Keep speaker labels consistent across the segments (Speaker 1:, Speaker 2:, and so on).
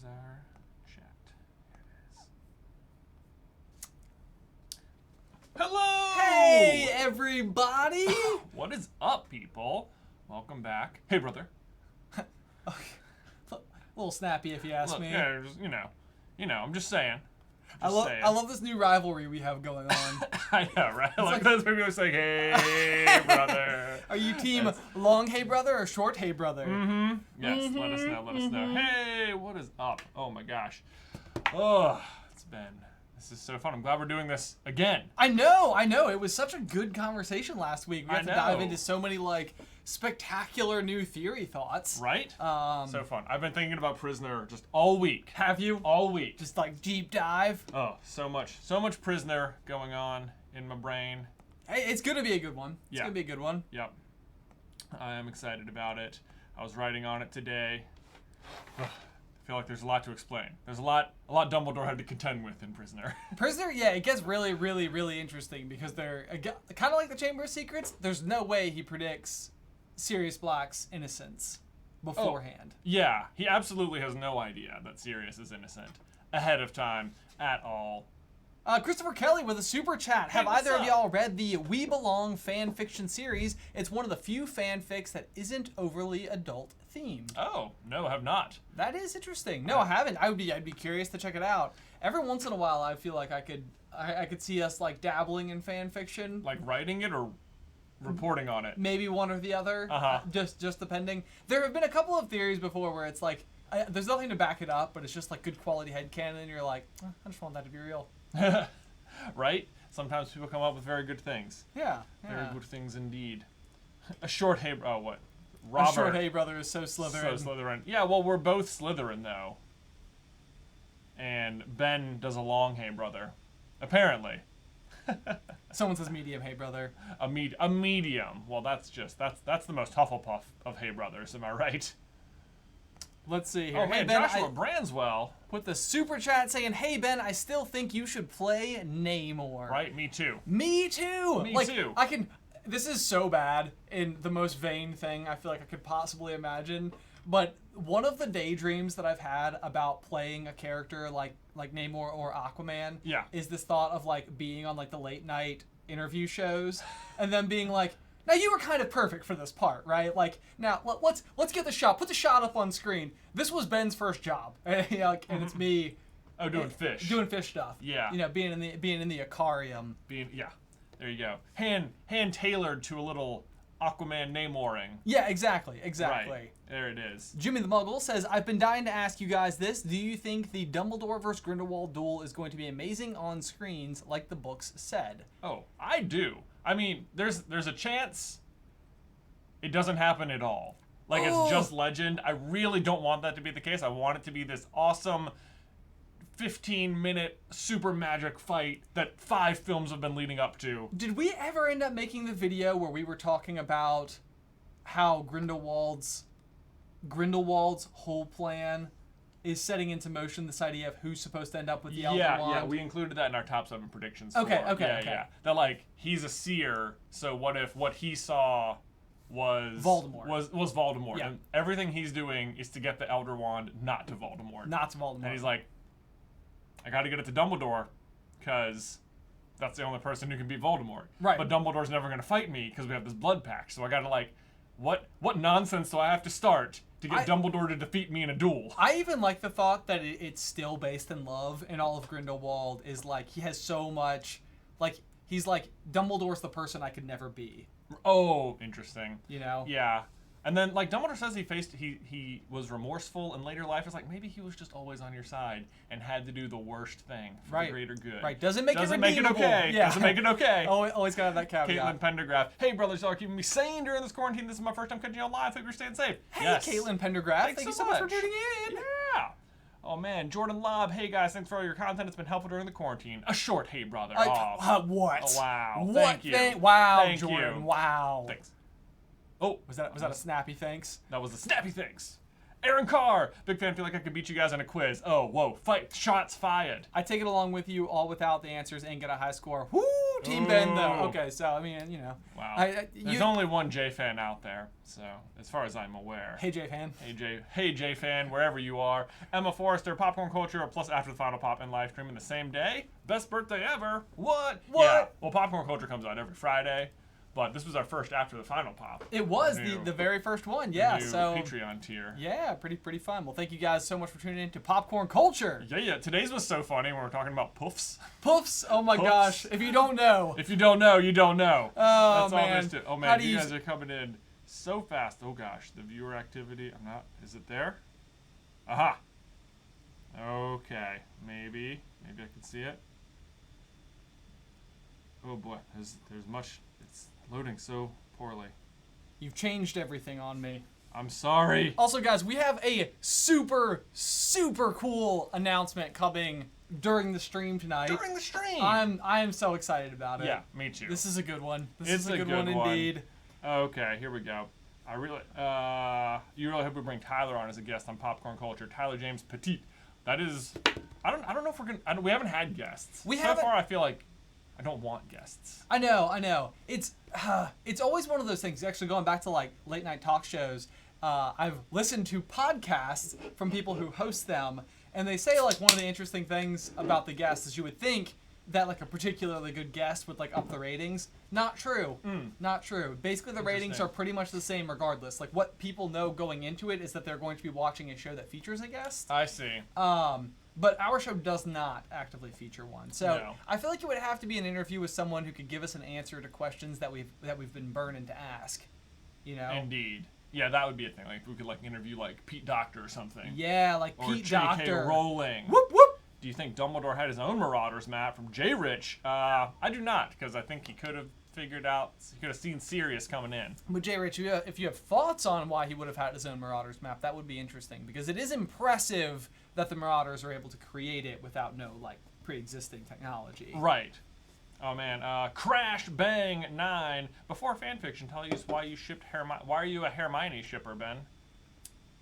Speaker 1: Where's our chat? Here it is. Hello!
Speaker 2: Hey, everybody!
Speaker 1: What is up, people? Welcome back. Hey, brother.
Speaker 2: A little snappy, if you ask
Speaker 1: Look,
Speaker 2: me.
Speaker 1: yeah, just, you know, I'm just saying.
Speaker 2: I love this new rivalry we have going on.
Speaker 1: I know, right? Like those people are saying, "Hey, brother."
Speaker 2: Are you team long hey brother or short hey brother?
Speaker 1: Mm-hmm. Yes, let us know. Let us know. Hey, what is up? Oh my gosh. Oh, this is so fun. I'm glad we're doing this again.
Speaker 2: I know. It was such a good conversation last week. We had to dive into so many spectacular new theory thoughts.
Speaker 1: Right? So fun. I've been thinking about Prisoner just all week.
Speaker 2: Have you?
Speaker 1: All week.
Speaker 2: Just deep dive.
Speaker 1: Oh, so much Prisoner going on in my brain.
Speaker 2: Hey, it's gonna be a good one. It's
Speaker 1: Yeah.
Speaker 2: gonna be a good one.
Speaker 1: Yep. I am excited about it. I was writing on it today. I feel like there's a lot to explain. There's a lot Dumbledore had to contend with in Prisoner.
Speaker 2: Prisoner, yeah, it gets really, really, really interesting because they're kind of like the Chamber of Secrets. There's no way he predicts Sirius Black's innocence beforehand.
Speaker 1: Oh, yeah, he absolutely has no idea that Sirius is innocent ahead of time at all.
Speaker 2: Christopher Kelly with a super chat. Have either of y'all read the We Belong fan fiction series? It's one of the few fanfics that isn't overly adult themed.
Speaker 1: Oh, no, I have not.
Speaker 2: That is interesting. No, I haven't. I'd be curious to check it out. Every once in a while, I feel like I could see us dabbling in fan fiction.
Speaker 1: Like writing it or reporting on it?
Speaker 2: Maybe one or the other. Just depending. There have been a couple of theories before where it's there's nothing to back it up, but it's just good quality headcanon, and you're like, I just want that to be real.
Speaker 1: Right? Sometimes people come up with very good things.
Speaker 2: Yeah.
Speaker 1: Very good things indeed. A short hey... Oh, what? Robert.
Speaker 2: A short hey brother is so Slytherin.
Speaker 1: So Slytherin. Yeah, well, we're both Slytherin, though. And Ben does a long hey brother. Apparently.
Speaker 2: Someone says medium hey brother.
Speaker 1: A medium. Well, that's the most Hufflepuff of hey brothers, am I right?
Speaker 2: Let's see here.
Speaker 1: Oh, man,
Speaker 2: hey, Ben,
Speaker 1: Joshua Branswell.
Speaker 2: With the super chat saying, hey, Ben, I still think you should play Namor.
Speaker 1: Right, me too.
Speaker 2: Me too.
Speaker 1: Me too.
Speaker 2: This is so bad in the most vain thing I feel like I could possibly imagine. But one of the daydreams that I've had about playing a character like Namor or Aquaman is this thought of being on the late night interview shows and then being like, now you were kind of perfect for this part, right? Now let's get the shot. Put the shot up on screen. This was Ben's first job, and it's me.
Speaker 1: Oh, doing fish
Speaker 2: stuff.
Speaker 1: Yeah.
Speaker 2: Being in the aquarium.
Speaker 1: There you go. Hand tailored to a little Aquaman Namoring.
Speaker 2: Yeah, exactly.
Speaker 1: Right. There it is.
Speaker 2: Jimmy the Muggle says, I've been dying to ask you guys this. Do you think the Dumbledore vs. Grindelwald duel is going to be amazing on screens like the books said?
Speaker 1: Oh, I do. I mean, there's a chance it doesn't happen at all. It's just legend. I really don't want that to be the case. I want it to be this awesome 15-minute super magic fight that 5 films have been leading up to.
Speaker 2: Did we ever end up making the video where we were talking about how Grindelwald's whole plan is setting into motion this idea of who's supposed to end up with the Elder Wand?
Speaker 1: Yeah, we included that in our top 7 predictions.
Speaker 2: Okay.
Speaker 1: Yeah. That he's a seer, so what if what he saw was
Speaker 2: Voldemort?
Speaker 1: Was Voldemort,
Speaker 2: yeah.
Speaker 1: and everything he's doing is to get the Elder Wand not to Voldemort. And he's like, I got to get it to Dumbledore, because that's the only person who can beat Voldemort.
Speaker 2: Right.
Speaker 1: But Dumbledore's never going to fight me because we have this blood pact. So I got to what nonsense do I have to start to get Dumbledore to defeat me in a duel?
Speaker 2: I even like the thought that it's still based in love, and all of Grindelwald is he has so much, he's Dumbledore's the person I could never be.
Speaker 1: Oh, interesting.
Speaker 2: Yeah.
Speaker 1: And then, Dumbledore says he was remorseful in later life. It's maybe he was just always on your side and had to do the worst thing for the greater good.
Speaker 2: Right. Doesn't make it
Speaker 1: okay.
Speaker 2: Yeah.
Speaker 1: Doesn't make it okay.
Speaker 2: Always gotta have that caveat.
Speaker 1: Caitlin Pendergraft. Hey, brothers, y'all are keeping me sane during this quarantine. This is my first time catching y'all live. Hope you're staying safe.
Speaker 2: Hey,
Speaker 1: yes.
Speaker 2: Caitlin Pendergraft. Thank you so much for tuning in.
Speaker 1: Yeah. Oh, man. Jordan Lobb. Hey, guys. Thanks for all your content. It's been helpful during the quarantine. A short hey, brother.
Speaker 2: What?
Speaker 1: Oh, wow.
Speaker 2: What?
Speaker 1: Thank you.
Speaker 2: Wow,
Speaker 1: Thank
Speaker 2: Jordan.
Speaker 1: you.
Speaker 2: Wow.
Speaker 1: Thanks. Oh,
Speaker 2: was that a snappy thanks?
Speaker 1: That was a snappy thanks. Aaron Carr, big fan. Feel like I could beat you guys in a quiz. Oh, whoa, fight! Shots fired.
Speaker 2: I take it along with you, all without the answers, and get a high score. Woo! Team Ben though.
Speaker 1: Ooh.
Speaker 2: Okay, so I mean, you know.
Speaker 1: Wow. There's only one J fan out there, so as far as I'm aware.
Speaker 2: Hey J fan.
Speaker 1: Hey J fan, wherever you are. Emma Forrester, Popcorn Culture, plus After the Final Pop and live stream in the same day. Best birthday ever. What? Yeah. Well, Popcorn Culture comes out every Friday, but this was our first After the Final Pop.
Speaker 2: It was the very first one. Yeah. So
Speaker 1: Patreon tier.
Speaker 2: Yeah, pretty fun. Well, thank you guys so much for tuning in to Popcorn Culture.
Speaker 1: Yeah. Today's was so funny when we're talking about poofs.
Speaker 2: Poofs. Oh my gosh. If you don't know.
Speaker 1: If you don't know, you don't know.
Speaker 2: Oh
Speaker 1: That's
Speaker 2: man.
Speaker 1: all there is to it. Oh man, you guys are coming in so fast. Oh gosh, the viewer activity. I'm not. Is it there? Aha. Okay. Maybe I can see it. Oh boy, there's much. It's loading so poorly.
Speaker 2: You've changed everything on me.
Speaker 1: I'm sorry.
Speaker 2: Also, guys, we have a super cool announcement coming during the stream tonight.
Speaker 1: During the stream.
Speaker 2: I am so excited about it.
Speaker 1: Yeah, me too.
Speaker 2: This is a good one. This
Speaker 1: It's
Speaker 2: is a good one indeed.
Speaker 1: Okay, here we go. You really hope we bring Tyler on as a guest on Popcorn Culture. Tyler James Petit. That is, I don't know if we're gonna. We haven't had guests. So far, I feel like I don't want guests.
Speaker 2: I know. It's always one of those things. Actually, going back to like late night talk shows, I've listened to podcasts from people who host them, and they say like one of the interesting things about the guests is you would think that like a particularly good guest would like up the ratings. Not true. Not true. Basically, the ratings are pretty much the same regardless. Like what people know going into it is that they're going to be watching a show that features a guest.
Speaker 1: I see.
Speaker 2: But our show does not actively feature one. So
Speaker 1: No.
Speaker 2: I feel like it would have to be an interview with someone who could give us an answer to questions that we've been burning to ask. You know?
Speaker 1: Indeed. Yeah, that would be a thing. Like if we could like interview like Pete Doctor or something.
Speaker 2: Yeah, like
Speaker 1: or
Speaker 2: Pete
Speaker 1: J.K.
Speaker 2: Doctor.
Speaker 1: Rowling.
Speaker 2: Whoop whoop.
Speaker 1: Do you think Dumbledore had his own Marauders map from J. Rich? I do not, because I think he could have figured out. He could have seen Sirius coming in.
Speaker 2: But J. Rich, if you have thoughts on why he would have had his own Marauders map, that would be interesting because it is impressive that the Marauders are able to create it without no like pre-existing technology.
Speaker 1: Right. Oh man. Crash Bang 9. Before fanfiction, tell us why you shipped Hermione. Why are you a Hermione shipper, Ben?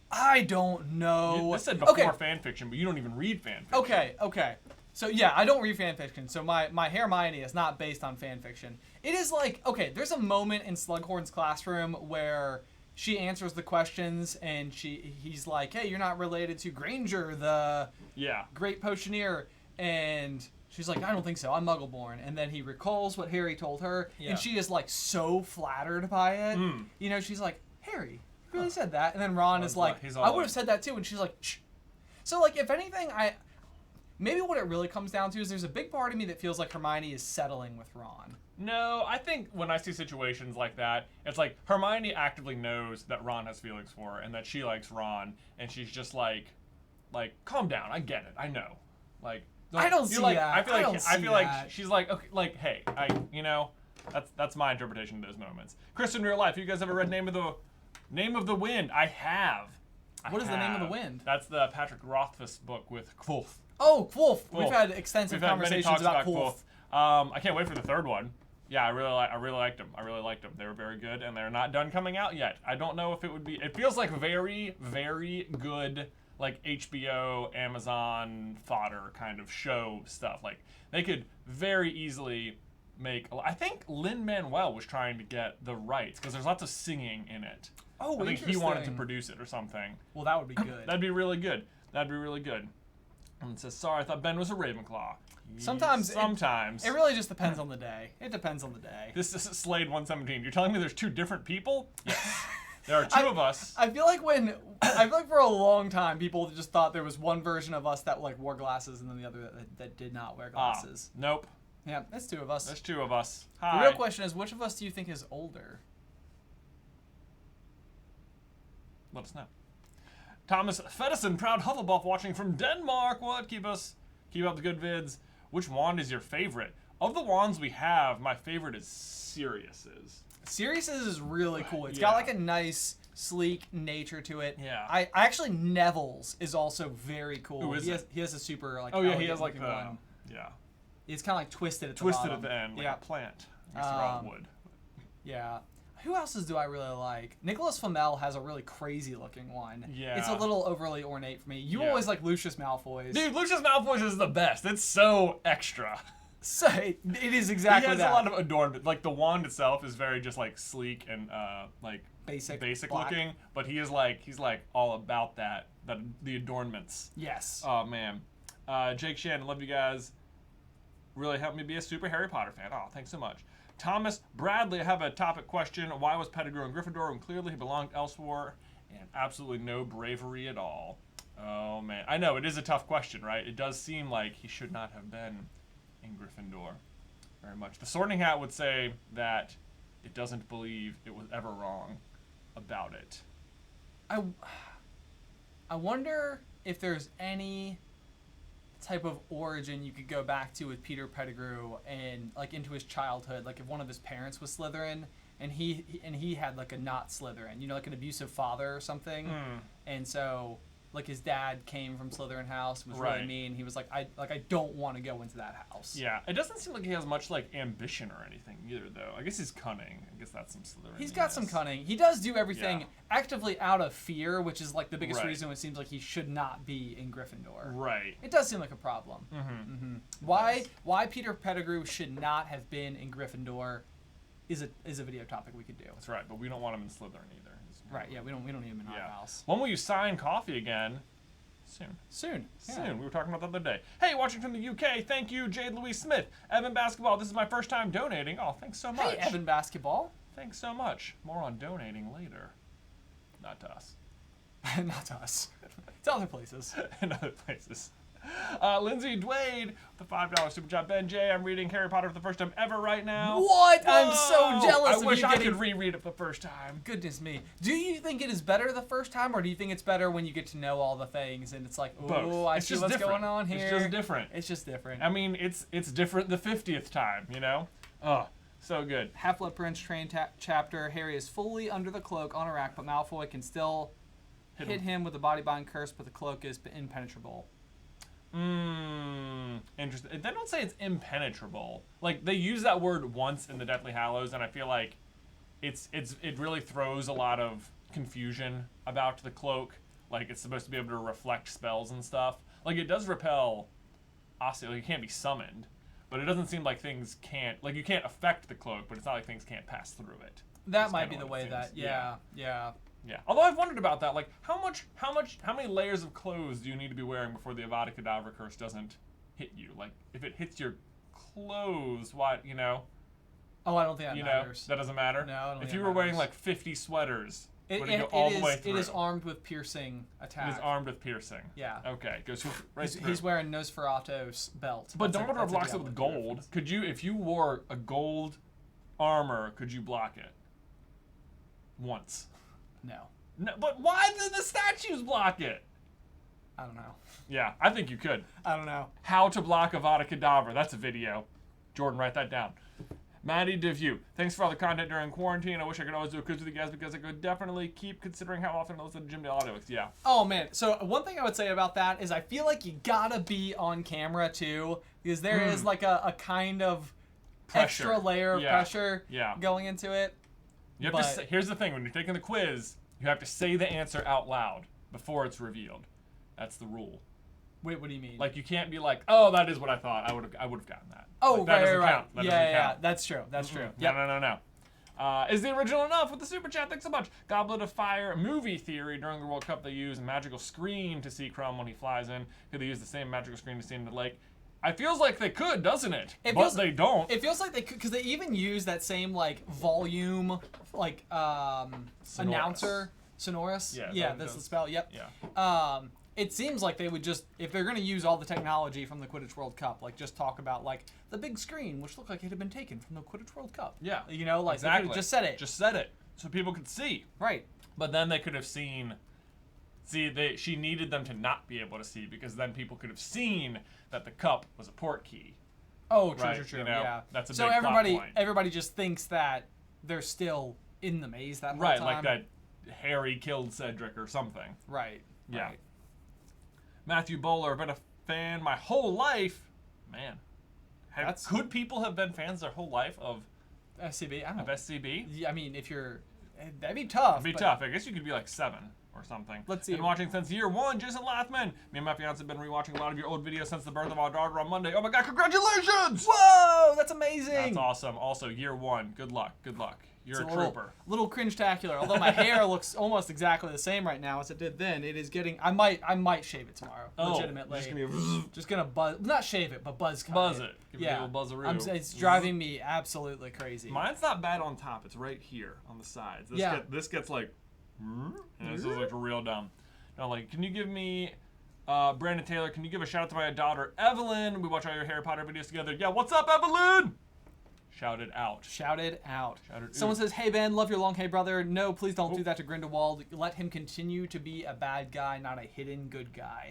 Speaker 2: I don't know.
Speaker 1: This said before fanfiction, but you don't even read fanfiction.
Speaker 2: Okay. So yeah, I don't read fanfiction. So my Hermione is not based on fanfiction. It is like, okay, there's a moment in Slughorn's classroom where she answers the questions and he's like, hey, you're not related to Granger, the great potioneer. And she's like, I don't think so. I'm Muggleborn. And then he recalls what Harry told her. Yeah. And she is like so flattered by it. You know, she's like, Harry, you really said that? And then Ron is like, I would have said that too. And she's like, shh. So like, if anything, maybe what it really comes down to is there's a big part of me that feels like Hermione is settling with Ron.
Speaker 1: No, I think when I see situations like that, it's like Hermione actively knows that Ron has feelings for her and that she likes Ron, and she's just like, calm down. I get it. I know. Like,
Speaker 2: I don't see that.
Speaker 1: I feel like she's like, okay, like, hey, that's my interpretation of those moments. Chris, in real life, you guys ever read Name of the Wind? I have.
Speaker 2: What is the Name of the Wind?
Speaker 1: That's the Patrick Rothfuss book with Kvulf.
Speaker 2: Oh, Kvulf. We've had extensive conversations about Kvulf.
Speaker 1: I can't wait for the third one. Yeah, I really liked them. They were very good, and they're not done coming out yet. I don't know if it would be. It feels like very, very good, like HBO, Amazon fodder kind of show stuff. Like they could very easily make. I think Lin-Manuel was trying to get the rights because there's lots of singing in it.
Speaker 2: Oh,
Speaker 1: I think he wanted to produce it or something.
Speaker 2: Well, that would be good.
Speaker 1: That'd be really good. And it says, sorry, I thought Ben was a Ravenclaw.
Speaker 2: Sometimes. It really just depends on the day. This is Slade 117. You're telling me there's two different people?
Speaker 1: Yes. There are two of us.
Speaker 2: I feel like for a long time people just thought there was one version of us that like wore glasses and then the other that did not wear glasses.
Speaker 1: Nope.
Speaker 2: Yeah, that's two of us.
Speaker 1: There's two of us. Hi.
Speaker 2: The real question is, which of us do you think is older?
Speaker 1: Let us know. Thomas Fedison, proud Hufflepuff, watching from Denmark. What? Keep up the good vids. Which wand is your favorite? Of the wands we have, my favorite is Sirius's.
Speaker 2: Sirius's is really cool. It's got like a nice, sleek nature to it.
Speaker 1: Yeah.
Speaker 2: I actually Neville's is also very cool.
Speaker 1: Who is
Speaker 2: he has a super like.
Speaker 1: Oh yeah, he has like the
Speaker 2: one.
Speaker 1: Yeah.
Speaker 2: It's kind of like twisted at the
Speaker 1: bottom.
Speaker 2: Twisted
Speaker 1: at the end, like a plant. I guess they're all wood.
Speaker 2: Yeah. Who else's do I really like? Nicholas Flamel has a really crazy looking one.
Speaker 1: Yeah.
Speaker 2: It's a little overly ornate for me. You always like Lucius Malfoy's.
Speaker 1: Dude, Lucius Malfoy's is the best. It's so extra.
Speaker 2: So it is exactly
Speaker 1: He has
Speaker 2: that.
Speaker 1: a lot of adornment. Like the wand itself is very just like sleek and like
Speaker 2: basic black.
Speaker 1: looking, but he's like all about that the adornments.
Speaker 2: Yes.
Speaker 1: Oh man, Jake Shannon, love you guys. Really helped me be a super Harry Potter fan. Oh, thanks so much. Thomas Bradley, I have a topic question. Why was Pettigrew in Gryffindor when clearly he belonged elsewhere? And absolutely no bravery at all. Oh man, I know it is a tough question, right? It does seem like he should not have been in Gryffindor very much. The Sorting Hat would say that it doesn't believe it was ever wrong about it.
Speaker 2: I wonder if there's any type of origin you could go back to with Peter Pettigrew and like into his childhood, like if one of his parents was Slytherin and he had like a not Slytherin, you know, like an abusive father or something, and so like his dad came from Slytherin house, was really mean. He was like, I don't want to go into that house.
Speaker 1: Yeah, it doesn't seem like he has much like ambition or anything either, though. I guess he's cunning. I guess that's some Slytherin.
Speaker 2: He's got some cunning. He does do everything actively out of fear, which is like the biggest reason it seems like he should not be in Gryffindor.
Speaker 1: Right.
Speaker 2: It does seem like a problem. Why Peter Pettigrew should not have been in Gryffindor is a video topic we could do.
Speaker 1: That's right, but we don't want him in Slytherin either.
Speaker 2: Right, yeah, we don't need him in our house.
Speaker 1: When will you sign coffee again? Soon. We were talking about the other day. Hey, watching from the UK. Thank you, Jade Louise Smith. Evan Basketball, this is my first time donating. Oh, thanks so much.
Speaker 2: Hey, Evan Basketball.
Speaker 1: Thanks so much. More on donating later. Not to us.
Speaker 2: Not to us. To other places.
Speaker 1: In other places. Lindsay Dwade, the $5 super chat. Ben J, I'm reading Harry Potter for the first time ever right now.
Speaker 2: What?
Speaker 1: Whoa!
Speaker 2: I'm so jealous of you
Speaker 1: I wish I
Speaker 2: getting...
Speaker 1: could reread it for the first time.
Speaker 2: Goodness me. Do you think it is better the first time, or do you think it's better when you get to know all the things and it's like, oh, I see what's going on here?
Speaker 1: It's just different.
Speaker 2: It's just different.
Speaker 1: I mean, it's different the 50th time, you know? Oh, so good.
Speaker 2: Half-Blood Prince Train chapter. Harry is fully under the cloak on a rack, but Malfoy can still hit him with a body bind curse, but the cloak is impenetrable.
Speaker 1: Interesting. They don't say it's impenetrable. Like, they use that word once in the Deathly Hallows, and I feel like it really throws a lot of confusion about the cloak. Like, it's supposed to be able to reflect spells and stuff. Like, it does repel, obviously, like, it can't be summoned, but it doesn't seem like things can't, like, you can't affect the cloak, but it's not like things can't pass through it.
Speaker 2: That might be the way that, yeah.
Speaker 1: Yeah. Although I've wondered about that, like how many layers of clothes do you need to be wearing before the Avada Kedavra curse doesn't hit you? Like if it hits your clothes, what, you know?
Speaker 2: Oh, I don't think that matters.
Speaker 1: That doesn't matter?
Speaker 2: No, I don't think
Speaker 1: if you were wearing like 50 sweaters, would it go all the way through?
Speaker 2: It is armed with piercing attack.
Speaker 1: It is armed with piercing.
Speaker 2: Yeah.
Speaker 1: Okay, goes right through.
Speaker 2: He's wearing Nosferatu's belt.
Speaker 1: But Dumbledore blocks it with gold. Could you, if you wore a gold armor, could you block it? Once. No, but why do the statues block it?
Speaker 2: I don't know.
Speaker 1: Yeah, I think you could.
Speaker 2: I don't know.
Speaker 1: How to block Avada Kedavra. That's a video. Jordan, write that down. Maddie DeView, thanks for all the content during quarantine. I wish I could always do a quiz with you guys because I could definitely keep considering how often I listen to Jim Dale audiobooks. Yeah.
Speaker 2: Oh, man. So one thing I would say about that is I feel like you gotta be on camera, too, because there is like a kind of pressure. Extra layer of pressure going into it.
Speaker 1: You have to say, here's the thing. When you're taking the quiz, you have to say the answer out loud before it's revealed. That's the rule.
Speaker 2: Wait, what do you mean?
Speaker 1: Like, you can't be like, oh, that is what I thought. I would have gotten that.
Speaker 2: Oh,
Speaker 1: like, that doesn't count. That doesn't count.
Speaker 2: That's true. That's true.
Speaker 1: Yep. No. Is the original enough with the super chat? Thanks so much. Goblet of Fire movie theory. During the World Cup, they use a magical screen to see Crumb when he flies in. Could they use the same magical screen to see in the lake? It feels like they could, doesn't it? But they don't.
Speaker 2: It feels like they could, because they even use that same, like, volume, like, announcer. Sonorous? Yeah, that's the spell. Yep.
Speaker 1: Yeah.
Speaker 2: It seems like they would just, if they're going to use all the technology from the Quidditch World Cup, like, just talk about, like, the big screen, which looked like it had been taken from the Quidditch World Cup.
Speaker 1: Yeah.
Speaker 2: You know, like,
Speaker 1: exactly.
Speaker 2: they could have just said it.
Speaker 1: Just said it, so people could see.
Speaker 2: Right.
Speaker 1: But then they could have seen... she needed them to not be able to see, because then people could have seen that the cup was a port key.
Speaker 2: Oh, true.
Speaker 1: You know,
Speaker 2: yeah.
Speaker 1: That's a
Speaker 2: so
Speaker 1: big plot point.
Speaker 2: everybody just thinks that they're still in the maze that whole time.
Speaker 1: Right, like that Harry killed Cedric or something.
Speaker 2: Right.
Speaker 1: Yeah.
Speaker 2: Right.
Speaker 1: Matthew Bowler, been a fan my whole life. Man. Could people have been fans their whole life of
Speaker 2: SCB? I don't know.
Speaker 1: Of SCB?
Speaker 2: Yeah, I mean, if you're... That'd be tough.
Speaker 1: It'd be tough. I guess you could be like 7 or something.
Speaker 2: Let's see.
Speaker 1: Been watching since year 1, Jason Lathman. Me and my fiance have been rewatching a lot of your old videos since the birth of our daughter on Monday. Oh my God, congratulations!
Speaker 2: Whoa, that's amazing.
Speaker 1: That's awesome. Also, year 1, good luck, good luck. You're a trooper.
Speaker 2: Little cringe-tacular. Although my hair looks almost exactly the same right now as it did then. It is getting. I might shave it tomorrow. Legitimately. Just gonna buzz. Not shave it, but buzz cut.
Speaker 1: Buzz it. Give it a little buzzaroo.
Speaker 2: It's driving me absolutely crazy.
Speaker 1: Mine's not bad on top. It's right here on the sides. This gets like. And this is like real dumb. No, like, can you give me. Brandon Taylor, can you give a shout out to my daughter Evelyn? We watch all your Harry Potter videos together. Yeah, what's up, Evelyn? Shouted out.
Speaker 2: Shouted out.
Speaker 1: Shouted
Speaker 2: Someone says, hey, Ben, love your long hair brother. No, please don't do that to Grindelwald. Let him continue to be a bad guy, not a hidden good guy.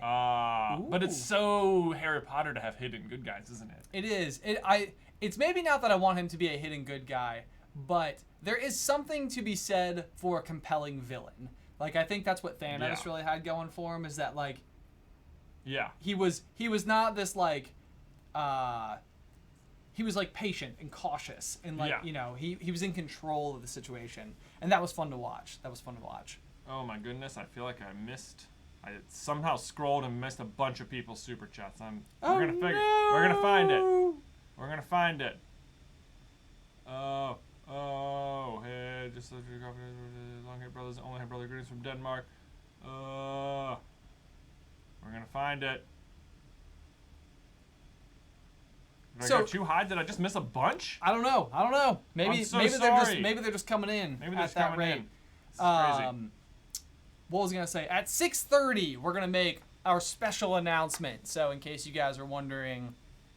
Speaker 1: But it's so Harry Potter to have hidden good guys, isn't it?
Speaker 2: It is. It's maybe not that I want him to be a hidden good guy, but there is something to be said for a compelling villain. Like, I think that's what Thanos really had going for him, is that, like, he was not this, like, he was like patient and cautious and like he was in control of the situation, and that was fun to watch.
Speaker 1: Oh my goodness, I feel like I somehow scrolled and missed a bunch of people's super chats. We're gonna find it. We're gonna find it. Hey, just long hair brothers, only hair brother greetings from Denmark. We're gonna find it. Did I go too high? Did I just miss a bunch?
Speaker 2: I don't know. Maybe they're just coming in at that rate.
Speaker 1: It's crazy.
Speaker 2: What was I gonna say? At 6:30, we're gonna make our special announcement. So in case you guys are wondering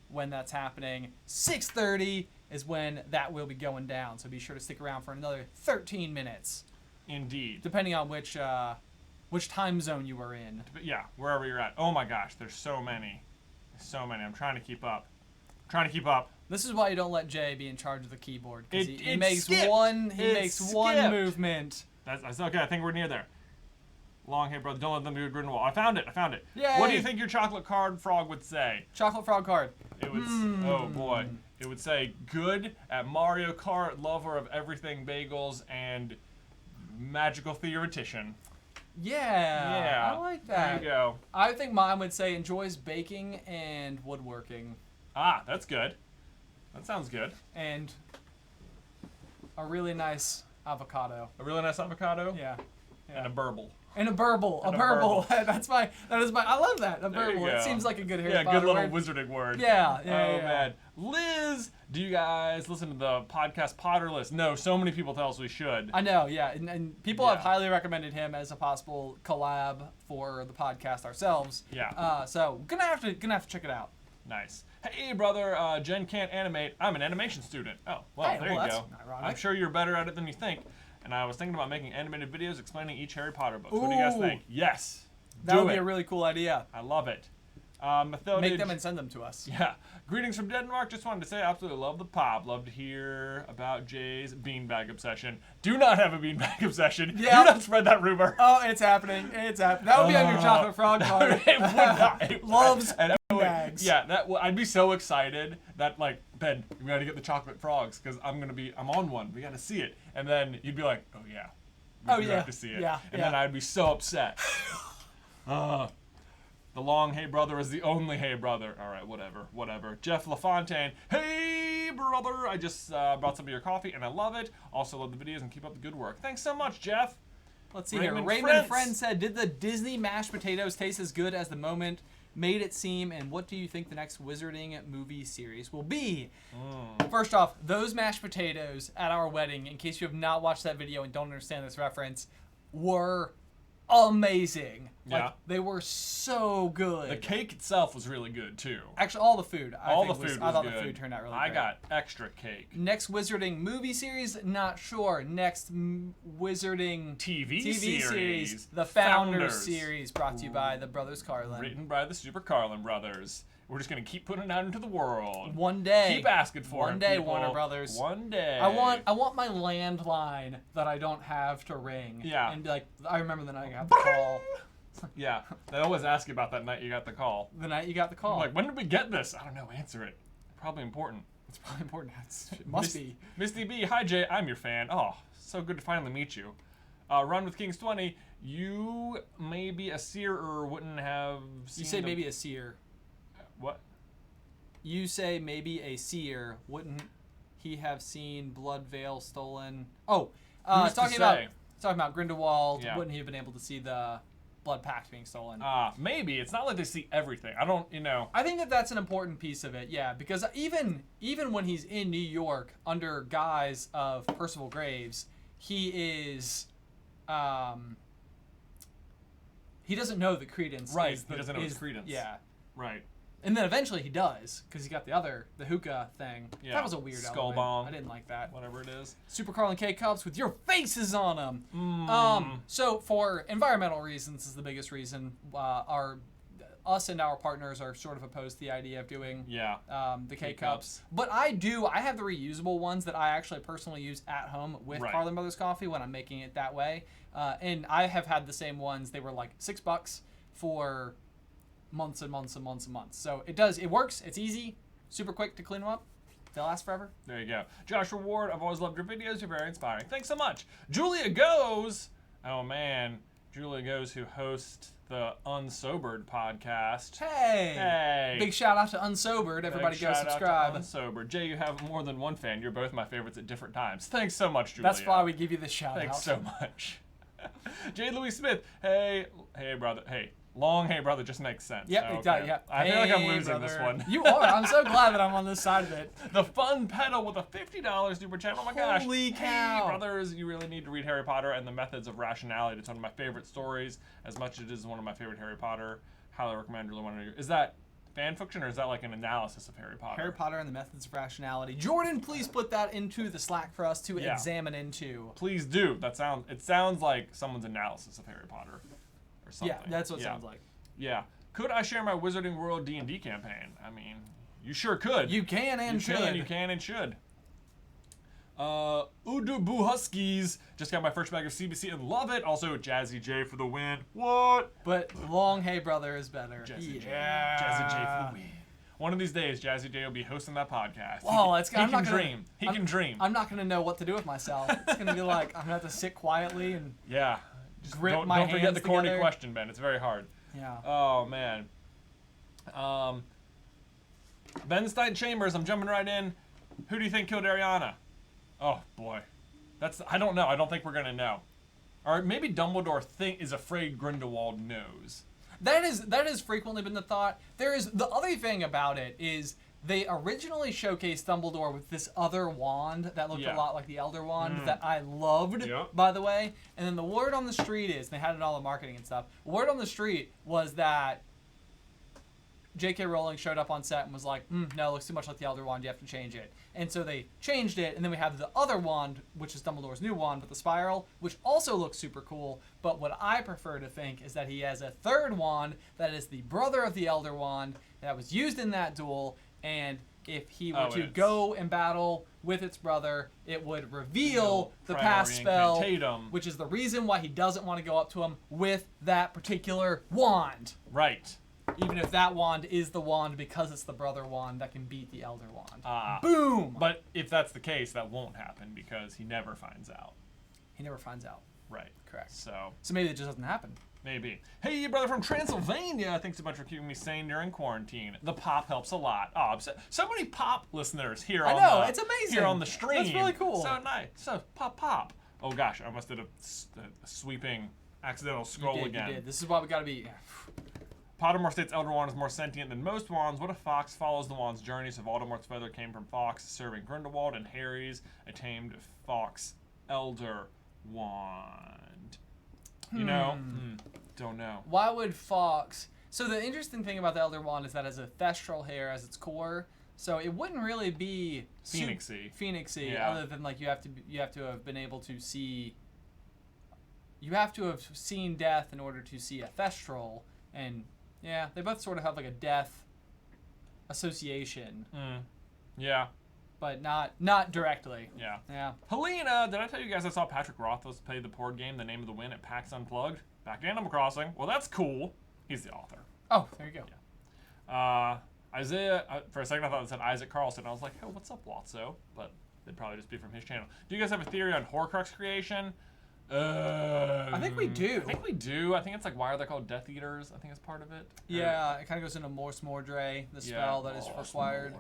Speaker 2: when that's happening, 6:30 is when that will be going down. So be sure to stick around for another 13 minutes.
Speaker 1: Indeed.
Speaker 2: Depending on which time zone you are in.
Speaker 1: Yeah, wherever you're at. Oh my gosh, there's so many. I'm trying to keep up.
Speaker 2: This is why you don't let Jay be in charge of the keyboard, because he makes
Speaker 1: skipped.
Speaker 2: one movement.
Speaker 1: That's okay. I think we're near there. Long hair brother, don't let them do a Grindelwald. I found it.
Speaker 2: Yay.
Speaker 1: What do you think your chocolate card frog would say?
Speaker 2: Chocolate frog card.
Speaker 1: It would. Oh boy. It would say good at Mario Kart, lover of everything bagels, and magical theoretician.
Speaker 2: Yeah. I like that.
Speaker 1: There you go.
Speaker 2: I think mine would say enjoys baking and woodworking.
Speaker 1: Ah, that's good. That sounds good.
Speaker 2: And a really nice avocado.
Speaker 1: A really nice avocado?
Speaker 2: Yeah.
Speaker 1: And a burble.
Speaker 2: And a burble. A burble. That is my, I love that. A burble. It seems like a good Harry Potter
Speaker 1: good little
Speaker 2: word.
Speaker 1: wizarding word.
Speaker 2: Yeah.
Speaker 1: Man. Liz, do you guys listen to the podcast Potterless? No, so many people tell us we should.
Speaker 2: I know, yeah. And people have highly recommended him as a possible collab for the podcast ourselves.
Speaker 1: Yeah.
Speaker 2: So gonna have to check it out.
Speaker 1: Nice. Hey, brother, Jen can't animate. I'm an animation student. Oh, well, there you go.
Speaker 2: Ironic.
Speaker 1: I'm sure you're better at it than you think. And I was thinking about making animated videos explaining each Harry Potter book. What do you guys think? Yes.
Speaker 2: That would be a really cool idea.
Speaker 1: I love it.
Speaker 2: Make them and send them to us.
Speaker 1: Yeah. Greetings from Denmark. Just wanted to say I absolutely love the pop. Love to hear about Jay's beanbag obsession. Do not have a beanbag obsession.
Speaker 2: Yeah.
Speaker 1: Do not spread that rumor.
Speaker 2: Oh, it's happening. That would be on your chocolate frog card.
Speaker 1: It would not.
Speaker 2: Loves beanbags.
Speaker 1: Yeah, I'd be so excited that, like, Ben, we gotta get the chocolate frogs because I'm on one. We gotta see it. And then you'd be like, oh yeah. We have to see it.
Speaker 2: Yeah.
Speaker 1: And then I'd be so upset. The long hey brother is the only hey brother. All right, whatever. Jeff LaFontaine, hey brother, I just brought some of your coffee and I love it. Also love the videos and keep up the good work. Thanks so much, Jeff.
Speaker 2: Let's see here. Raymond Friend said, did the Disney mashed potatoes taste as good as the moment made it seem, and what do you think the next Wizarding movie series will be? First off, those mashed potatoes at our wedding, in case you have not watched that video and don't understand this reference, were amazing.
Speaker 1: Yeah.
Speaker 2: They were so good.
Speaker 1: The cake itself was really good too.
Speaker 2: Actually, all the food. I thought
Speaker 1: good.
Speaker 2: the food turned out really great.
Speaker 1: I got extra cake.
Speaker 2: Next Wizarding movie series, not sure. Next Wizarding
Speaker 1: TV series,
Speaker 2: the Founders series, brought to you by the Brothers Carlin.
Speaker 1: Written by the Super Carlin brothers. We're just gonna keep putting it out into the world.
Speaker 2: One day.
Speaker 1: Keep asking for it.
Speaker 2: One day, Warner Brothers.
Speaker 1: One day.
Speaker 2: I want my landline that I don't have to ring.
Speaker 1: Yeah.
Speaker 2: And be like, I remember the night I got the call.
Speaker 1: Yeah. They always ask you about that night you got the call.
Speaker 2: The night you got the call.
Speaker 1: I'm like, when did we get this? I don't know. Answer it. Probably important.
Speaker 2: It's probably important. It must be.
Speaker 1: Misty B, hi Jay, I'm your fan. Oh, so good to finally meet you. Run with Kings 20. You maybe a seer wouldn't have seen.
Speaker 2: You say maybe a seer.
Speaker 1: What?
Speaker 2: You say maybe a seer wouldn't he have seen Blood Veil stolen? Oh,
Speaker 1: Who's to
Speaker 2: talking
Speaker 1: say?
Speaker 2: about Grindelwald.
Speaker 1: Yeah.
Speaker 2: Wouldn't he have been able to see the Blood Pact being stolen?
Speaker 1: Maybe. It's not like they see everything. I don't,
Speaker 2: I think that that's an important piece of it, yeah, because even when he's in New York under guise of Percival Graves, he is, he doesn't know that Credence
Speaker 1: Right,
Speaker 2: is
Speaker 1: he doesn't know it's Credence.
Speaker 2: Yeah.
Speaker 1: Right.
Speaker 2: And then eventually he does, because he got the hookah thing.
Speaker 1: Yeah.
Speaker 2: That was a weird
Speaker 1: Skull
Speaker 2: element.
Speaker 1: bomb.
Speaker 2: I didn't like that.
Speaker 1: Whatever it is.
Speaker 2: Super Carlin K-Cups with your faces on them. So for environmental reasons is the biggest reason. Us and our partners are sort of opposed to the idea of doing the K-Cups. But I have the reusable ones that I actually personally use at home with Carlin Brothers coffee when I'm making it that way. And I have had the same ones. They were like $6 for months and months and months and months. So it works. It's easy, super quick to clean them up. They'll last forever.
Speaker 1: There you go. Joshua Ward, I've always loved your videos. You're very inspiring. Thanks so much. Julia Goes. Oh, man. Julia Goes, who hosts the Unsobered podcast.
Speaker 2: Hey. Big shout out to Unsobered. Everybody go subscribe.
Speaker 1: Unsobered. Jay, you have more than one fan. You're both my favorites at different times. Thanks so much, Julia.
Speaker 2: That's why we give you the shout out.
Speaker 1: Thanks so much. Jay Louis Smith. Hey, brother. Hey. Long hey brother just makes sense.
Speaker 2: Yep, it does. Yep.
Speaker 1: I feel like I'm losing this one.
Speaker 2: You are. I'm so glad that I'm on this side of it.
Speaker 1: The Fun Pedal with a $50 super chat. Oh my gosh.
Speaker 2: Holy cow.
Speaker 1: Hey brothers, you really need to read Harry Potter and the Methods of Rationality. It's one of my favorite stories. As much as it is one of my favorite Harry Potter. Highly recommend. Really want to. Is that fan fiction or is that like an analysis of Harry Potter?
Speaker 2: Harry Potter and the Methods of Rationality. Jordan, please put that into the Slack for us to examine into.
Speaker 1: Please do. It sounds like someone's analysis of Harry Potter or something.
Speaker 2: Yeah, that's what it sounds like.
Speaker 1: Yeah. Could I share my Wizarding World D&D campaign? I mean, you sure could.
Speaker 2: You can and should.
Speaker 1: You can and should. Udubu Huskies. Just got my first bag of CBC and love it. Also, Jazzy J for the win. What?
Speaker 2: But long hey brother is better.
Speaker 1: Jazzy J for the win. One of these days, Jazzy J will be hosting that podcast.
Speaker 2: Oh,
Speaker 1: he can dream. He can dream.
Speaker 2: I'm not going to know what to do with myself. It's going to be like, I'm going to have to sit quietly and grip my hands
Speaker 1: Don't forget the corny
Speaker 2: together.
Speaker 1: question, Ben. It's very hard.
Speaker 2: Yeah.
Speaker 1: Oh, man. Ben Stein Chambers, I'm jumping right in. Who do you think killed Ariana? Oh, boy. I don't know. I don't think we're going to know. Or maybe Dumbledore is afraid Grindelwald knows.
Speaker 2: That has frequently been the thought. The other thing about it is they originally showcased Dumbledore with this other wand that looked a lot like the Elder Wand that I loved, by the way. And then the word on the street is, and they had it in all the marketing and stuff, word on the street was that J.K. Rowling showed up on set and was like, no, it looks too much like the Elder Wand, you have to change it. And so they changed it, and then we have the other wand, which is Dumbledore's new wand with the spiral, which also looks super cool. But what I prefer to think is that he has a third wand that is the brother of the Elder Wand that was used in that duel, and if he were to go and battle with its brother, it would reveal the pass spell, which is the reason why he doesn't want to go up to him with that particular wand.
Speaker 1: Right.
Speaker 2: Even if that wand is the wand because it's the brother wand that can beat the Elder Wand. Boom!
Speaker 1: But if that's the case, that won't happen because he never finds out.
Speaker 2: He never finds out.
Speaker 1: Right.
Speaker 2: Correct.
Speaker 1: So
Speaker 2: maybe it just doesn't happen.
Speaker 1: Maybe. Hey, brother from Transylvania. Thanks so much for keeping me sane during quarantine. The pop helps a lot. Oh, so many pop listeners here
Speaker 2: it's amazing.
Speaker 1: Here on the stream.
Speaker 2: That's really cool.
Speaker 1: So nice. So pop. Oh gosh, I must have a sweeping accidental scroll again.
Speaker 2: You did. This is why we gotta be.
Speaker 1: Pottermore states Elder Wand is more sentient than most wands. What if Fox follows the wand's journey? So Voldemort's feather came from Fox serving Grindelwald, and Harry's a tamed Fox Elder Wand. You know? Don't know.
Speaker 2: Why would Fox... So the interesting thing about the Elder Wand is that it has a thestral hair as its core, so it wouldn't really be... Phoenixy, other than like you have to have been able to see... You have to have seen death in order to see a thestral, and... Yeah, they both sort of have like a death association.
Speaker 1: Yeah.
Speaker 2: But not directly.
Speaker 1: Yeah. Helena, did I tell you guys I saw Patrick Rothfuss play the board game The Name of the Wind at PAX Unplugged? Back to Animal Crossing. Well, that's cool. He's the author.
Speaker 2: Oh, there you go.
Speaker 1: Yeah. Isaiah, for a second I thought it said Isaac Carlson. I was like, oh, what's up, Lotso? But it'd probably just be from his channel. Do you guys have a theory on Horcrux creation?
Speaker 2: I think we do.
Speaker 1: I think we do. I think it's like, why are they called Death Eaters? I think it's part of it.
Speaker 2: Yeah, it kind of goes into Morse Mordre, the spell that is required.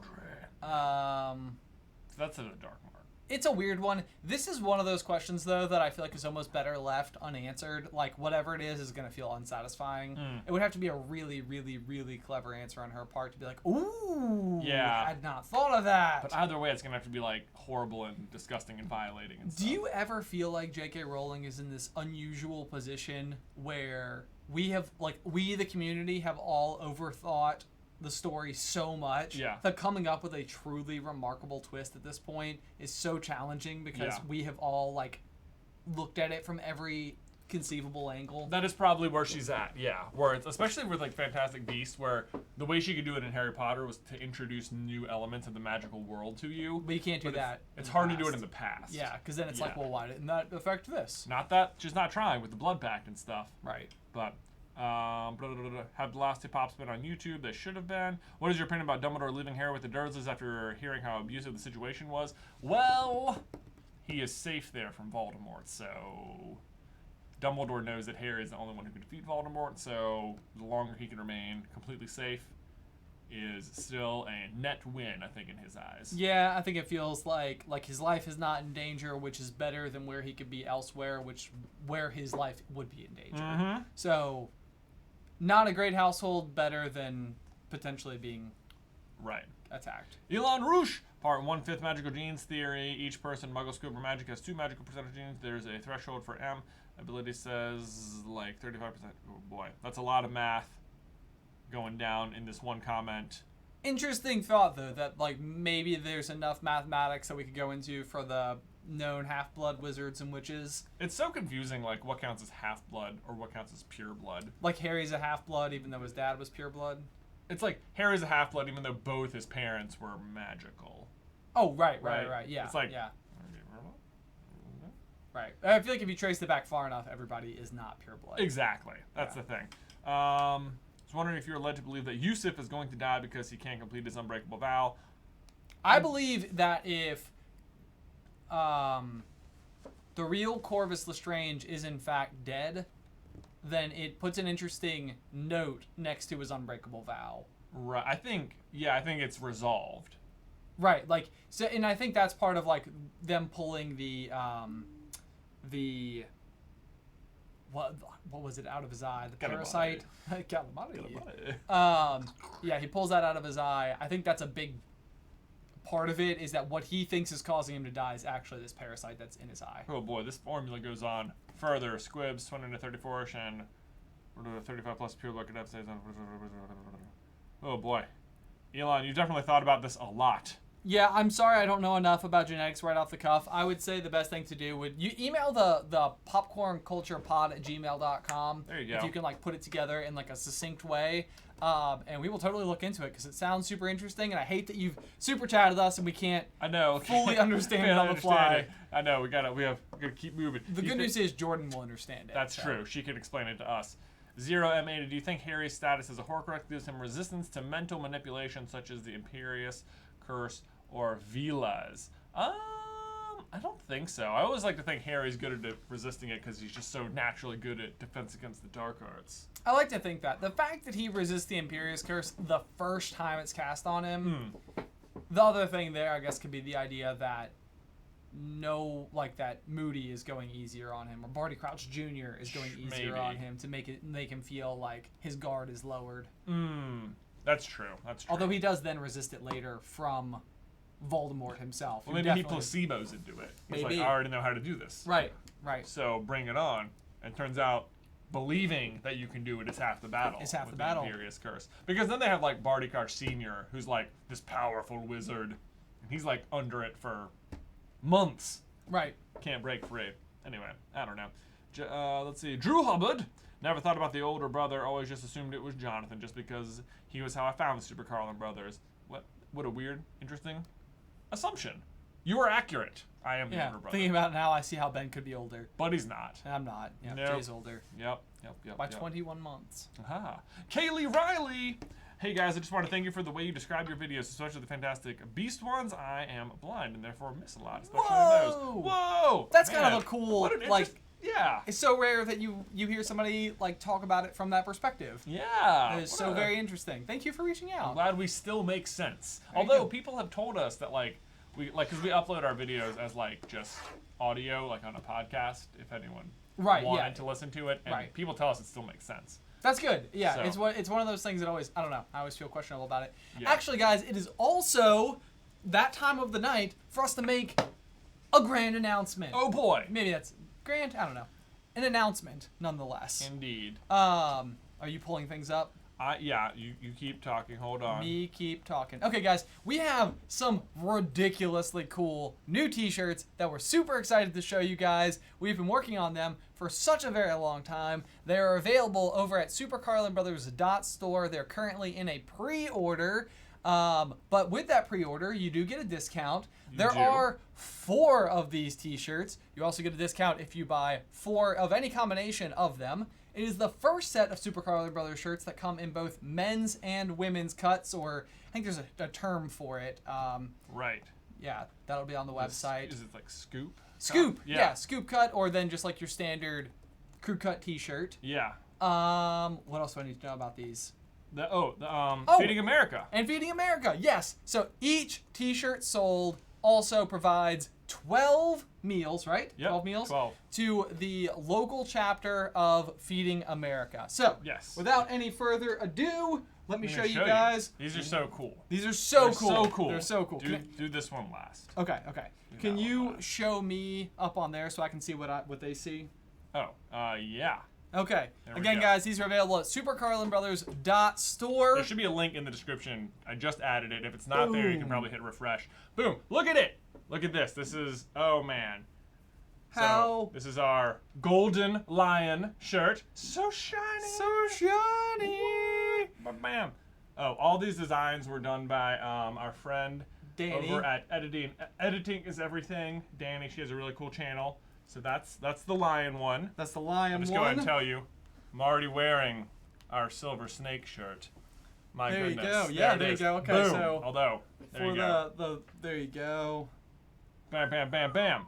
Speaker 1: So that's a dark mark.
Speaker 2: It's a weird one. This is one of those questions, though, that I feel like is almost better left unanswered. Like, whatever it is going to feel unsatisfying. It would have to be a really, really, really clever answer on her part to be like, ooh,
Speaker 1: yeah,
Speaker 2: I had not thought of that.
Speaker 1: But either way, it's going to have to be, like, horrible and disgusting and violating and stuff.
Speaker 2: Do you ever feel like J.K. Rowling is in this unusual position where we have, like, we, the community, have all overthought the story so much that coming up with a truly remarkable twist at this point is so challenging because we have all like looked at it from every conceivable angle?
Speaker 1: That is probably where she's at, where it's especially with like Fantastic Beasts, where the way she could do it in Harry Potter was to introduce new elements of the magical world to you,
Speaker 2: but you can't do that.
Speaker 1: It's hard to do it in the past.
Speaker 2: Because then it's like, well, why didn't that affect this?
Speaker 1: Not that she's not trying with the blood pact and stuff,
Speaker 2: right?
Speaker 1: But have the last two pops been on YouTube? They should have been. What is your opinion about Dumbledore leaving Harry with the Dursleys after hearing how abusive the situation was? Well, he is safe there from Voldemort, so Dumbledore knows that Harry is the only one who can defeat Voldemort, so the longer he can remain completely safe is still a net win, I think, in his eyes.
Speaker 2: Yeah, I think it feels like his life is not in danger, which is better than where he could be elsewhere, where his life would be in danger. So not a great household, better than potentially being attacked.
Speaker 1: Elon Rouge, Part 1, 5th Magical Genes Theory. Each person, Muggle, Scoop, or Magic, has 2 magical percentage genes. There's a threshold for M. Ability says like 35%. Oh boy, that's a lot of math going down in this one comment.
Speaker 2: Interesting thought, though, that like maybe there's enough mathematics that we could go into for the known half-blood wizards and witches.
Speaker 1: It's so confusing, like what counts as half-blood or what counts as pure blood.
Speaker 2: Like Harry's a half-blood even though his dad was pure blood.
Speaker 1: It's like Harry's a half-blood even though both his parents were magical.
Speaker 2: Oh, right. Yeah.
Speaker 1: It's like,
Speaker 2: right. I feel like if you trace it back far enough, everybody is not pure blood.
Speaker 1: Exactly. That's the thing. I was wondering if you're led to believe that Yusuf is going to die because he can't complete his unbreakable vow.
Speaker 2: I believe that if the real Corvus Lestrange is in fact dead, then it puts an interesting note next to his unbreakable vow.
Speaker 1: Right. I think it's resolved.
Speaker 2: Right. Like, so, and I think that's part of like them pulling the what was it out of his eye? The parasite. Yeah, he pulls that out of his eye. I think that's a big part of it, is that what he thinks is causing him to die is actually this parasite that's in his eye.
Speaker 1: Oh boy, this formula goes on further. Squibs, 20 to 34, and 35 plus pure blood could have. Oh boy. Elon, you definitely thought about this a lot.
Speaker 2: Yeah, I'm sorry I don't know enough about genetics right off the cuff. I would say the best thing to do would you email the popcornculturepod@gmail.com.
Speaker 1: There you go.
Speaker 2: If you can like put it together in like a succinct way, and we will totally look into it because it sounds super interesting. And I hate that you've super chatted us and we can't fully understand it on the fly.
Speaker 1: I know we gotta keep moving.
Speaker 2: The good news is Jordan will understand it.
Speaker 1: That's true. She can explain it to us. Zero M8. Do you think Harry's status as a Horcrux gives him resistance to mental manipulation such as the Imperius Curse or Vilas? I don't think so. I always like to think Harry's good at resisting it because he's just so naturally good at defense against the dark arts.
Speaker 2: I like to think that. The fact that he resists the Imperius Curse the first time it's cast on him, the other thing there, I guess, could be the idea that that Moody is going easier on him, or Barty Crouch Jr. is going easier on him to make him feel like his guard is lowered.
Speaker 1: That's true.
Speaker 2: Although he does then resist it later from Voldemort himself.
Speaker 1: Well, maybe he placebos into it. He's like, I already know how to do this.
Speaker 2: Right.
Speaker 1: So bring it on. And turns out believing that you can do it is half the battle.
Speaker 2: It's half the battle.
Speaker 1: The Imperius Curse. Because then they have like Barty Crouch Sr., who's like this powerful wizard. And he's like under it for months.
Speaker 2: Right.
Speaker 1: Can't break free. Anyway, I don't know. Let's see. Drew Hubbard. Never thought about the older brother. Always just assumed it was Jonathan just because he was how I found the Super Carlin brothers. What a weird, interesting assumption. You are accurate. I am the younger brother.
Speaker 2: Thinking about it now, I see how Ben could be older.
Speaker 1: But he's not.
Speaker 2: I'm not. Yeah,
Speaker 1: nope.
Speaker 2: Jay's older.
Speaker 1: Yep.
Speaker 2: By 21 months.
Speaker 1: Aha. Kaylee Riley. Hey guys, I just want to thank you for the way you describe your videos, especially the Fantastic Beast ones. I am blind and therefore miss a lot, especially those. Whoa!
Speaker 2: That's kind of a cool,
Speaker 1: Yeah.
Speaker 2: It's so rare that you hear somebody like talk about it from that perspective.
Speaker 1: Yeah.
Speaker 2: It is so very interesting. Thank you for reaching out.
Speaker 1: I'm glad we still make sense.
Speaker 2: There you
Speaker 1: Although
Speaker 2: go.
Speaker 1: people have told us that because we upload our videos as just audio, like on a podcast, if anyone wanted to listen to it, and people tell us it still makes sense.
Speaker 2: That's good. Yeah,
Speaker 1: So.
Speaker 2: it's one of those things that always, I don't know, I always feel questionable about it.
Speaker 1: Yeah.
Speaker 2: Actually, guys, it is also that time of the night for us to make a grand announcement.
Speaker 1: Oh boy.
Speaker 2: Maybe that's grand, I don't know. An announcement, nonetheless.
Speaker 1: Indeed.
Speaker 2: Are you pulling things up?
Speaker 1: Yeah, you keep talking. Hold on.
Speaker 2: Me keep talking. Okay, guys, we have some ridiculously cool new t-shirts that we're super excited to show you guys. We've been working on them for such a very long time. They are available over at supercarlinbrothers.store. They're currently in a pre-order. But with that pre-order, you do get a discount. There are 4 of these t-shirts. You also get a discount if you buy 4 of any combination of them. It is the first set of Super Carlin Brothers shirts that come in both men's and women's cuts, or I think there's a term for it.
Speaker 1: Right.
Speaker 2: Yeah, that'll be on the website.
Speaker 1: Is it like scoop?
Speaker 2: Scoop, yeah, scoop cut, or then just like your standard crew cut t-shirt.
Speaker 1: Yeah.
Speaker 2: What else do I need to know about these?
Speaker 1: Feeding America.
Speaker 2: And Feeding America, yes. So each t-shirt sold also provides 12 meals, right?
Speaker 1: Yep,
Speaker 2: 12 meals
Speaker 1: 12.
Speaker 2: to the local chapter of Feeding America. So,
Speaker 1: Yes.
Speaker 2: without any further ado, let me
Speaker 1: I'm
Speaker 2: show
Speaker 1: gonna
Speaker 2: you guys.
Speaker 1: These are so cool.
Speaker 2: These are so
Speaker 1: They're
Speaker 2: cool.
Speaker 1: So cool.
Speaker 2: They're so cool.
Speaker 1: Do this one last.
Speaker 2: Okay. Can
Speaker 1: that
Speaker 2: you
Speaker 1: one last.
Speaker 2: show me up on there so I can see what they see?
Speaker 1: Oh, yeah.
Speaker 2: Okay.
Speaker 1: There we
Speaker 2: Again,
Speaker 1: go.
Speaker 2: guys, these are available at supercarlinbrothers.store.
Speaker 1: There should be a link in the description. I just added it. If it's not there, you can
Speaker 2: Boom.
Speaker 1: probably hit refresh. Boom. Look at it. Look at this. This is, oh man.
Speaker 2: How?
Speaker 1: So, this is our golden lion shirt. So shiny.
Speaker 2: So shiny.
Speaker 1: Bam. Oh, all these designs were done by our friend
Speaker 2: Danny.
Speaker 1: over at Editing. Editing is Everything. Danny, she has a really cool channel. So that's the lion one.
Speaker 2: That's the lion
Speaker 1: I'll just
Speaker 2: one.
Speaker 1: go ahead and tell you, I'm already wearing our silver snake shirt. My
Speaker 2: There you
Speaker 1: goodness.
Speaker 2: go. Yeah, there
Speaker 1: it
Speaker 2: you
Speaker 1: is.
Speaker 2: go. Okay,
Speaker 1: Boom.
Speaker 2: so
Speaker 1: Although, there you go.
Speaker 2: there you go.
Speaker 1: Bam, bam, bam, bam.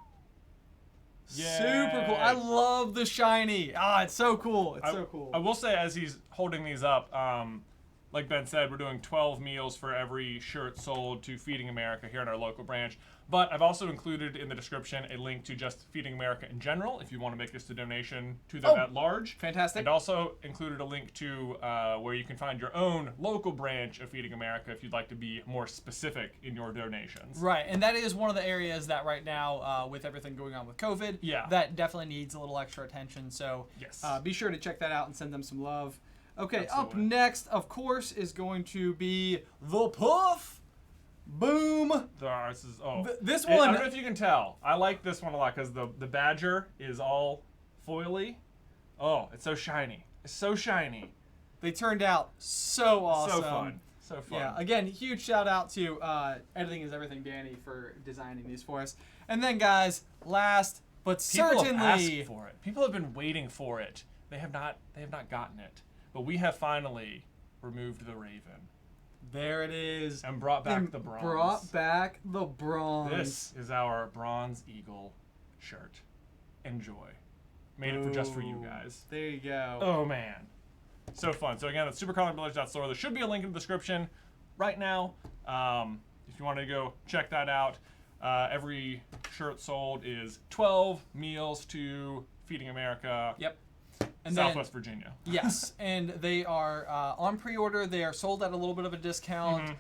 Speaker 2: Super cool. I love the shiny. It's so cool. It's so cool.
Speaker 1: I will say, as he's holding these up, like Ben said, we're doing 12 meals for every shirt sold to Feeding America here in our local branch. But I've also included in the description a link to just Feeding America in general, if you want to make just a donation to them at large.
Speaker 2: Fantastic.
Speaker 1: And also included a link to where you can find your own local branch of Feeding America if you'd like to be more specific in your donations.
Speaker 2: Right, and that is one of the areas that right now, with everything going on with COVID, that definitely needs a little extra attention. So
Speaker 1: Yes.
Speaker 2: Be sure to check that out and send them some love. Okay,
Speaker 1: Absolutely.
Speaker 2: Up next, of course, is going to be the Puff. Boom.
Speaker 1: This
Speaker 2: one.
Speaker 1: I don't know if you can tell. I like this one a lot because the badger is all foily. Oh, it's so shiny. It's so shiny.
Speaker 2: They turned out so awesome.
Speaker 1: So fun. So fun.
Speaker 2: Yeah, again, huge shout out to Editing is Everything Danny for designing these for us. And then, guys, last but
Speaker 1: People
Speaker 2: certainly,
Speaker 1: have asked for it. People have been waiting for it. They have not gotten it. But we have finally removed the raven.
Speaker 2: there it is.
Speaker 1: And brought back the bronze.
Speaker 2: Brought back the bronze.
Speaker 1: This is our bronze eagle shirt. Enjoy. Made it just for you guys.
Speaker 2: There you go.
Speaker 1: Oh man. So fun. So again, it's supercarlinvillage.store. There should be a link in the description right now. If you want to go check that out. Every shirt sold is 12 meals to Feeding America.
Speaker 2: Yep. And
Speaker 1: Southwest Virginia.
Speaker 2: Yes, and they are on pre-order. They are sold at a little bit of a discount.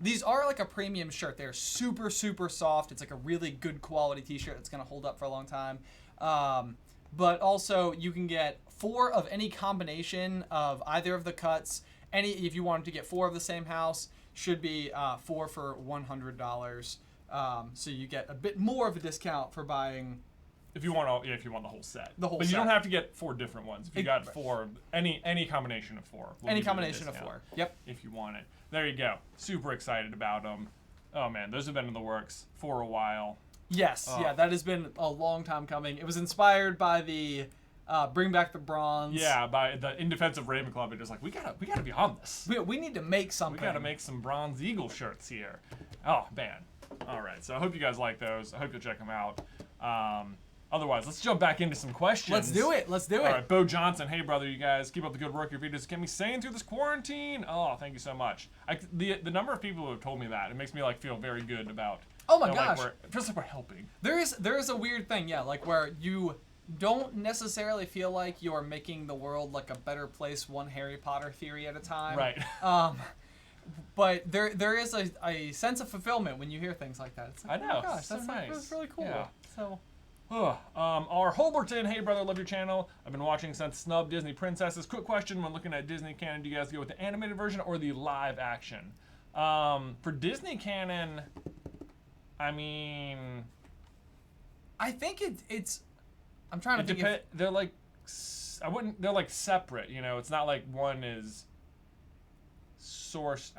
Speaker 2: These are like a premium shirt. They're super, super soft. It's like a really good quality t-shirt that's going to hold up for a long time. But also, you can get 4 of any combination of either of the cuts. If you wanted to get 4 of the same house, should be 4 for $100. So you get a bit more of a discount for buying.
Speaker 1: If you want the whole set.
Speaker 2: The whole
Speaker 1: but
Speaker 2: set.
Speaker 1: you don't have to get 4 different ones. If you got 4, any combination of 4.
Speaker 2: Any combination of 4. Yep.
Speaker 1: If you want it. There you go. Super excited about them. Oh man, those have been in the works for a while.
Speaker 2: Yes, yeah, that has been a long time coming. It was inspired by the Bring Back the Bronze.
Speaker 1: Yeah, by the In Defense of Ravenclaw. They're just like, we gotta be on this.
Speaker 2: We need to make something.
Speaker 1: We gotta make some Bronze Eagle shirts here. Oh man. All right. So I hope you guys like those. I hope you'll check them out. Otherwise, let's jump back into some questions.
Speaker 2: Let's do it. Let's do it.
Speaker 1: All right, Bo Johnson. Hey, brother, you guys keep up the good work. Your videos get me sane through this quarantine. Oh, thank you so much. The number of people who have told me that, it makes me like feel very good about.
Speaker 2: Oh my gosh.
Speaker 1: Feels like we're helping.
Speaker 2: There is a weird thing, yeah, like where you don't necessarily feel like you're making the world like a better place, one Harry Potter theory at a time.
Speaker 1: Right.
Speaker 2: But there is a sense of fulfillment when you hear things like that. It's like,
Speaker 1: I know.
Speaker 2: Oh my gosh,
Speaker 1: so
Speaker 2: that's
Speaker 1: nice.
Speaker 2: that's really cool.
Speaker 1: Yeah.
Speaker 2: So.
Speaker 1: Our Holberton, hey brother, love your channel. I've been watching since Snub Disney Princesses. Quick question: when looking at Disney canon, do you guys go with the animated version or the live action? For Disney canon, I mean,
Speaker 2: I think it's. I'm trying to think.
Speaker 1: They're like, they're like separate. You know, it's not like one is sourced.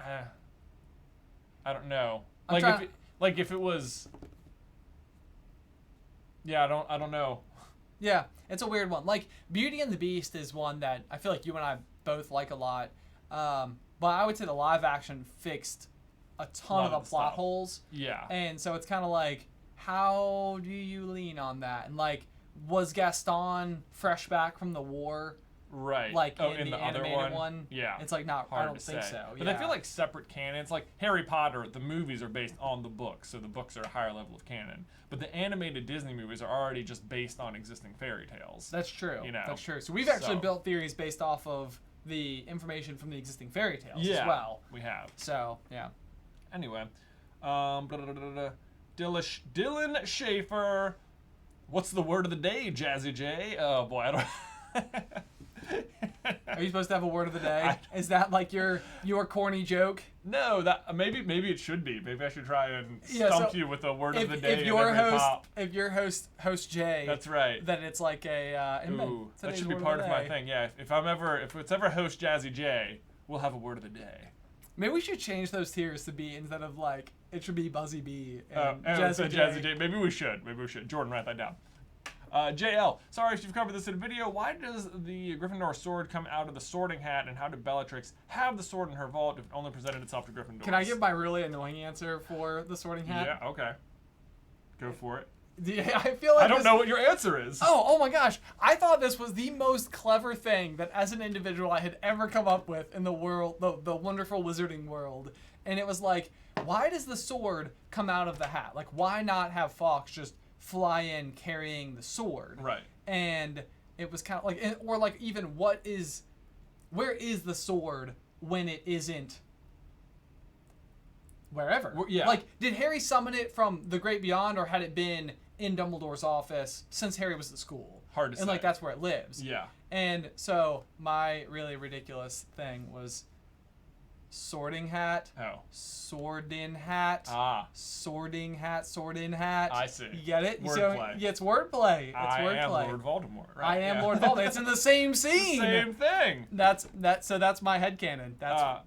Speaker 1: I don't know. If it was. Yeah, I don't know.
Speaker 2: Yeah, it's a weird one. Like, Beauty and the Beast is one that I feel like you and I both like a lot. But I would say the live action fixed a ton of the plot holes.
Speaker 1: Yeah.
Speaker 2: And so it's kind of like, how do you lean on that? And like, was Gaston fresh back from the war?
Speaker 1: Right.
Speaker 2: Like
Speaker 1: in
Speaker 2: the
Speaker 1: other
Speaker 2: animated one?
Speaker 1: Yeah.
Speaker 2: It's like not.
Speaker 1: Hard
Speaker 2: I don't
Speaker 1: to
Speaker 2: think
Speaker 1: say.
Speaker 2: so.
Speaker 1: But I feel like separate canons, like Harry Potter, the movies are based on the books, so the books are a higher level of canon. But the animated Disney movies are already just based on existing fairy tales.
Speaker 2: That's true.
Speaker 1: You know.
Speaker 2: That's true. So we've actually built theories based off of the information from the existing fairy tales as well.
Speaker 1: We have.
Speaker 2: So yeah.
Speaker 1: Anyway, Dylan Schaefer. What's the word of the day, Jazzy J? Oh boy, I don't.
Speaker 2: Are you supposed to have a word of the day? Is that like your corny joke?
Speaker 1: No, that maybe it should be. Maybe I should try and stump you with a word of the day.
Speaker 2: If your host Jay,
Speaker 1: that's right.
Speaker 2: Then it's like a.
Speaker 1: Ooh, that should be part of my thing. Yeah, if it's ever host Jazzy J, we'll have a word of the day.
Speaker 2: Maybe we should change those tiers to be instead of like it should be Buzzy B and
Speaker 1: Jazzy J. Maybe we should. Jordan, write that down. JL, sorry if you've covered this in a video. Why does the Gryffindor sword come out of the sorting hat, and how did Bellatrix have the sword in her vault if it only presented itself to Gryffindor?
Speaker 2: Can I give my really annoying answer for the sorting hat?
Speaker 1: Yeah, okay. Go for it.
Speaker 2: Yeah, I feel like
Speaker 1: I don't know what your answer is.
Speaker 2: Oh my gosh. I thought this was the most clever thing that as an individual I had ever come up with in the world, the wonderful wizarding world. And it was like, why does the sword come out of the hat? Like, why not have Fawkes just fly in carrying the sword?
Speaker 1: Right.
Speaker 2: And it was kind of like, or like even where is the sword when it isn't wherever?
Speaker 1: Yeah.
Speaker 2: Like, did Harry summon it from the Great Beyond, or had it been in Dumbledore's office since Harry was at school?
Speaker 1: Hard to say.
Speaker 2: And like that's where it lives.
Speaker 1: Yeah.
Speaker 2: And so my really ridiculous thing was sorting hat.
Speaker 1: Oh.
Speaker 2: Swordin hat.
Speaker 1: Ah.
Speaker 2: Sorting hat. Sorting hat.
Speaker 1: I see.
Speaker 2: You get it?
Speaker 1: Wordplay.
Speaker 2: Yeah, it's wordplay. It's
Speaker 1: I
Speaker 2: wordplay.
Speaker 1: am Lord Voldemort. Right?
Speaker 2: I am Lord Voldemort. It's in the same scene.
Speaker 1: Same thing.
Speaker 2: So that's my headcanon. That's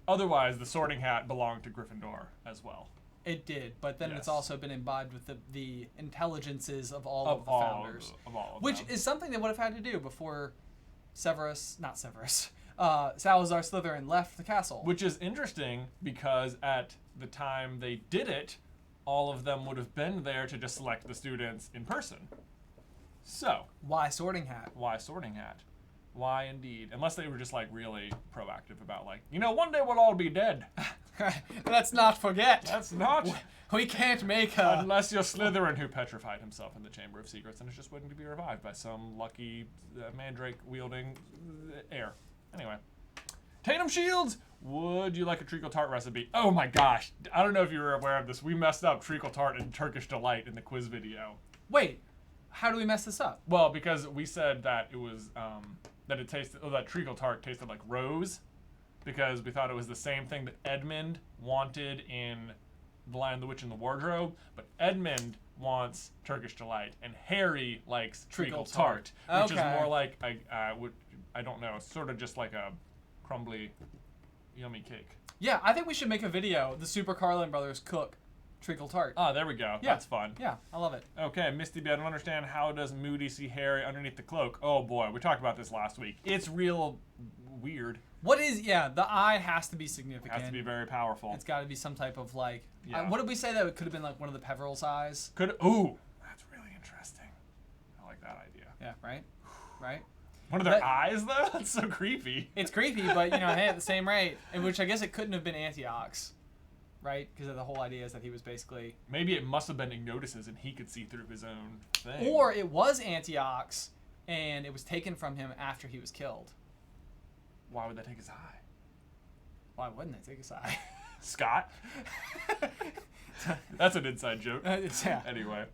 Speaker 1: otherwise the sorting hat belonged to Gryffindor as well.
Speaker 2: It did, but then
Speaker 1: Yes.
Speaker 2: it's also been imbibed with the intelligences of all of the founders. Which is something they would have had to do before Salazar Slytherin left the castle.
Speaker 1: Which is interesting because at the time they did it, all of them would have been there to just select the students in person. So.
Speaker 2: Why sorting hat?
Speaker 1: Why sorting hat? Why indeed? Unless they were just like really proactive about like, one day we'll all be dead.
Speaker 2: Let's not forget.
Speaker 1: That's not.
Speaker 2: We can't make
Speaker 1: Unless you're Slytherin, who petrified himself in the Chamber of Secrets and is just waiting to be revived by some lucky mandrake wielding heir. Anyway. Tatum Shields, would you like a treacle tart recipe? Oh my gosh. I don't know if you were aware of this. We messed up treacle tart and Turkish delight in the quiz video.
Speaker 2: Wait, how do we mess this up?
Speaker 1: Well, because we said that it was, that treacle tart tasted like rose, because we thought it was the same thing that Edmund wanted in The Lion, the Witch, and the Wardrobe, but Edmund wants Turkish delight, and Harry likes treacle tart, which is more like, I don't know, sort of just like a crumbly, yummy cake.
Speaker 2: Yeah, I think we should make a video. The Super Carlin brothers cook treacle tart.
Speaker 1: Ah, there we go. Yeah. That's fun.
Speaker 2: Yeah, I love it.
Speaker 1: Okay, Misty B, I don't understand. How does Moody see Harry underneath the cloak? Oh boy, we talked about this last week. It's real weird.
Speaker 2: The eye has to be significant.
Speaker 1: Has to be very powerful.
Speaker 2: It's got to be some type of like, what did we say that it could have been like one of the Peveril's eyes?
Speaker 1: Ooh, that's really interesting.
Speaker 2: Yeah, right? Right?
Speaker 1: One of their eyes, though? That's so creepy.
Speaker 2: It's creepy, but, hey, at the same rate, in which I guess it couldn't have been Antioch's, right? Because the whole idea is that he was basically...
Speaker 1: Maybe it must have been Ignotus's and he could see through his own thing.
Speaker 2: Or it was Antioch's, and it was taken from him after he was killed.
Speaker 1: Why would that take his eye?
Speaker 2: Why wouldn't it take his eye?
Speaker 1: Scott? That's an inside joke.
Speaker 2: Yeah.
Speaker 1: Anyway.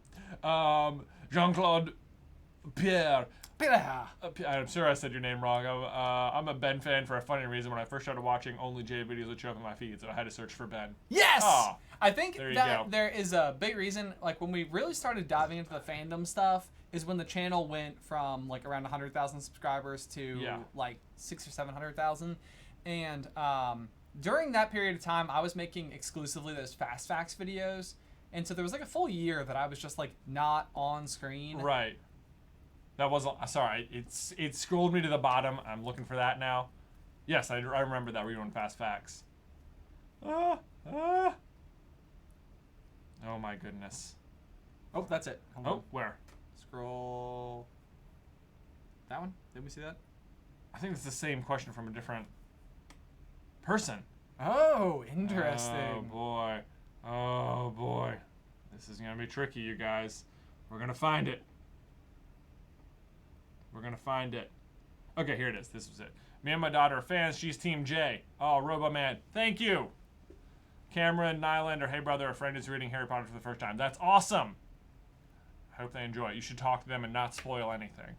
Speaker 1: Jean-Claude Pierre. I'm sure I said your name wrong. I'm a Ben fan for a funny reason. When I first started watching, only J videos would show up in my feed, so I had to search for Ben.
Speaker 2: Yes!
Speaker 1: Oh,
Speaker 2: I think
Speaker 1: there you
Speaker 2: that
Speaker 1: go.
Speaker 2: there is a big reason, like when we really started diving into the fandom stuff, is when the channel went from like around 100,000 subscribers to like 600,000 or 700,000. And during that period of time, I was making exclusively those fast facts videos. And so there was like a full year that I was just like not on screen.
Speaker 1: Right. That wasn't. Sorry, it scrolled me to the bottom. I'm looking for that now. Yes, I remember that. We were doing fast facts. Oh my goodness.
Speaker 2: Oh, that's it. Hold on.
Speaker 1: Where?
Speaker 2: Scroll. That one? Did we see that?
Speaker 1: I think it's the same question from a different person.
Speaker 2: Oh, interesting.
Speaker 1: Oh boy. This is gonna be tricky, you guys. We're gonna find it. Okay, here it is. This was it. Me and my daughter are fans. She's Team J. Oh, Robo-Man. Thank you. Cameron, Nylander, hey brother, a friend is reading Harry Potter for the first time. That's awesome. I hope they enjoy it. You should talk to them and not spoil anything.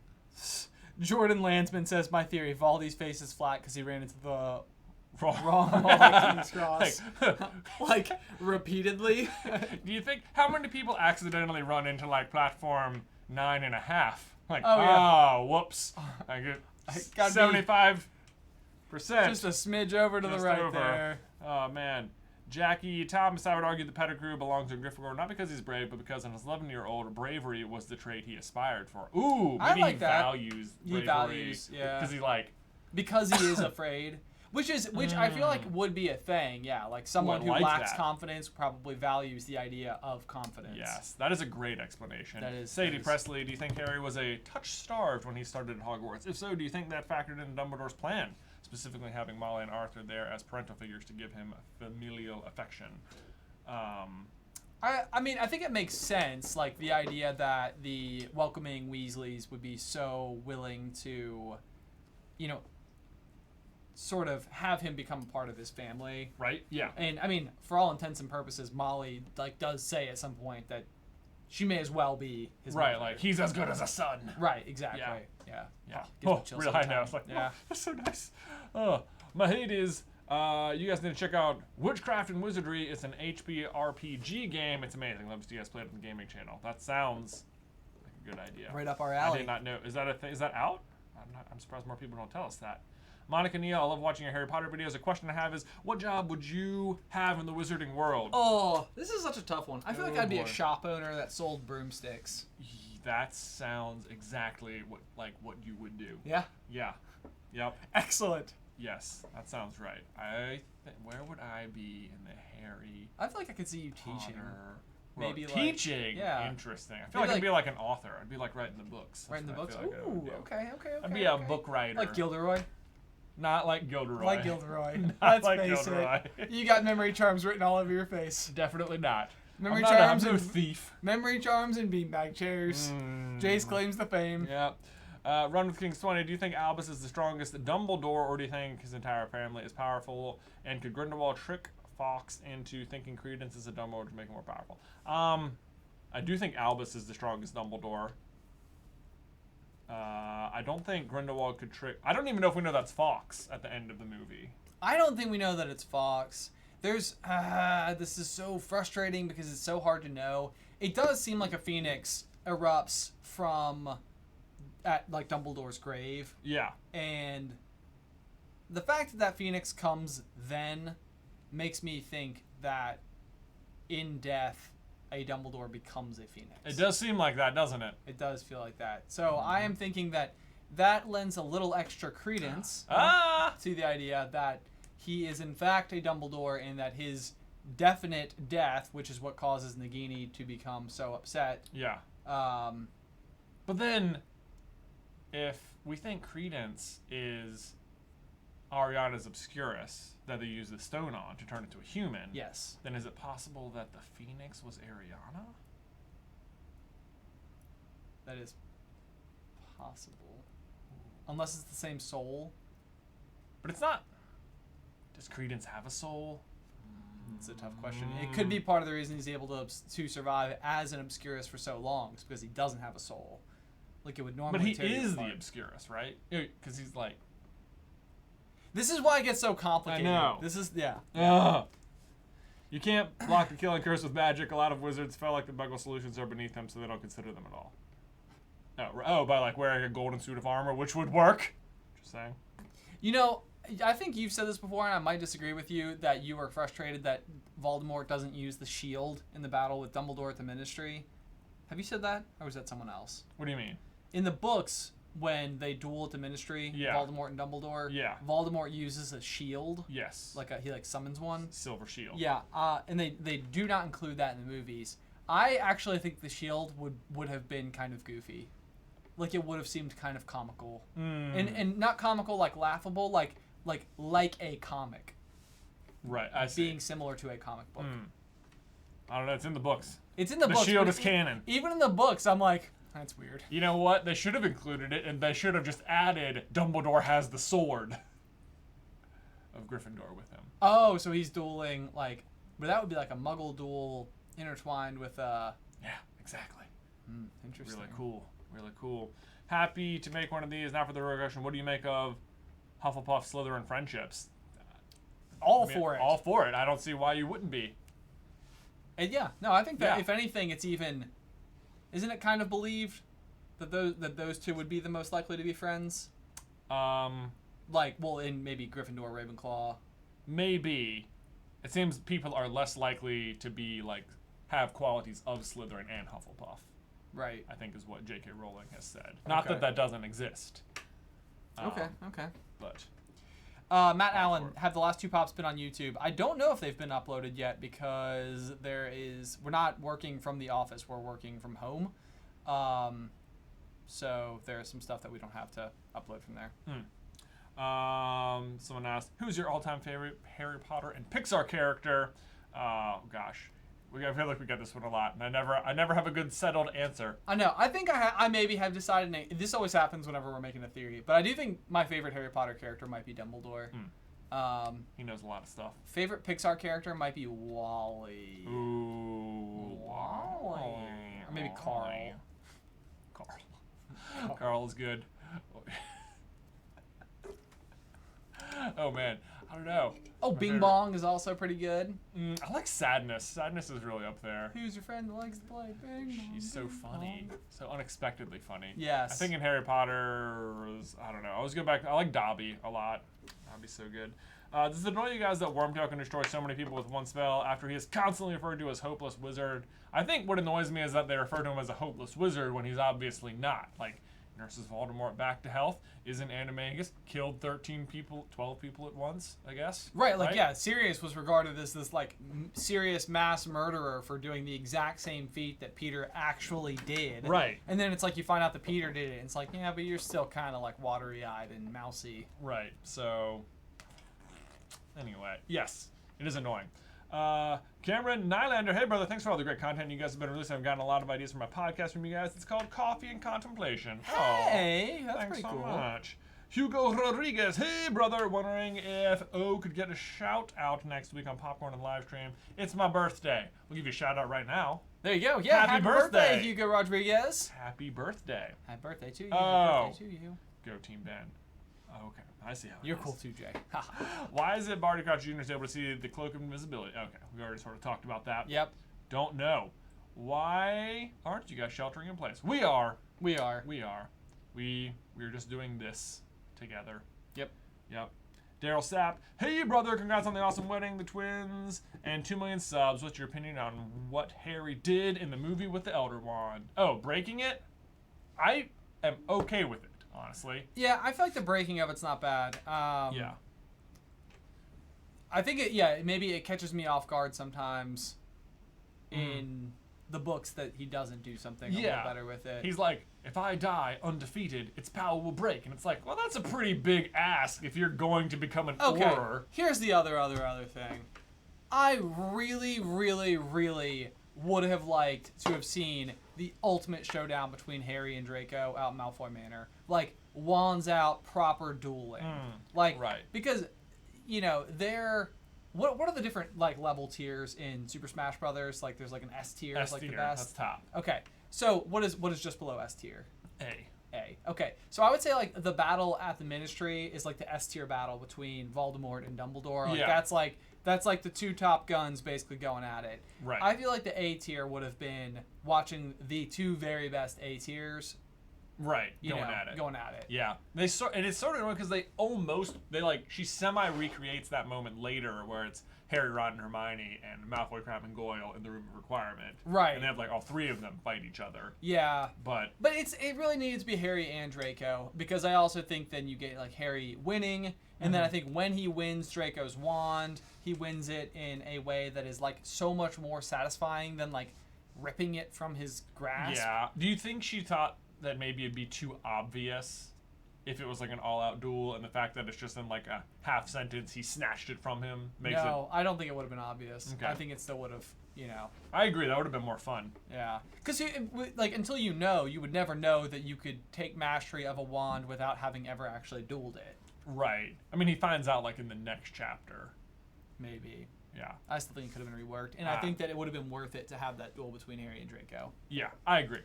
Speaker 2: Jordan Landsman says, my theory, Valdi's face is flat because he ran into the wrong wall at King's Cross. Like, repeatedly.
Speaker 1: Do you think, how many people accidentally run into, like, platform 9.5? Like, whoops. I get 75%.
Speaker 2: Just a smidge over to the right there.
Speaker 1: Oh, man. Jackie Thomas, I would argue the pedigree belongs in Gryffindor, not because he's brave, but because in his 11-year-old, bravery was the trait he aspired for. Ooh, maybe
Speaker 2: like
Speaker 1: he
Speaker 2: that.
Speaker 1: values bravery.
Speaker 2: He values, yeah.
Speaker 1: Because he, like...
Speaker 2: Because he is afraid. Which I feel like would be a thing, yeah. Like someone who lacks confidence probably values the idea of confidence.
Speaker 1: Yes, that is a great explanation.
Speaker 2: That is.
Speaker 1: Sadie Presley, do you think Harry was a touch starved when he started at Hogwarts? If so, do you think that factored into Dumbledore's plan? Specifically having Molly and Arthur there as parental figures to give him familial affection.
Speaker 2: I mean, I think it makes sense, like the idea that the welcoming Weasleys would be so willing to, sort of have him become a part of his family.
Speaker 1: Right, yeah.
Speaker 2: And, I mean, for all intents and purposes, Molly, like, does say at some point that she may as well be his mother.
Speaker 1: Like, he's as good as a son.
Speaker 2: Right, exactly. Yeah.
Speaker 1: Oh, real high note. Like,
Speaker 2: yeah.
Speaker 1: That's so nice. Mahades, you guys need to check out Witchcraft and Wizardry. It's an HP RPG game. It's amazing. Love to see you guys play it on the gaming channel. That sounds like a good idea.
Speaker 2: Right up our alley.
Speaker 1: I did not know. Is that a thing? Is that out? I'm surprised more people don't tell us that. Monica Neal, I love watching your Harry Potter videos. A question I have is, what job would you have in the wizarding world?
Speaker 2: Oh, this is such a tough one. I feel like I'd be a shop owner that sold broomsticks.
Speaker 1: That sounds exactly what you would do.
Speaker 2: Yeah?
Speaker 1: Yeah. Yep.
Speaker 2: Excellent.
Speaker 1: Yes, that sounds right. Where would I be in the Harry
Speaker 2: I feel like I could see you teaching.
Speaker 1: Potter?
Speaker 2: Maybe
Speaker 1: teaching?
Speaker 2: Yeah.
Speaker 1: Interesting. I feel like I'd be like an author. I'd be like writing the books.
Speaker 2: Writing the books?
Speaker 1: Like
Speaker 2: Ooh, okay.
Speaker 1: I'd be a book writer.
Speaker 2: Like Gilderoy?
Speaker 1: Not like Gilderoy.
Speaker 2: Like Gilderoy.
Speaker 1: Not like Gilderoy.
Speaker 2: You got memory charms written all over your face.
Speaker 1: Definitely not.
Speaker 2: Memory charms
Speaker 1: I'm no
Speaker 2: and
Speaker 1: thief.
Speaker 2: Memory charms and beanbag chairs. Jace claims the fame.
Speaker 1: Yeah. Run with Kings 20. Do you think Albus is the strongest Dumbledore, or do you think his entire family is powerful? And could Grindelwald trick Fawkes into thinking Credence is a Dumbledore to make him more powerful? I do think Albus is the strongest Dumbledore. I don't think Grindelwald could trick... I don't even know if we know that's Fawkes at the end of the movie.
Speaker 2: I don't think we know that it's Fawkes. There's... this is so frustrating because it's so hard to know. It does seem like a phoenix erupts from... at, like, Dumbledore's grave.
Speaker 1: Yeah.
Speaker 2: And the fact that that phoenix comes then makes me think that in death... a Dumbledore becomes a phoenix.
Speaker 1: It does seem like that, doesn't it?
Speaker 2: It does feel like that. So I am thinking that lends a little extra credence to the idea that he is in fact a Dumbledore and that his definite death, which is what causes Nagini to become so upset.
Speaker 1: Yeah.
Speaker 2: But
Speaker 1: then if we think Credence is Ariana's Obscurus that they use the stone on to turn into a human,
Speaker 2: Yes.
Speaker 1: then is it possible that the Phoenix was Ariana?
Speaker 2: That is possible. Unless it's the same soul.
Speaker 1: But it's not. Does Credence have a soul?
Speaker 2: It's a tough question. It could be part of the reason he's able to survive as an Obscurus for so long, is because he doesn't have a soul. Like it would normally.
Speaker 1: But he
Speaker 2: tear you
Speaker 1: is the
Speaker 2: apart.
Speaker 1: Obscurus, right? Because he's like.
Speaker 2: This is why it gets so complicated.
Speaker 1: I know.
Speaker 2: This is yeah.
Speaker 1: Ugh. You can't block the killing curse with magic. A lot of wizards felt like the Muggle solutions are beneath them, so they don't consider them at all. Oh, by like wearing a golden suit of armor, which would work. Just saying.
Speaker 2: You know, I think you've said this before, and I might disagree with you, that you were frustrated that Voldemort doesn't use the shield in the battle with Dumbledore at the Ministry. Have you said that, or was that someone else?
Speaker 1: What do you mean?
Speaker 2: In the books, when they duel at the Ministry,
Speaker 1: Yeah.
Speaker 2: Voldemort and Dumbledore,
Speaker 1: Yeah.
Speaker 2: Voldemort uses a shield,
Speaker 1: Yes.
Speaker 2: he summons one.
Speaker 1: Silver shield.
Speaker 2: Yeah, and they do not include that in the movies. I actually think the shield would have been kind of goofy. Like it would have seemed kind of comical. And not comical like laughable, like a comic.
Speaker 1: Right, I see.
Speaker 2: Being similar to a comic book.
Speaker 1: I don't know, it's in the books.
Speaker 2: It's in the books.
Speaker 1: shield
Speaker 2: but
Speaker 1: is canon.
Speaker 2: Even in the books, I'm like, that's weird.
Speaker 1: You know what? They should have included it, and they should have just added Dumbledore has the sword of Gryffindor with him.
Speaker 2: Oh, so he's dueling but that would be like a Muggle duel intertwined with
Speaker 1: Yeah, exactly.
Speaker 2: Interesting.
Speaker 1: Really cool. Really cool. Happy to make one of these. Now for the real question, what do you make of Hufflepuff Slytherin friendships?
Speaker 2: All for it.
Speaker 1: All for it. I don't see why you wouldn't be.
Speaker 2: And yeah, no, I think that
Speaker 1: Yeah.
Speaker 2: if anything, it's even. Isn't it kind of believed that those two would be the most likely to be friends? In maybe Gryffindor, Ravenclaw.
Speaker 1: Maybe. It seems people are less likely to be have qualities of Slytherin and Hufflepuff.
Speaker 2: Right.
Speaker 1: I think is what J.K. Rowling has said. Not that doesn't exist.
Speaker 2: Okay.
Speaker 1: But
Speaker 2: Matt Allen, have the last two pops been on YouTube? I don't know if they've been uploaded yet because we're not working from the office. We're working from home. So there's some stuff that we don't have to upload from there.
Speaker 1: Someone asked, who's your all-time favorite Harry Potter and Pixar character? Oh gosh. I feel like we get this one a lot, and I never have a good settled answer.
Speaker 2: I know. I think I maybe have decided. This always happens whenever we're making a theory, but I do think my favorite Harry Potter character might be Dumbledore.
Speaker 1: He knows a lot of stuff.
Speaker 2: Favorite Pixar character might be Wally.
Speaker 1: Ooh,
Speaker 2: Wally. Or maybe Carl.
Speaker 1: Carl is good. Oh man, I don't know.
Speaker 2: Oh, Bing Bong is also pretty good.
Speaker 1: I like Sadness. Sadness is really up there.
Speaker 2: Who's your friend that likes to play Bing Bong?
Speaker 1: She's so funny. So unexpectedly funny.
Speaker 2: Yes.
Speaker 1: I think in Harry Potter, I don't know. I always go back. I like Dobby a lot. Dobby's so good. Does it annoy you guys that Wormtail can destroy so many people with one spell after he is constantly referred to as Hopeless Wizard? I think what annoys me is that they refer to him as a Hopeless Wizard when he's obviously not. Nurses Voldemort back to health, isn't Animagus, killed 12 people at once, I guess.
Speaker 2: Right, Sirius was regarded as this serious mass murderer for doing the exact same feat that Peter actually did.
Speaker 1: Right.
Speaker 2: And then it's you find out that Peter did it, and it's yeah, but you're still kind of watery-eyed and mousy.
Speaker 1: Right. So, anyway, yes, it is annoying. Cameron Nylander, hey brother, thanks for all the great content you guys have been releasing. I've gotten a lot of ideas for my podcast from you guys. It's called Coffee and Contemplation.
Speaker 2: Hey, that's
Speaker 1: thanks
Speaker 2: pretty
Speaker 1: so
Speaker 2: cool.
Speaker 1: much. Hugo Rodriguez, hey brother, wondering if O could get a shout out next week on Popcorn and live stream. It's my birthday. We'll give you a shout out right now.
Speaker 2: There you go. Yeah, happy birthday, Hugo Rodriguez.
Speaker 1: Happy birthday.
Speaker 2: Happy birthday to you.
Speaker 1: Oh.
Speaker 2: Happy birthday to you.
Speaker 1: Go Team Ben. Okay, I see how it
Speaker 2: You're
Speaker 1: is.
Speaker 2: cool too, Jay.
Speaker 1: Why is it Barty Crouch Jr. is able to see the Cloak of Invisibility? Okay, we already sort of talked about that.
Speaker 2: Yep.
Speaker 1: Don't know. Why aren't you guys sheltering in place? We are.
Speaker 2: We are.
Speaker 1: We're just doing this together.
Speaker 2: Yep.
Speaker 1: Daryl Sapp, hey brother, congrats on the awesome wedding, the twins, and 2 million subs. What's your opinion on what Harry did in the movie with the Elder Wand? Oh, breaking it? I am okay with it, honestly.
Speaker 2: Yeah, I feel like the breaking of it's not bad.
Speaker 1: Yeah.
Speaker 2: I think maybe it catches me off guard sometimes in the books that he doesn't do something a little better with it.
Speaker 1: He's like, if I die undefeated, its power will break. And it's like, well, that's a pretty big ask if you're going to become an Auror.
Speaker 2: Here's the other thing. I really, really, really would have liked to have seen the ultimate showdown between Harry and Draco out in Malfoy Manor. Like, wands out, proper dueling. Like, because, you know, what are the different, like, level tiers in Super Smash Brothers? Like, there's, like, an S tier, like, the best.
Speaker 1: That's top.
Speaker 2: Okay, so what is just below S tier?
Speaker 1: A.
Speaker 2: Okay, so I would say, like, the battle at the Ministry is, like, the S tier battle between Voldemort and Dumbledore. Like, that's like the two top guns basically going at it.
Speaker 1: Right.
Speaker 2: I feel like the A tier would have been watching the two very best A tiers.
Speaker 1: Right. Going at it. Yeah. And it's sort of annoying because she semi recreates that moment later where it's Harry, Ron, and Hermione and Malfoy, Crabbe, and Goyle in the Room of Requirement.
Speaker 2: Right.
Speaker 1: And they have like all three of them fight each other.
Speaker 2: Yeah.
Speaker 1: But
Speaker 2: it really needed to be Harry and Draco, because I also think then you get like Harry winning, and then I think when he wins Draco's wand, he wins it in a way that is like so much more satisfying than like ripping it from his grasp.
Speaker 1: Yeah. Do you think she thought that maybe it'd be too obvious if it was like an all-out duel, and the fact that it's just in like a half sentence he snatched it from him makes it...
Speaker 2: I don't think it would have been obvious.
Speaker 1: Okay.
Speaker 2: I think it still would have, you know.
Speaker 1: I agree, that would have been more fun.
Speaker 2: Yeah. Because, like, until you would never know that you could take mastery of a wand without having ever actually dueled it.
Speaker 1: Right. I mean, he finds out like in the next chapter.
Speaker 2: Maybe.
Speaker 1: Yeah.
Speaker 2: I still think it could have been reworked, and I think that it would have been worth it to have that duel between Harry and Draco.
Speaker 1: Yeah, I agree.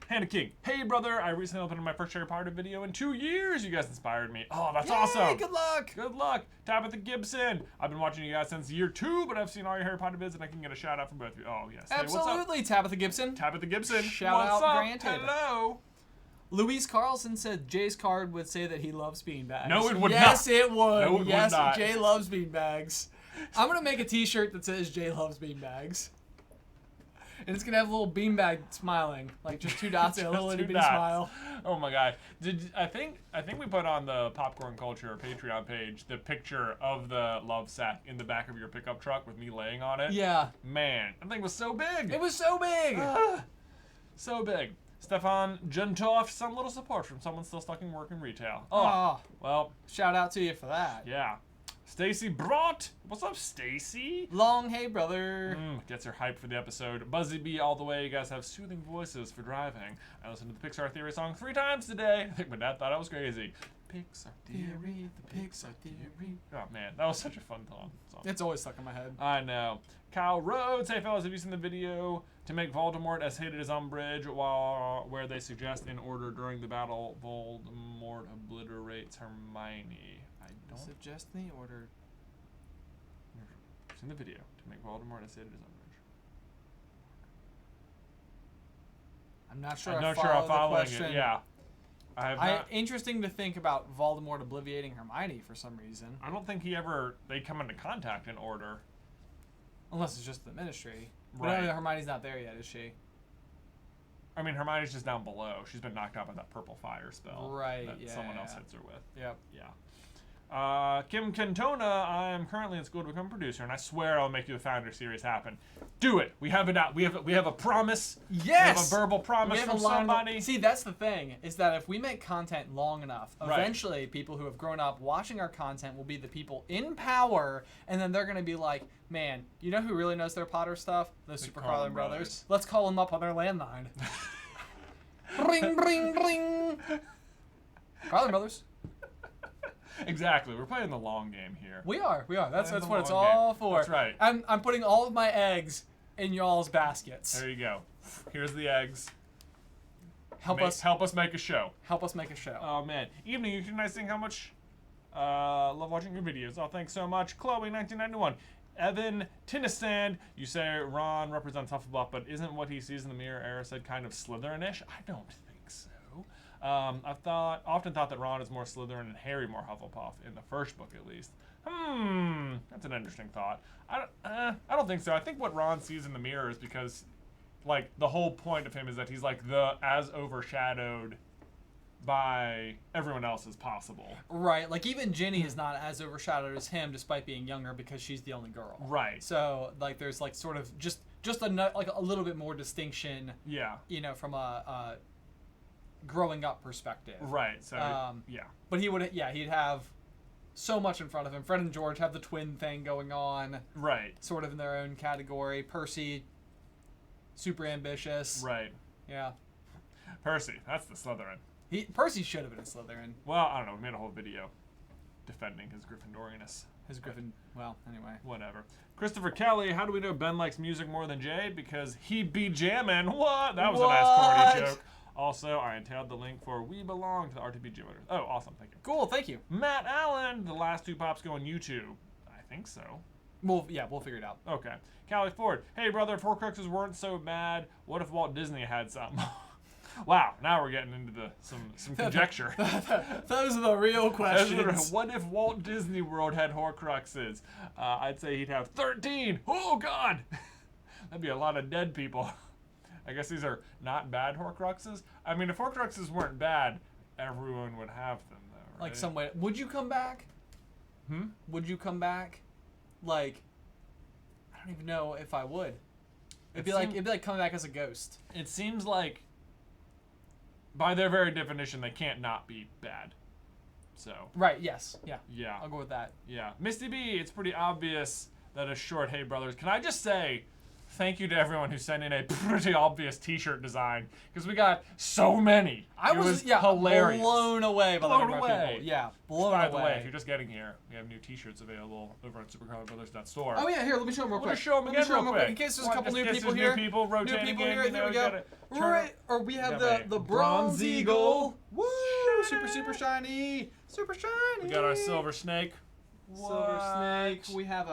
Speaker 1: Hannah King. Hey, brother, I recently opened my first Harry Potter video in 2 years. You guys inspired me. Oh, that's awesome.
Speaker 2: Good luck.
Speaker 1: Good luck. Tabitha Gibson. I've been watching you guys since year 2, but I've seen all your Harry Potter vids, and I can get a shout out from both of you. Oh, yes. Hey,
Speaker 2: Absolutely,
Speaker 1: what's up?
Speaker 2: Tabitha Gibson.
Speaker 1: Tabitha Gibson.
Speaker 2: Shout out granted.
Speaker 1: Hello.
Speaker 2: Louise Carlson said Jay's card would say that he loves beanbags.
Speaker 1: No, it would not.
Speaker 2: Yes, it would.
Speaker 1: No, it would not.
Speaker 2: Jay loves beanbags. I'm going to make a t-shirt that says Jay loves beanbags. And it's going to have a little beanbag smiling. Like just 2 dots and a little itty bitty smile.
Speaker 1: Oh my god. I think we put on the Popcorn Culture Patreon page the picture of the love sack in the back of your pickup truck with me laying on it.
Speaker 2: Yeah.
Speaker 1: Man, that thing was so big.
Speaker 2: It was so big.
Speaker 1: So big. Stefan Gentoff, some little support from someone still stuck in work in retail. Well.
Speaker 2: Shout out to you for that.
Speaker 1: Yeah. Stacy Brought. What's up, Stacy?
Speaker 2: Long, hey, brother.
Speaker 1: Gets her hype for the episode. Buzzy B all the way. You guys have soothing voices for driving. I listened to the Pixar Theory song 3 times today. I think my dad thought I was crazy. Pixar Theory, the Pixar Theory. Oh, man. That was such a fun song.
Speaker 2: It's always stuck in my head.
Speaker 1: I know. Kyle Rhodes. Hey, fellas, have you seen the video to make Voldemort as hated as Umbridge, where they suggest in order during the battle Voldemort obliterates Hermione?
Speaker 2: Suggest in the order.
Speaker 1: It's in the video to make Voldemort as hated as Umbridge.
Speaker 2: I'm not sure.
Speaker 1: I'm not sure I'm following it. Yeah.
Speaker 2: Interesting to think about Voldemort obliviating Hermione for some reason.
Speaker 1: I don't think they come into contact in order.
Speaker 2: Unless it's just the Ministry.
Speaker 1: Right.
Speaker 2: But Hermione's not there yet, is she?
Speaker 1: I mean, Hermione's just down below. She's been knocked out by that purple fire spell.
Speaker 2: Right,
Speaker 1: that someone else hits her with.
Speaker 2: Yep.
Speaker 1: Yeah. Kim Cantona, I am currently in school to become a producer, and I swear I'll make you the Founder series happen. Do it. We have it out. We have a promise.
Speaker 2: Yes.
Speaker 1: We have a verbal promise from somebody.
Speaker 2: See, that's the thing, is that if we make content long enough, eventually people who have grown up watching our content will be the people in power, and then they're going to be like, man, you know who really knows their Potter stuff? Those Super Carlin brothers. Let's call them up on their landline. Ring, ring, ring. Carlin brothers.
Speaker 1: Exactly. We're playing the long game here.
Speaker 2: We are. That's what it's all for.
Speaker 1: That's right.
Speaker 2: I'm putting all of my eggs in y'all's baskets.
Speaker 1: There you go. Here's the eggs.
Speaker 2: Help us
Speaker 1: make a show.
Speaker 2: Help us make a show.
Speaker 1: Oh man. Evening, you guys think how much love watching your videos. Oh, thanks so much. Chloe 1991. Evan Tinnestand, you say Ron represents Hufflepuff, but isn't what he sees in the mirror Erised kind of Slytherin-ish? I don't think so. I've often thought that Ron is more Slytherin and Harry more Hufflepuff, in the first book at least. That's an interesting thought. I don't think so. I think what Ron sees in the mirror is because, like, the whole point of him is that he's like as overshadowed by everyone else as possible.
Speaker 2: Right, like even Ginny is not as overshadowed as him despite being younger because she's the only girl.
Speaker 1: Right.
Speaker 2: So like there's like sort of just just like a little bit more distinction.
Speaker 1: Yeah.
Speaker 2: You know, from a growing up perspective.
Speaker 1: Right. So yeah.
Speaker 2: But he'd have so much in front of him. Fred and George have the twin thing going on.
Speaker 1: Right.
Speaker 2: Sort of in their own category. Percy, super ambitious.
Speaker 1: Right.
Speaker 2: Yeah.
Speaker 1: Percy, that's the Slytherin.
Speaker 2: Percy should have been a Slytherin.
Speaker 1: Well, I don't know. We made a whole video defending his Gryffindorianess.
Speaker 2: His Griffin. Well, anyway.
Speaker 1: Whatever. Christopher Kelly, how do we know Ben likes music more than Jay? Because he be jamming. What? That was a nice corny joke. Also, I entailed the link for We Belong to the RTPG voters. Oh, awesome. Thank you.
Speaker 2: Cool. Thank you.
Speaker 1: Matt Allen, the last two pops go on YouTube. I think so.
Speaker 2: We'll figure it out.
Speaker 1: Okay. Callie Ford, hey brother, if Horcruxes weren't so bad, what if Walt Disney had some? Wow, now we're getting into some conjecture.
Speaker 2: Those are the real questions.
Speaker 1: What if Walt Disney World had Horcruxes? I'd say he'd have 13. Oh God, that'd be a lot of dead people. I guess these are not bad Horcruxes. I mean, if Horcruxes weren't bad, everyone would have them though. Right?
Speaker 2: Like some way. Would you come back? Would you come back? Like, I don't even know if I would. It'd be like coming back as a ghost.
Speaker 1: It seems like, by their very definition, they can't not be bad. So.
Speaker 2: Right. Yes. Yeah.
Speaker 1: Yeah.
Speaker 2: I'll go with that.
Speaker 1: Yeah. Misty B, it's pretty obvious that a short Hey Brothers. Can I just say thank you to everyone who sent in a pretty obvious t-shirt design, because we got so many.
Speaker 2: I was
Speaker 1: hilarious.
Speaker 2: Blown away by the number of
Speaker 1: away.
Speaker 2: people. Yeah, blown
Speaker 1: By
Speaker 2: away.
Speaker 1: the way, if you're just getting here, we have new t-shirts available over at supercarlinbrothers.store.
Speaker 2: Oh yeah, here, let me show them real quick.
Speaker 1: Show them again real quick.
Speaker 2: In case there's a couple new people
Speaker 1: here.
Speaker 2: New people
Speaker 1: rotating
Speaker 2: here.
Speaker 1: in,
Speaker 2: There we go. Right, or we have the bronze eagle. Woo! Super shiny. Super shiny.
Speaker 1: We got our silver snake.
Speaker 2: Silver snake. We have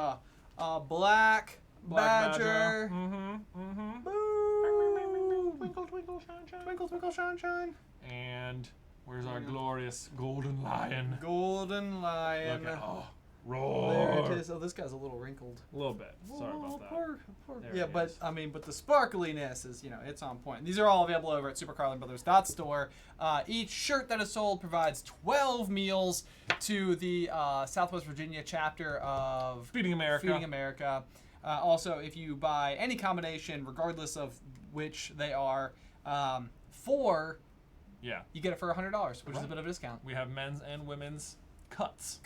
Speaker 2: a black badger. Boo!
Speaker 1: Twinkle, twinkle, sunshine.
Speaker 2: Twinkle, twinkle, sunshine.
Speaker 1: And where's our glorious golden lion?
Speaker 2: Golden lion.
Speaker 1: Look at,
Speaker 2: roar. There it is. Oh, this guy's a little wrinkled.
Speaker 1: A little bit. Sorry about that.
Speaker 2: Poor.
Speaker 1: There
Speaker 2: Yeah,
Speaker 1: it
Speaker 2: but
Speaker 1: is.
Speaker 2: I mean, but the sparkliness is, it's on point. These are all available over at supercarlinbrothers.store. Each shirt that is sold provides 12 meals to the Southwest Virginia chapter of
Speaker 1: Feeding America.
Speaker 2: Also, if you buy any combination, regardless of which they are,
Speaker 1: Yeah.
Speaker 2: you get it for $100, which is a bit of a discount.
Speaker 1: We have men's and women's cuts.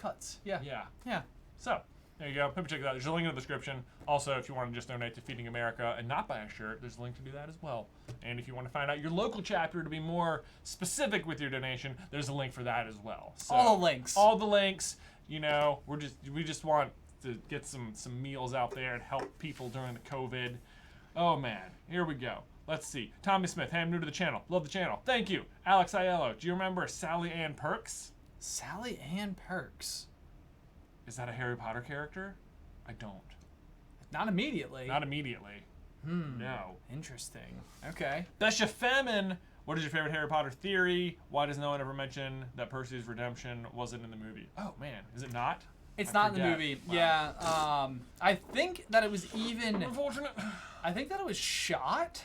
Speaker 2: Yeah.
Speaker 1: Yeah. So, there you go. Maybe check it out. There's a link in the description. Also, if you want to just donate to Feeding America and not buy a shirt, there's a link to do that as well. And if you want to find out your local chapter to be more specific with your donation, there's a link for that as well. So,
Speaker 2: all the links.
Speaker 1: All the links. We just want to get some meals out there and help people during the COVID. Oh man, here we go. Let's see. Tommy Smith, hey, I'm new to the channel. Love the channel. Thank you. Alex Aiello, do you remember Sally Ann Perks?
Speaker 2: Sally Ann Perks.
Speaker 1: Is that a Harry Potter character? I don't.
Speaker 2: Not immediately.
Speaker 1: Not immediately. No.
Speaker 2: Interesting. Okay.
Speaker 1: Besha Famine, what is your favorite Harry Potter theory? Why does no one ever mention that Percy's redemption wasn't in the movie? Oh man, is it not?
Speaker 2: It's
Speaker 1: I
Speaker 2: not
Speaker 1: forget.
Speaker 2: in the movie.
Speaker 1: Wow.
Speaker 2: Yeah. I think that it was even.
Speaker 1: Unfortunate.
Speaker 2: I think that it was shot.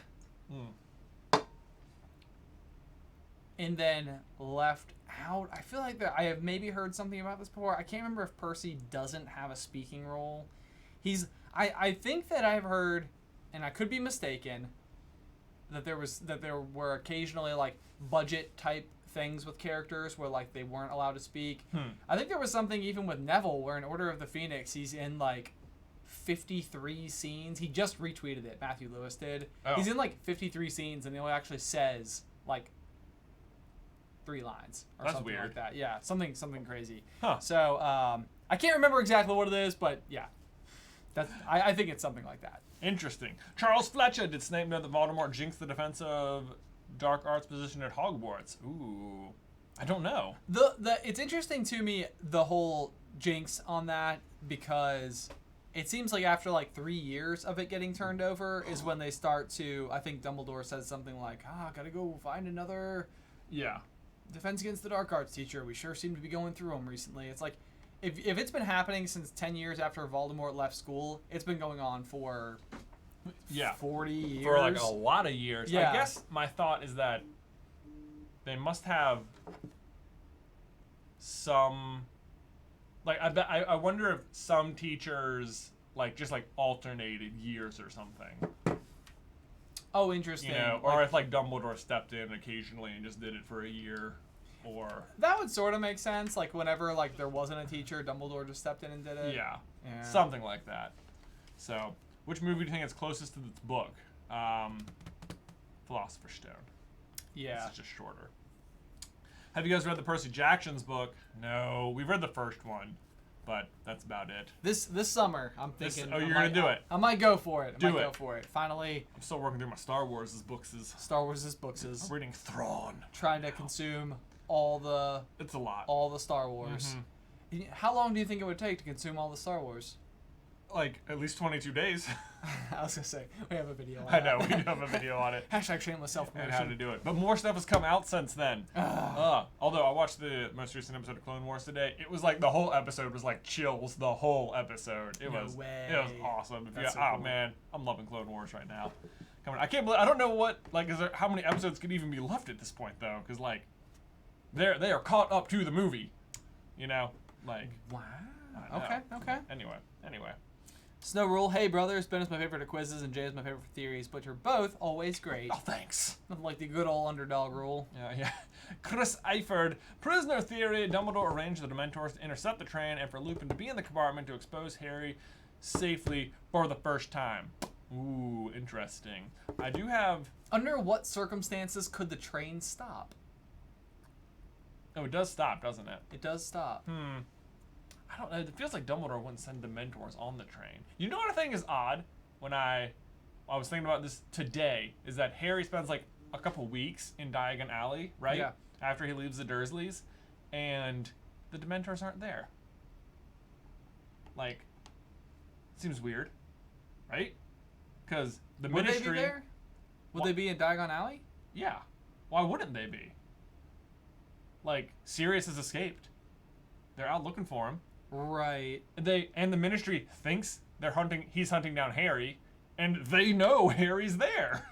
Speaker 2: And then left out. I feel like that I have maybe heard something about this before. I can't remember if Percy doesn't have a speaking role. I think that I've heard, and I could be mistaken, that there were occasionally like budget type things with characters where like they weren't allowed to speak. I think there was something even with Neville where in Order of the Phoenix he's in like 53 scenes. He just retweeted it. Matthew Lewis did.
Speaker 1: Oh.
Speaker 2: He's in like 53 scenes and he only actually says like 3 lines or
Speaker 1: That's
Speaker 2: something
Speaker 1: weird.
Speaker 2: like that. Yeah, something crazy.
Speaker 1: Huh.
Speaker 2: So I can't remember exactly what it is, but yeah, I think it's something like that.
Speaker 1: Interesting. Charles Fletcher, did Snape know that Voldemort jinxed the defense of dark arts position at Hogwarts? Ooh, I don't know.
Speaker 2: It's interesting to me, the whole jinx on that, because it seems like after like 3 years of it getting turned over is when they start to, I think Dumbledore says something like, gotta go find another defense against the dark arts teacher. We sure seem to be going through them recently. It's like, if it's been happening since 10 years after Voldemort left school, it's been going on for 40 years.
Speaker 1: For like a lot of years.
Speaker 2: Yeah.
Speaker 1: I guess my thought is that they must have some, like, I wonder if some teachers like just like alternated years or something.
Speaker 2: Oh, interesting.
Speaker 1: You know, or if like Dumbledore stepped in occasionally and just did it for a year, or
Speaker 2: that would sort of make sense. Like whenever like there wasn't a teacher, Dumbledore just stepped in and did it.
Speaker 1: yeah,
Speaker 2: Yeah.
Speaker 1: something like that. So, which movie do you think is closest to this book? Philosopher's Stone.
Speaker 2: Yeah.
Speaker 1: It's just shorter. Have you guys read the Percy Jackson's book? No, we've read the first one, but that's about it.
Speaker 2: This summer, I'm thinking.
Speaker 1: You're gonna do it.
Speaker 2: I might go for it.
Speaker 1: Do it.
Speaker 2: Go for it. Finally,
Speaker 1: I'm still working through my Star Wars books.
Speaker 2: Star Wars' books
Speaker 1: I'm
Speaker 2: is
Speaker 1: reading Thrawn.
Speaker 2: trying to consume all
Speaker 1: It's a lot.
Speaker 2: the Star Wars.
Speaker 1: Mm-hmm.
Speaker 2: How long do you think it would take to consume all the Star Wars?
Speaker 1: Like at least 22 days.
Speaker 2: I was gonna say we have a video. On
Speaker 1: I know we do have a video on it.
Speaker 2: Hashtag shameless self
Speaker 1: And how to
Speaker 2: promotion.
Speaker 1: do it. But more stuff has come out since then. Although I watched the most recent episode of Clone Wars today, it was like the whole episode was like chills. The whole episode. It
Speaker 2: No
Speaker 1: was
Speaker 2: way.
Speaker 1: It was awesome.
Speaker 2: That's so cool.
Speaker 1: Man, I'm loving Clone Wars right now. I can't believe I don't know what like how many episodes could even be left at this point though, because like they are caught up to the movie. You know, like
Speaker 2: Wow.
Speaker 1: I know.
Speaker 2: Okay.
Speaker 1: Anyway.
Speaker 2: Snow Rule. Hey brothers, Ben is my favorite at quizzes and Jay is my favorite for theories, but you're both always great.
Speaker 1: Oh, thanks.
Speaker 2: Nothing like the good old underdog rule.
Speaker 1: Yeah. Chris Eiford. Prisoner theory. Dumbledore arranged the Dementors to intercept the train and for Lupin to be in the compartment to expose Harry safely for the first time. Ooh, interesting. I do have...
Speaker 2: Under what circumstances could the train stop?
Speaker 1: Oh, it does stop, doesn't it?
Speaker 2: It does stop.
Speaker 1: I don't know. It feels like Dumbledore wouldn't send Dementors on the train. You know what I think is odd? When I was thinking about this today, is that Harry spends like a couple weeks in Diagon Alley, right?
Speaker 2: Yeah.
Speaker 1: After he leaves the Dursleys, and the Dementors aren't there. Like, seems weird, right? Because the
Speaker 2: Would
Speaker 1: Ministry...
Speaker 2: they be there? Would they be in Diagon Alley?
Speaker 1: Yeah. Why wouldn't they be? Like, Sirius has escaped. They're out looking for him.
Speaker 2: Right.
Speaker 1: And the Ministry thinks he's hunting down Harry, and they know Harry's there.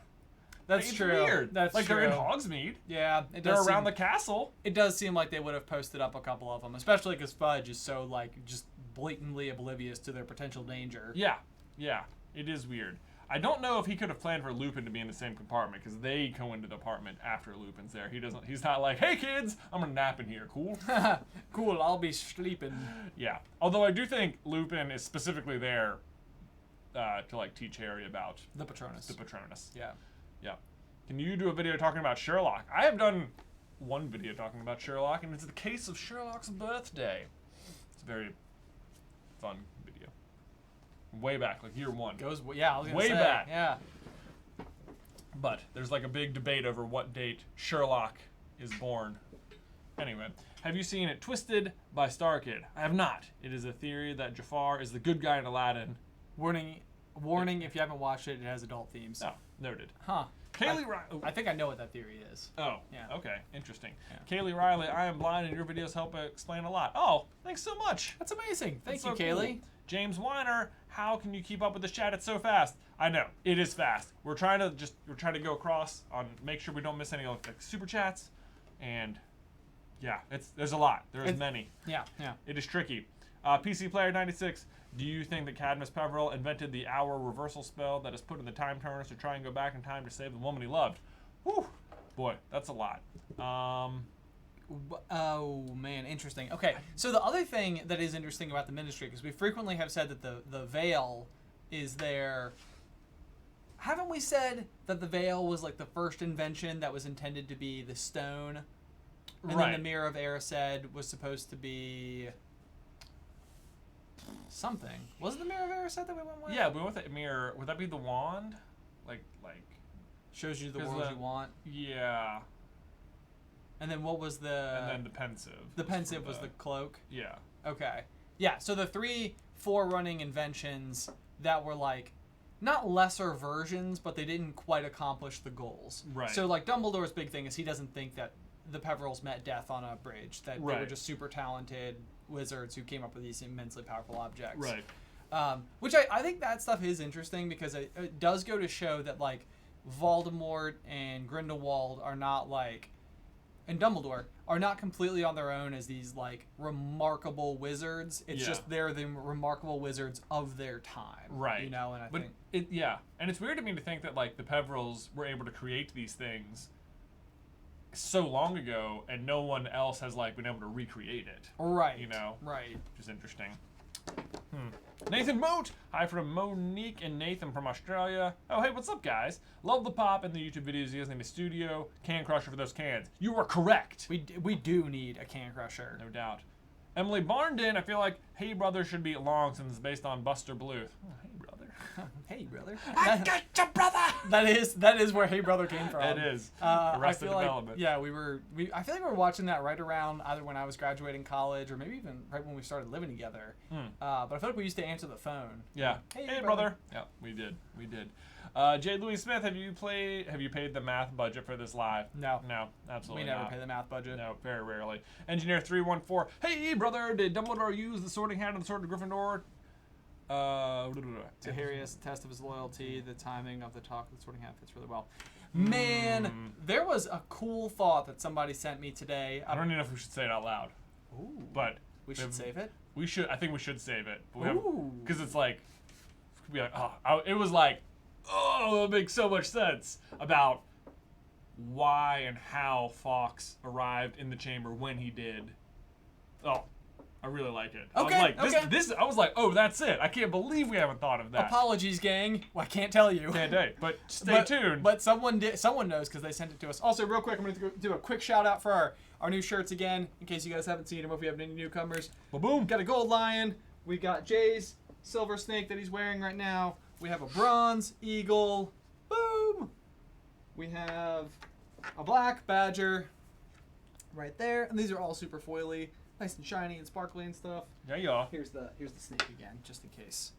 Speaker 2: That's
Speaker 1: It's
Speaker 2: true.
Speaker 1: weird.
Speaker 2: That's
Speaker 1: like
Speaker 2: true.
Speaker 1: they're in Hogsmeade.
Speaker 2: Yeah,
Speaker 1: They're around the castle.
Speaker 2: It does seem like they would have posted up a couple of them, especially because Fudge is so like just blatantly oblivious to their potential danger.
Speaker 1: Yeah. It is weird. I don't know if he could have planned for Lupin to be in the same compartment because they go into the apartment after Lupin's there. He's not like, hey kids, I'm gonna nap in here. Cool.
Speaker 2: Cool. I'll be sleeping.
Speaker 1: Yeah. Although I do think Lupin is specifically there to like teach Harry about
Speaker 2: The Patronus.
Speaker 1: the Patronus.
Speaker 2: Yeah.
Speaker 1: Yeah. Can you do a video talking about Sherlock? I have done one video talking about Sherlock, and it's the case of Sherlock's birthday. It's a very fun video. Way back, like year one.
Speaker 2: I was gonna
Speaker 1: Way
Speaker 2: say.
Speaker 1: back.
Speaker 2: Yeah.
Speaker 1: But there's like a big debate over what date Sherlock is born. Anyway, have you seen it Twisted by Starkid? I have not. It is a theory that Jafar is the good guy in Aladdin.
Speaker 2: Warning, if you haven't watched it, it has adult themes.
Speaker 1: Oh, noted.
Speaker 2: Huh.
Speaker 1: Kaylee Riley.
Speaker 2: I think I know what that theory is.
Speaker 1: Oh,
Speaker 2: Yeah.
Speaker 1: Okay, interesting.
Speaker 2: Yeah.
Speaker 1: Kaylee Riley, I am blind and your videos help explain a lot. Oh, thanks so much.
Speaker 2: That's amazing. Thank
Speaker 1: That's
Speaker 2: you,
Speaker 1: so
Speaker 2: Kaylee.
Speaker 1: cool. James Weiner, how can you keep up with the chat? It's so fast. I know, it is fast. We're trying to go across on make sure we don't miss any like super chats, and yeah, there's a lot. There's many.
Speaker 2: Yeah.
Speaker 1: It is tricky. PC Player 96, do you think that Cadmus Peverell invented the hour reversal spell that is put in the time turners to try and go back in time to save the woman he loved? Whew, boy, that's a lot.
Speaker 2: Oh man, interesting. Okay, so the other thing that is interesting about the Ministry, because we frequently have said that the veil is there. Haven't we said that the veil was like the first invention that was intended to be the stone, and then the Mirror of Erised was supposed to be something? Was it the Mirror of Erised that we went with?
Speaker 1: Yeah, we went with the mirror. Would that be the wand? Like.
Speaker 2: Shows you the
Speaker 1: 'Cause
Speaker 2: world
Speaker 1: the-
Speaker 2: you want.
Speaker 1: Yeah.
Speaker 2: And then what was the?
Speaker 1: And then the pensive.
Speaker 2: The pensive was the cloak.
Speaker 1: Yeah.
Speaker 2: Okay. Yeah, so the 3 forerunning inventions that were like not lesser versions, but they didn't quite accomplish the goals.
Speaker 1: Right.
Speaker 2: So like Dumbledore's big thing is he doesn't think that the Peverells met death on a bridge, that they were
Speaker 1: Right.
Speaker 2: just super talented wizards who came up with these immensely powerful objects.
Speaker 1: Right.
Speaker 2: Which I think that stuff is interesting because it does go to show that like Voldemort and Grindelwald are not like and Dumbledore are not completely on their own as these like remarkable wizards. It's just they're the remarkable wizards of their time,
Speaker 1: right?
Speaker 2: You know, and I think
Speaker 1: and it's weird to me to think that like the Peverils were able to create these things so long ago, and no one else has like been able to recreate it.
Speaker 2: Right.
Speaker 1: You know.
Speaker 2: Right.
Speaker 1: Which is interesting. Nathan Moat! Hi from Monique and Nathan from Australia. Oh, hey, what's up, guys? Love the pop and the YouTube videos. You guys need a studio can crusher for those cans. You are correct.
Speaker 2: We do need a can crusher.
Speaker 1: No doubt. Emily Barnden, I feel like Hey Brother should be long since it's based on Buster Bluth. Oh, hey, brother.
Speaker 2: Hey, brother.
Speaker 1: I got your brother!
Speaker 2: That is where Hey Brother came from.
Speaker 1: It is.
Speaker 2: Arrested
Speaker 1: Development.
Speaker 2: Yeah, I feel like we were watching that right around either when I was graduating college or maybe even right when we started living together. But I feel like we used to answer the phone.
Speaker 1: Yeah.
Speaker 2: Hey,
Speaker 1: brother. Yeah, we did. J. Louis Smith, have you paid the math budget for this live?
Speaker 2: No.
Speaker 1: No, absolutely
Speaker 2: We never
Speaker 1: not.
Speaker 2: pay the math budget.
Speaker 1: No, very rarely. Engineer 314, hey brother, did Dumbledore use the sorting hat on the sword of Gryffindor?
Speaker 2: Tahirius, test of his loyalty, the timing of the talk of the sorting hat fits really well. Man, there was a cool thought that somebody sent me today.
Speaker 1: I don't even know if we should say it out loud.
Speaker 2: Ooh.
Speaker 1: But
Speaker 2: we should save it?
Speaker 1: We should. I think we should save it.
Speaker 2: Ooh.
Speaker 1: Because it's like, it was like, it makes so much sense about why and how Fawkes arrived in the chamber when he did. Oh, I really like it.
Speaker 2: Okay,
Speaker 1: I was like, I was like, oh, that's it. I can't believe we haven't thought of that.
Speaker 2: Apologies, gang. Well, I can't tell you.
Speaker 1: Can't date, but stay tuned.
Speaker 2: But someone knows because they sent it to us. Also, real quick, I'm going to do a quick shout out for our new shirts again, in case you guys haven't seen them, if we have any newcomers.
Speaker 1: Boom.
Speaker 2: Got a gold lion. We got Jay's silver snake that he's wearing right now. We have a bronze eagle. Boom. We have a black badger right there, and these are all super foily, nice and shiny and sparkly and stuff.
Speaker 1: Yeah, yeah.
Speaker 2: Here's the snake again, just in case.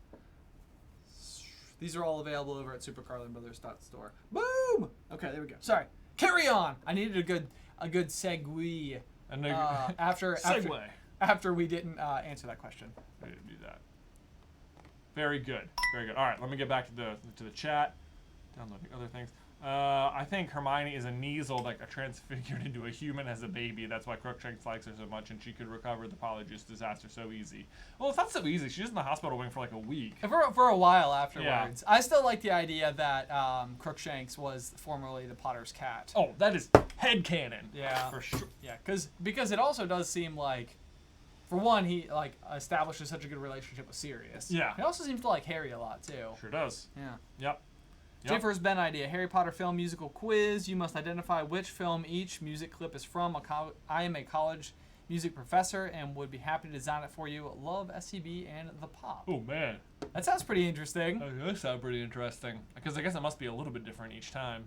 Speaker 2: These are all available over at supercarlinbrothers.store. Boom. Okay, there we go. Sorry. Carry on. I needed a good segue. After we didn't answer that question.
Speaker 1: I didn't do that. Very good. Very good. All right, let me get back to the chat. Downloading other things. I think Hermione is a Kneasel that got transfigured into a human as a baby. That's why Crookshanks likes her so much, and she could recover the Polyjuice disaster so easy. Well, it's not so easy. She's in the hospital wing for like a week.
Speaker 2: For a while afterwards.
Speaker 1: Yeah.
Speaker 2: I still like the idea that Crookshanks was formerly the Potter's cat.
Speaker 1: Oh, that is headcanon.
Speaker 2: Yeah.
Speaker 1: For sure.
Speaker 2: Yeah, because it also does seem like, for one, he like establishes such a good relationship with Sirius.
Speaker 1: Yeah.
Speaker 2: He also seems to like Harry a lot too.
Speaker 1: Sure does.
Speaker 2: Yeah.
Speaker 1: Yep.
Speaker 2: Jennifer's Ben idea: Harry Potter film musical quiz. You must identify which film each music clip is from. I am a college music professor and would be happy to design it for you. Love SCB and the Pop.
Speaker 1: Oh man.
Speaker 2: That sounds pretty interesting.
Speaker 1: That does sound pretty interesting. Because I guess it must be a little bit different each time.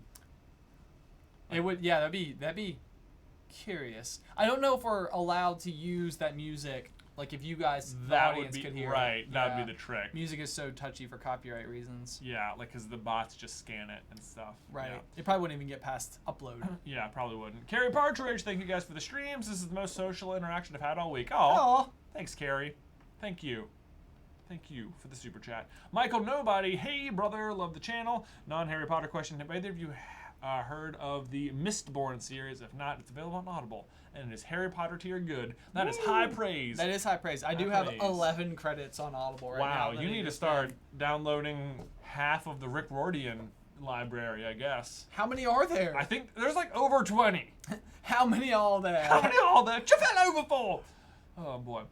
Speaker 2: It would. Yeah, that'd be curious. I don't know if we're allowed to use that music. Like if you guys, the audience, could hear
Speaker 1: right.
Speaker 2: it.
Speaker 1: That would be the trick.
Speaker 2: Music is so touchy for copyright reasons.
Speaker 1: Yeah, like because the bots just scan it and stuff.
Speaker 2: Right.
Speaker 1: Yeah.
Speaker 2: It probably wouldn't even get past upload.
Speaker 1: Yeah, probably wouldn't. Carrie Partridge, thank you guys for the streams. This is the most social interaction I've had all week.
Speaker 2: Aw.
Speaker 1: Thanks, Carrie. Thank you. Thank you for the super chat. Michael Nobody, hey brother, love the channel. Non-Harry Potter question. Have either of you heard of the Mistborn series? If not, it's available on Audible. And it is Harry Potter tier good. That is high praise.
Speaker 2: That is high praise. I do have 11 credits on Audible right now.
Speaker 1: Wow, you need to start downloading half of the Rick Riordan library, I guess.
Speaker 2: How many are there?
Speaker 1: I think there's like over 20.
Speaker 2: How many are there?
Speaker 1: How many are there? Chip that over for. Oh boy.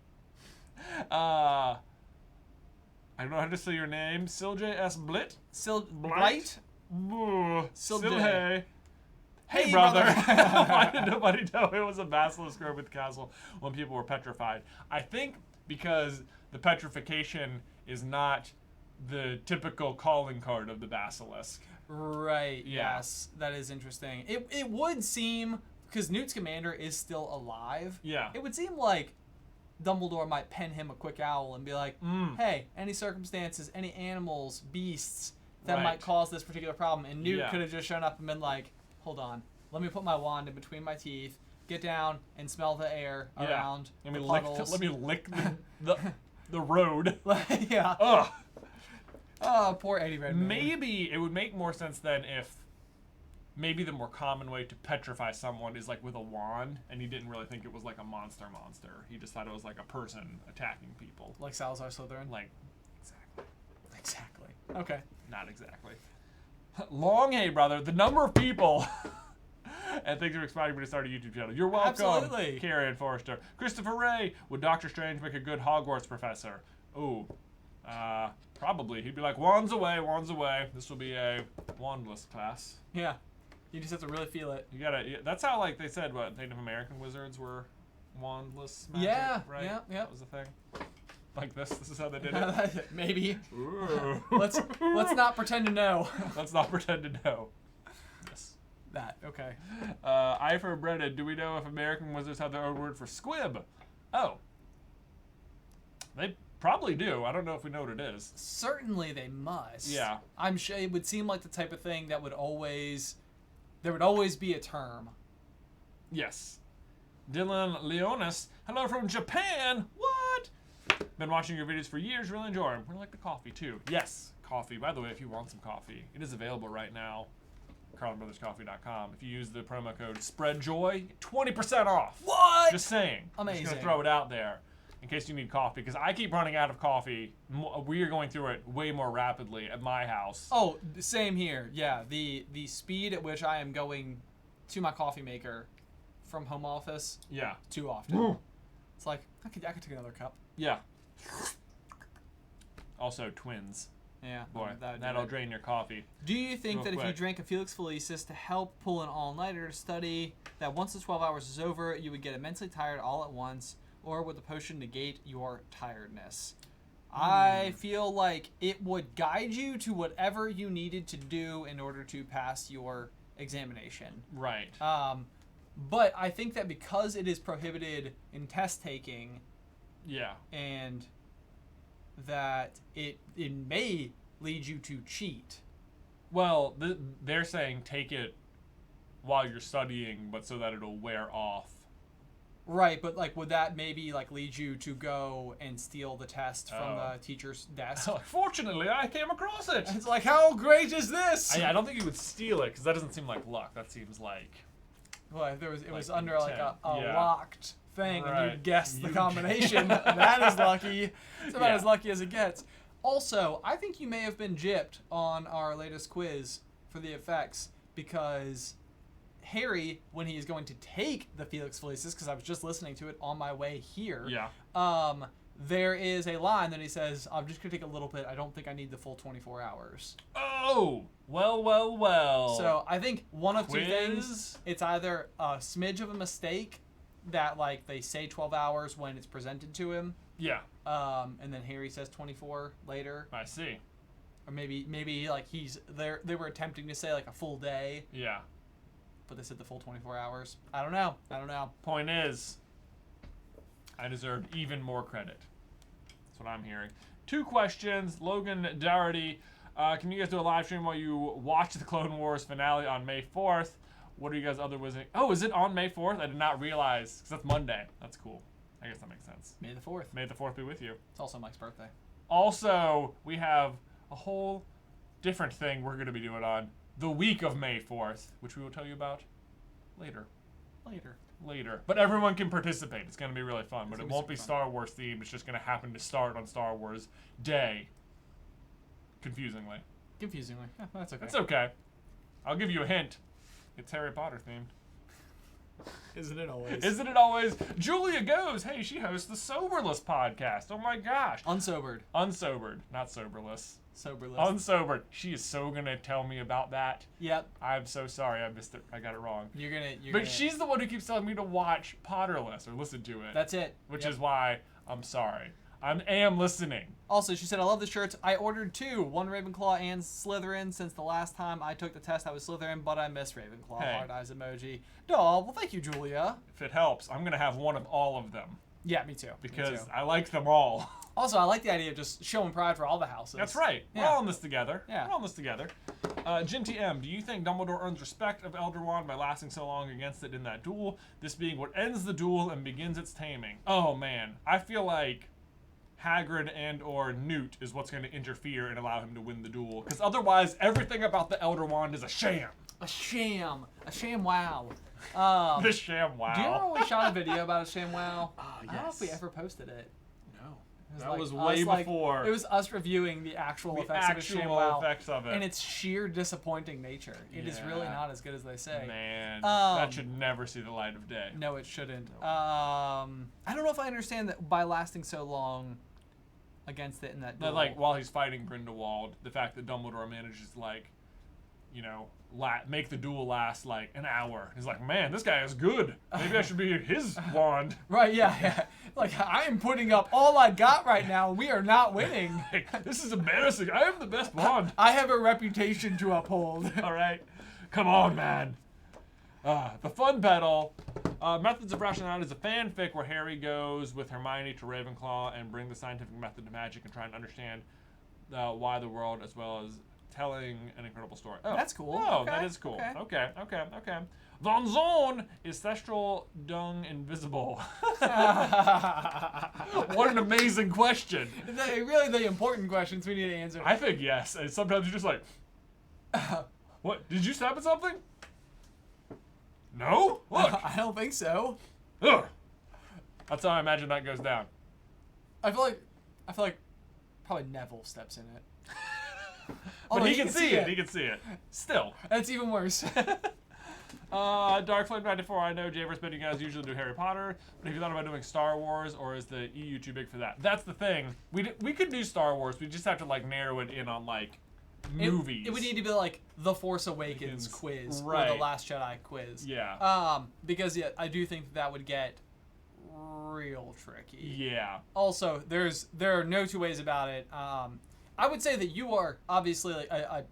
Speaker 1: I don't know how to say your name. Silje S. Blit?
Speaker 2: Blight?
Speaker 1: Silje. Hey,
Speaker 2: brother.
Speaker 1: Why did nobody know it was a basilisk grove with castle when people were petrified? I think because the petrification is not the typical calling card of the basilisk.
Speaker 2: Right,
Speaker 1: Yeah.
Speaker 2: yes. That is interesting. It would seem, because Newt Scamander is still alive,
Speaker 1: Yeah.
Speaker 2: it would seem like Dumbledore might pen him a quick owl and be like, hey, any circumstances, any animals, beasts that might cause this particular problem. And Newt could have just shown up and been like, hold on, let me put my wand in between my teeth, get down and smell the air around
Speaker 1: Let
Speaker 2: the
Speaker 1: me
Speaker 2: puddles.
Speaker 1: lick the road.
Speaker 2: Yeah.
Speaker 1: Ugh.
Speaker 2: Oh, poor Eddie Redmayne.
Speaker 1: Maybe it would make more sense then if maybe the more common way to petrify someone is like with a wand, and he didn't really think it was like a monster. He just thought it was like a person attacking people.
Speaker 2: Like Salazar Slytherin?
Speaker 1: Like,
Speaker 2: Exactly. Okay.
Speaker 1: not exactly. Long Hey Brother, the number of people. And thanks for inspiring me to start a YouTube channel. You're welcome.
Speaker 2: Absolutely.
Speaker 1: Carrie and Forrester. Christopher Ray, would Doctor Strange make a good Hogwarts professor? Ooh. Probably. He'd be like, wands away, wands away. This will be a wandless class.
Speaker 2: Yeah. You just have to really feel it.
Speaker 1: You gotta. That's how, like, they said, what, Native American wizards were wandless magic,
Speaker 2: Yeah,
Speaker 1: right?
Speaker 2: yeah.
Speaker 1: That was the thing. Like this. This is how they did it.
Speaker 2: Maybe.
Speaker 1: Ooh.
Speaker 2: Let's not pretend to know.
Speaker 1: Let's not pretend to know. Yes.
Speaker 2: That. Okay.
Speaker 1: I for Brennan. Do we know if American wizards have their own word for squib? Oh. They probably do. I don't know if we know what it is.
Speaker 2: Certainly they must.
Speaker 1: Yeah.
Speaker 2: I'm sure it would seem like the type of thing that would always... There would always be a term.
Speaker 1: Yes. Dylan Leonis. Hello from Japan. What? Been watching your videos for years. Really enjoy them. We like the coffee too. Yes. Coffee. By the way, if you want some coffee, it is available right now. CarlinBrothersCoffee.com. If you use the promo code SPREADJOY, 20% off.
Speaker 2: What?
Speaker 1: Just saying.
Speaker 2: Amazing.
Speaker 1: Just gonna throw it out there in case you need coffee, because I keep running out of coffee. We are going through it way more rapidly at my house.
Speaker 2: Oh, same here. Yeah, the speed at which I am going to my coffee maker from home office
Speaker 1: Yeah.
Speaker 2: too often. It's like I could take another cup.
Speaker 1: Yeah. Also, twins.
Speaker 2: Yeah.
Speaker 1: Boy,
Speaker 2: that'll do
Speaker 1: that'll
Speaker 2: it.
Speaker 1: drain your coffee.
Speaker 2: Do you think
Speaker 1: Real
Speaker 2: that if you
Speaker 1: quick.
Speaker 2: drank a Felix Felicis to help pull an all-nighter to study, that once the 12 hours is over, you would get immensely tired all at once, or would the potion negate your tiredness? I feel like it would guide you to whatever you needed to do in order to pass your examination.
Speaker 1: Right.
Speaker 2: But I think that because it is prohibited in test taking,
Speaker 1: Yeah.
Speaker 2: and that it may lead you to cheat.
Speaker 1: Well, they're saying take it while you're studying, but so that it'll wear off.
Speaker 2: Right, but like, would that maybe like lead you to go and steal the test from
Speaker 1: Oh.
Speaker 2: the teacher's desk?
Speaker 1: Fortunately, I came across it.
Speaker 2: It's like, how great is this?
Speaker 1: I don't think he would steal it, because that doesn't seem like luck. That seems like...
Speaker 2: Well, it was
Speaker 1: Like
Speaker 2: under like a
Speaker 1: intent. Yeah.
Speaker 2: locked thing, and you
Speaker 1: Right.
Speaker 2: guessed the
Speaker 1: You
Speaker 2: combination. That is lucky. It's about
Speaker 1: Yeah.
Speaker 2: as lucky as it gets. Also, I think you may have been gypped on our latest quiz for the effects, because Harry, when he is going to take the Felix Felicis, because I was just listening to it on my way here,
Speaker 1: Yeah.
Speaker 2: there is a line that he says, I'm just going to take a little bit. I don't think I need the full 24 hours.
Speaker 1: Oh! Well.
Speaker 2: So I think one of two
Speaker 1: Quiz?
Speaker 2: things. It's either a smidge of a mistake that, like, they say 12 hours when it's presented to him,
Speaker 1: Yeah,
Speaker 2: and then Harry says 24 later.
Speaker 1: I see.
Speaker 2: Or maybe like he's there. They were attempting to say like a full day,
Speaker 1: Yeah.
Speaker 2: but they said the full 24 hours. I don't know.
Speaker 1: Point is, I deserved even more credit. That's what I'm hearing. 2 questions. Logan Dougherty, can you guys do a live stream while you watch the Clone Wars finale on May 4th? What are you guys other wizarding? Oh, is it on May 4th? I did not realize, because that's Monday. That's cool. I guess that makes sense.
Speaker 2: May the 4th.
Speaker 1: May the 4th be with you.
Speaker 2: It's also Mike's birthday.
Speaker 1: Also, we have a whole different thing we're going to be doing on the week of May 4th, which we will tell you about later. But everyone can participate. It's going to be really fun, but it won't be Star Wars themed. It's just going to happen to start on Star Wars Day. Confusingly.
Speaker 2: Yeah, that's okay.
Speaker 1: That's okay. I'll give you a hint. It's Harry Potter themed.
Speaker 2: Isn't it always?
Speaker 1: Isn't it always? Julia goes, hey, she hosts the Soberless podcast. Oh my gosh.
Speaker 2: Unsobered.
Speaker 1: Unsobered, not soberless.
Speaker 2: Soberless.
Speaker 1: Unsobered. She is so gonna tell me about that.
Speaker 2: Yep.
Speaker 1: I'm so sorry, I missed it. I got it wrong.
Speaker 2: You're
Speaker 1: But
Speaker 2: gonna.
Speaker 1: she's the one who keeps telling me to watch Potterless or listen to it.
Speaker 2: That's it.
Speaker 1: Which
Speaker 2: Yep.
Speaker 1: is why I'm sorry. I am listening.
Speaker 2: Also, she said, I love the shirts. I ordered 2, one Ravenclaw and Slytherin. Since the last time I took the test, I was Slytherin, but I miss Ravenclaw.
Speaker 1: Hey.
Speaker 2: Heart eyes emoji. Oh, well, thank you, Julia.
Speaker 1: If it helps, I'm gonna have one of all of them
Speaker 2: Yeah, me too.
Speaker 1: because I like them all.
Speaker 2: Also, I like the idea of just showing pride for all the houses.
Speaker 1: That's right.
Speaker 2: Yeah.
Speaker 1: We're all in this together.
Speaker 2: Yeah.
Speaker 1: We're all in this together. Jinty M, do you think Dumbledore earns respect of Elder Wand by lasting so long against it in that duel? This being what ends the duel and begins its taming. Oh man, I feel like Hagrid and or Newt is what's going to interfere and allow him to win the duel. Because otherwise, everything about the Elder Wand is a sham.
Speaker 2: A sham. A sham wow.
Speaker 1: The sham wow.
Speaker 2: Do you remember when we shot a video about a sham wow?
Speaker 1: Yes.
Speaker 2: I don't know if we ever posted it.
Speaker 1: No.
Speaker 2: It
Speaker 1: That
Speaker 2: like
Speaker 1: was way
Speaker 2: us,
Speaker 1: before.
Speaker 2: It was us reviewing the actual effects of a sham
Speaker 1: actual
Speaker 2: wow.
Speaker 1: effects of it.
Speaker 2: And its sheer disappointing nature. It is really not as good as they say.
Speaker 1: Man, that should never see the light of day.
Speaker 2: No, it shouldn't. I don't know if I understand that by lasting so long against it in that duel.
Speaker 1: But, like, while he's fighting Grindelwald, the fact that Dumbledore manages to, like, you know, make the duel last, like, an hour. He's like, man, this guy is good. Maybe I should be his wand.
Speaker 2: Right, yeah. Like, I am putting up all I got right now. We are not winning.
Speaker 1: This is embarrassing. I am the best wand.
Speaker 2: I have a reputation to uphold.
Speaker 1: All right. Come on, man. The fun battle. Methods of Rationality is a fanfic where Harry goes with Hermione to Ravenclaw and bring the scientific method to magic and try and understand why the world, as well as telling an incredible story. Oh,
Speaker 2: that's cool.
Speaker 1: Oh,
Speaker 2: Okay,
Speaker 1: that is cool.
Speaker 2: okay.
Speaker 1: Okay. Von Zone is Thestral Dung invisible. What an amazing question.
Speaker 2: Really, the important questions we need to answer.
Speaker 1: I think yes. And sometimes you're just like, what? Did you stab at something? No? Look.
Speaker 2: I don't think so.
Speaker 1: Ugh. That's how I imagine that goes down.
Speaker 2: I feel like probably Neville steps in it.
Speaker 1: But he can see it. He can see it. Still.
Speaker 2: That's even worse.
Speaker 1: Dark Flame 94. I know Javer's been you guys usually do Harry Potter, but have you thought about doing Star Wars, or is the EU too big for that? That's the thing. We could do Star Wars. We just have to like narrow it in on like movies.
Speaker 2: It would need to be like the Force Awakens quiz or
Speaker 1: Right.
Speaker 2: the Last Jedi quiz.
Speaker 1: Yeah.
Speaker 2: Because I do think that would get real tricky.
Speaker 1: Yeah.
Speaker 2: Also, there are no two ways about it. I would say that you are obviously like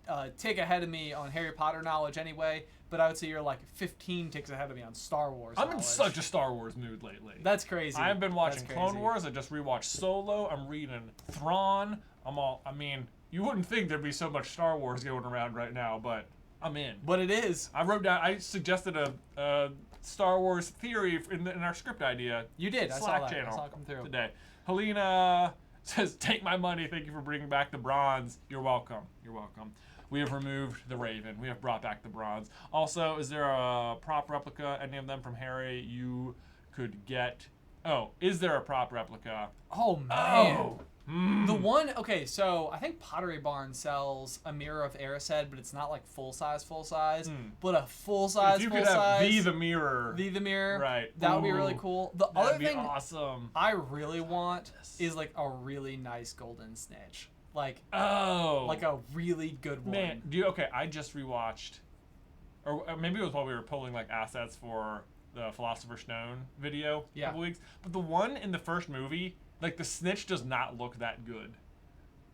Speaker 2: a tick ahead of me on Harry Potter knowledge anyway, but I would say you're like 15 ticks ahead of me on Star Wars
Speaker 1: I'm
Speaker 2: knowledge.
Speaker 1: in such a Star Wars mood lately.
Speaker 2: That's crazy.
Speaker 1: I've been watching
Speaker 2: That's
Speaker 1: Clone
Speaker 2: crazy.
Speaker 1: Wars. I just rewatched Solo. I'm reading Thrawn. I mean, you wouldn't think there'd be so much Star Wars going around right now, but I'm in.
Speaker 2: But it is.
Speaker 1: I suggested a Star Wars theory in our script idea.
Speaker 2: You did. I saw
Speaker 1: Slack
Speaker 2: that.
Speaker 1: channel
Speaker 2: I saw it come through.
Speaker 1: today. Helena says, "Take my money. Thank you for bringing back the bronze." You're welcome. You're welcome. We have removed the Raven. We have brought back the bronze. Also, is there a prop replica, any of them from Harry, you could get? Oh, is there a prop replica?
Speaker 2: Oh man.
Speaker 1: Oh.
Speaker 2: The one, okay, so I think Pottery Barn sells a mirror of Erised, but it's not like full size, but a full size,
Speaker 1: If you
Speaker 2: full
Speaker 1: could have
Speaker 2: size.
Speaker 1: the mirror.
Speaker 2: The mirror.
Speaker 1: Right.
Speaker 2: That would be really
Speaker 1: Ooh,
Speaker 2: cool. The
Speaker 1: That'd
Speaker 2: other
Speaker 1: be
Speaker 2: thing
Speaker 1: awesome.
Speaker 2: I really want is like a really nice golden snitch. Like
Speaker 1: Oh.
Speaker 2: a really good one.
Speaker 1: Man, I just rewatched, or maybe it was while we were pulling like assets for the Philosopher's Stone video a couple weeks. But the one in the first movie, like the snitch does not look that good.